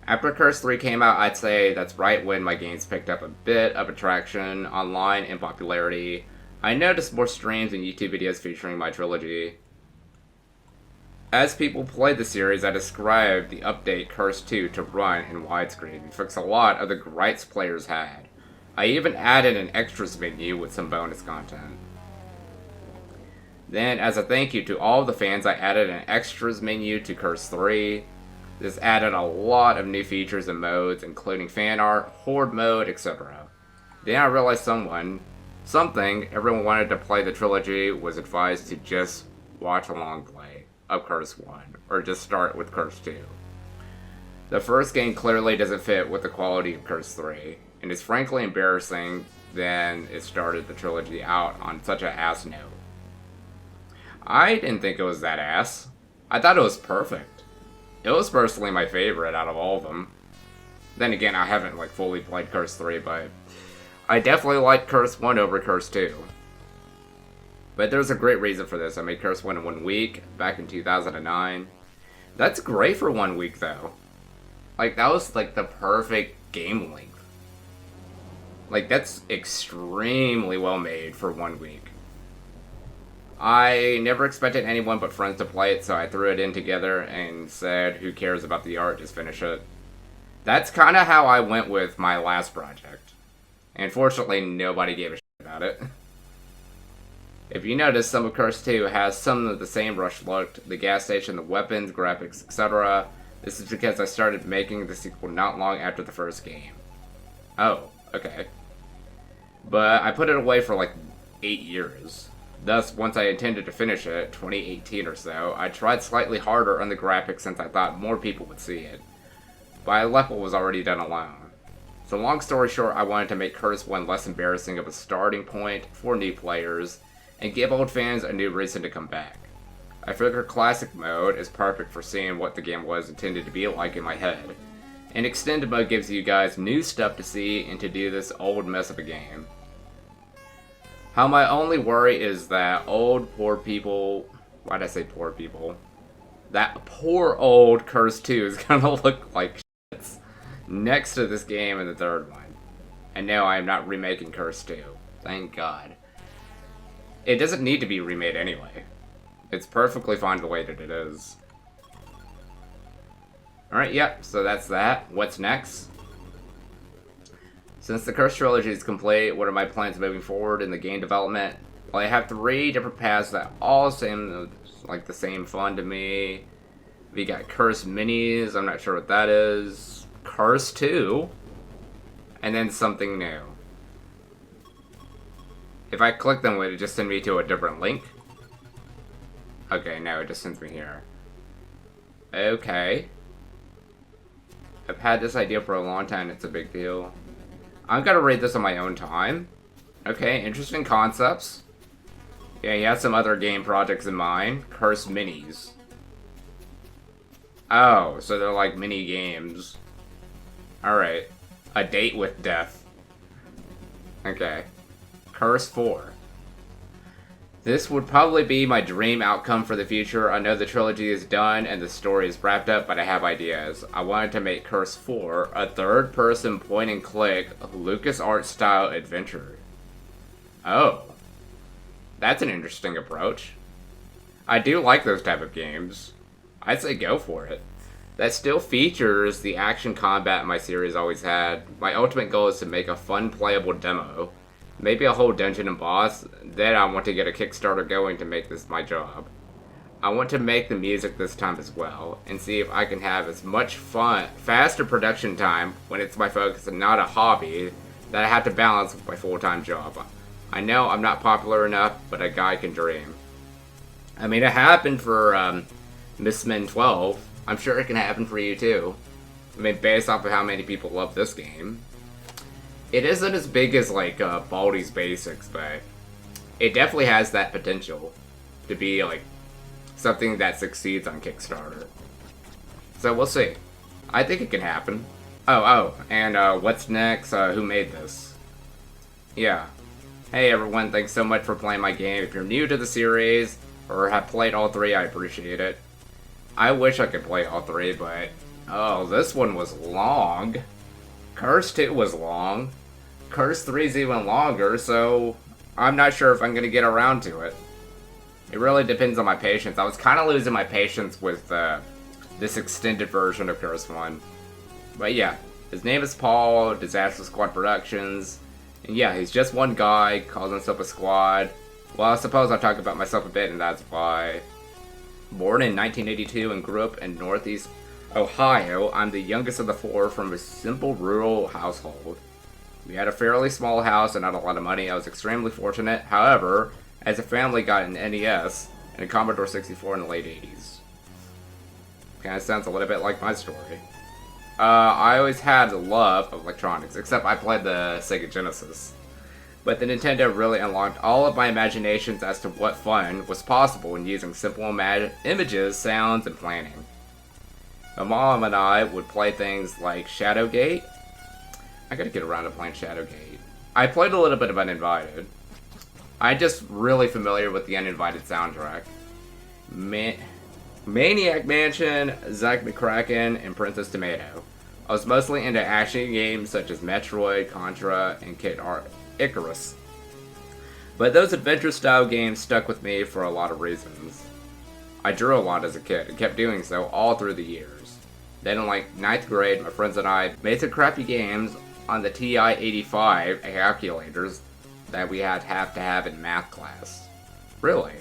[SPEAKER 1] After Cursed 3 came out, I'd say that's right when my games picked up a bit of attraction online and popularity. I noticed more streams and YouTube videos featuring my trilogy. As people played the series, I described the update Cursed 2 to run in widescreen and fix a lot of the gripes players had. I even added an extras menu with some bonus content. Then, as a thank you to all the fans, I added an extras menu to Cursed 3. This added a lot of new features and modes, including fan art, horde mode, etc. Then I realized everyone wanted to play the trilogy was advised to just watch a long play of Cursed 1, or just start with Cursed 2. The first game clearly doesn't fit with the quality of Cursed 3, and is frankly embarrassing then it started the trilogy out on such an ass note. I didn't think it was that ass. I thought it was perfect. It was personally my favorite out of all of them. Then again, I haven't like fully played Cursed 3, but I definitely like Cursed 1 over Cursed 2. But there's a great reason for this. I made Cursed 1 in 1 week, back in 2009. That's great for 1 week, though. Like, that was like the perfect game length. Like, that's extremely well made for 1 week. I never expected anyone but friends to play it, so I threw it in together and said, who cares about the art, just finish it. That's kind of how I went with my last project. And fortunately, nobody gave a shit about it. If you notice, some of Cursed 2 has some of the same rush look, the gas station, the weapons, graphics, etc. This is because I started making the sequel not long after the first game. Oh, okay. But I put it away for like 8 years. Thus, once I intended to finish it, 2018 or so, I tried slightly harder on the graphics since I thought more people would see it. But Aleppo was already done alone. So long story short, I wanted to make Cursed 1 less embarrassing of a starting point for new players, and give old fans a new reason to come back. I figure Classic Mode is perfect for seeing what the game was intended to be like in my head, and Extended Mode gives you guys new stuff to see and to do this old mess of a game. How my only worry is that old poor people... Why'd I say poor people? That poor old Cursed 2 is gonna look like shit next to this game in the third one. And no, I am not remaking Cursed 2. Thank God. It doesn't need to be remade anyway. It's perfectly fine the way that it is. Alright, yep, so that's that. What's next? Since the Cursed trilogy is complete, what are my plans moving forward in the game development? Well, I have 3 different paths that all seem like the same fun to me. We got Cursed Minis, I'm not sure what that is. Cursed 2. And then something new. If I click them, would it just send me to a different link? Okay, no, it just sends me here. Okay. I've had this idea for a long time, it's a big deal. I'm gonna read this on my own time. Okay, interesting concepts. Yeah, he has some other game projects in mind. Cursed Minis. Oh, so they're like mini games. Alright. A Date with Death. Okay. Curse 4. This would probably be my dream outcome for the future. I know the trilogy is done and the story is wrapped up, but I have ideas. I wanted to make Curse 4 a third-person point-and-click LucasArts style adventure. Oh. That's an interesting approach. I do like those type of games. I'd say go for it. That still features the action combat my series always had. My ultimate goal is to make a fun playable demo. Maybe a whole dungeon and boss. Then I want to get a Kickstarter going to make this my job. I want to make the music this time as well, and see if I can have as much fun, faster production time when it's my focus and not a hobby that I have to balance with my full-time job. I know I'm not popular enough, but a guy can dream. I mean, it happened for Miss Men 12. I'm sure it can happen for you too. I mean, based off of how many people love this game. It isn't as big as like Baldi's Basics, but it definitely has that potential to be like something that succeeds on Kickstarter. So we'll see. I think it can happen. And what's next? Who made this? Yeah. Hey everyone, thanks so much for playing my game. If you're new to the series, or have played all three, I appreciate it. I wish I could play all three, but... oh, this one was long. Curse 2 was long. Curse 3's even longer, so... I'm not sure if I'm gonna get around to it. It really depends on my patience. I was kind of losing my patience with this extended version of Curse 1. But yeah, his name is Paul, Disaster Squad Productions. And yeah, he's just one guy, calls himself a squad. Well, I suppose I'll talk about myself a bit, and that's why. Born in 1982 and grew up in Northeast Ohio, I'm the youngest of the four from a simple rural household. We had a fairly small house and not a lot of money. I was extremely fortunate. However, as a family got an NES and a Commodore 64 in the late 80s. Kinda sounds a little bit like my story. I always had a love of electronics, except I played the Sega Genesis. But the Nintendo really unlocked all of my imaginations as to what fun was possible in using simple images, sounds, and planning. My mom and I would play things like Shadowgate. I gotta get around to playing Shadowgate. I played a little bit of Uninvited. I'm just really familiar with the Uninvited soundtrack. Maniac Mansion, Zack McCracken, and Princess Tomato. I was mostly into action games such as Metroid, Contra, and Kid Icarus. But those adventure-style games stuck with me for a lot of reasons. I drew a lot as a kid, and kept doing so all through the years. Then in like 9th grade, my friends and I made some crappy games on the TI-85 calculators that we had to have in math class. Really?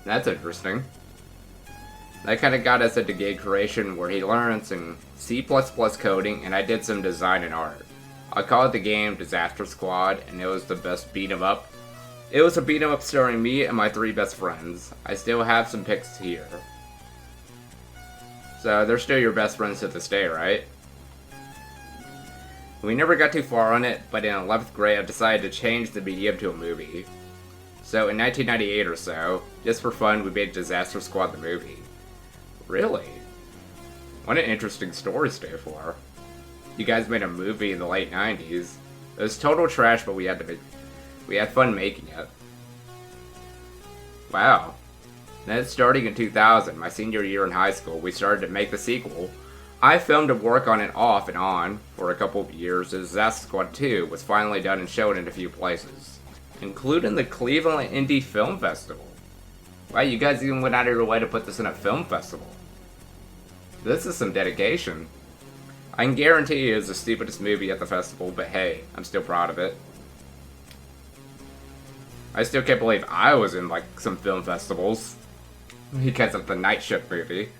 [SPEAKER 1] That's interesting. That kind of got us into game creation where he learned some C++ coding and I did some design and art. I called the game Disaster Squad and it was the best beat 'em up. It was a beat 'em up starring me and my 3 best friends. I still have some pics here. So they're still your best friends to this day, right? We never got too far on it, but in 11th grade I decided to change the medium to a movie. So in 1998 or so, just for fun, we made Disaster Squad the movie. Really? What an interesting story to stay for. You guys made a movie in the late 90s. It was total trash, but we had fun making it. Wow. Then starting in 2000, my senior year in high school, we started to make the sequel. I filmed and worked on it off and on for a couple of years. Disaster Squad 2 was finally done and shown in a few places, including the Cleveland Indie Film Festival. Wow, you guys even went out of your way to put this in a film festival. This is some dedication. I can guarantee you it's the stupidest movie at the festival, but hey, I'm still proud of it. I still can't believe I was in like some film festivals because of the Night Shift movie.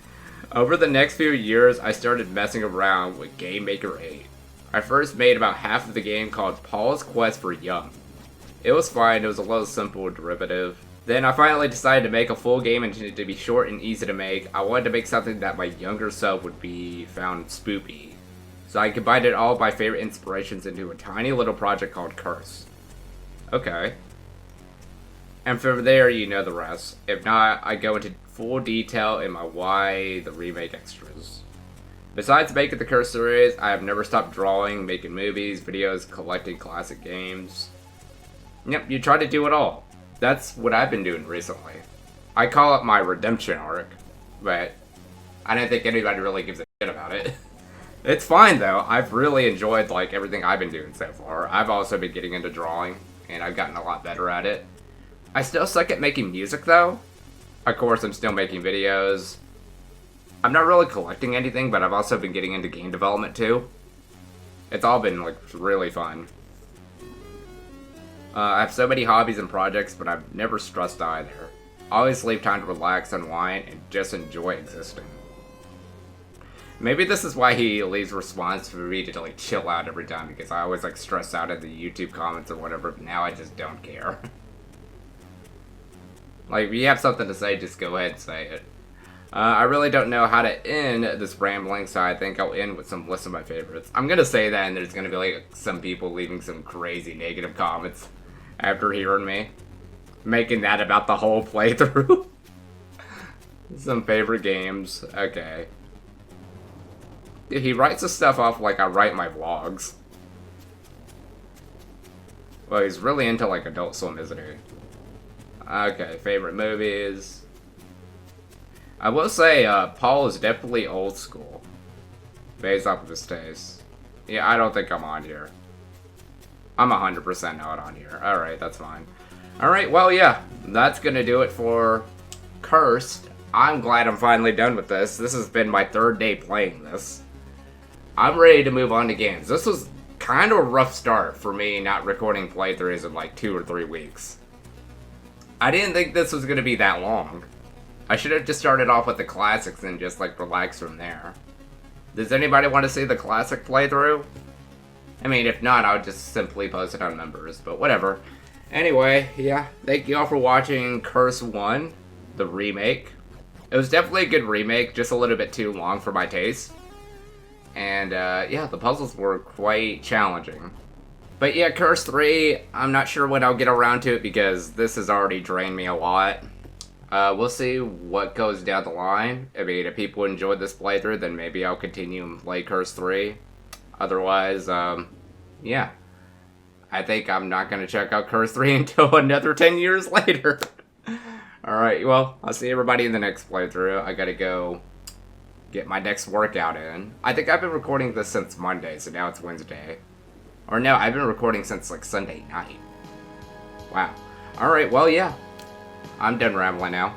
[SPEAKER 1] Over the next few years, I started messing around with Game Maker 8. I first made about half of the game called Paul's Quest for Young. It was fine, it was a little simple derivative. Then I finally decided to make a full game intended to be short and easy to make. I wanted to make something that my younger self would be found spoopy. So I combined all of my favorite inspirations into a tiny little project called Curse. Okay. And from there, you know the rest. If not, I go into full detail in my Why the Remake extras. Besides making the Curse series, I have never stopped drawing, making movies, videos, collecting classic games. Yep, you try to do it all. That's what I've been doing recently. I call it my redemption arc, but I don't think anybody really gives a shit about it. It's fine though. I've really enjoyed like everything I've been doing so far. I've also been getting into drawing, and I've gotten a lot better at it. I still suck at making music though. Of course, I'm still making videos. I'm not really collecting anything, but I've also been getting into game development too. It's all been like really fun. I have so many hobbies and projects, but I've never stressed either. I always leave time to relax, unwind, and just enjoy existing. Maybe this is why he leaves response for me to like chill out every time, because I always like stress out at the YouTube comments or whatever, but now I just don't care. Like, if you have something to say, just go ahead and say it. I really don't know how to end this rambling, so I think I'll end with some lists of my favorites. I'm gonna say that, and there's gonna be like some people leaving some crazy negative comments after hearing me making that about the whole playthrough. Some favorite games. Okay. He writes the stuff off like I write my vlogs. Well, he's really into like Adult Swim, isn't he? Okay, favorite movies. I will say, Paul is definitely old school. Based off of his taste. Yeah, I don't think I'm on here. I'm 100% not on here. Alright, that's fine. Alright, well, yeah. That's gonna do it for Cursed. I'm glad I'm finally done with this. This has been my third day playing this. I'm ready to move on to games. This was kind of a rough start for me not recording playthroughs in like 2 or 3 weeks. I didn't think this was gonna be that long. I should have just started off with the classics and just like relax from there. Does anybody want to see the classic playthrough? I mean, if not, I'll just simply post it on members, but whatever. Anyway, yeah, thank you all for watching Curse 1, the remake. It was definitely a good remake, just a little bit too long for my taste. And yeah, the puzzles were quite challenging. But yeah, Curse 3, I'm not sure when I'll get around to it because this has already drained me a lot. We'll see what goes down the line. I mean, if people enjoyed this playthrough, then maybe I'll continue and play Curse 3. Otherwise, yeah. I think I'm not going to check out Curse 3 until another 10 years later. Alright, well, I'll see everybody in the next playthrough. I gotta go get my next workout in. I think I've been recording this since Monday, so now it's Wednesday. Or no, I've been recording since like Sunday night. Wow. Alright, well, yeah. I'm done rambling now.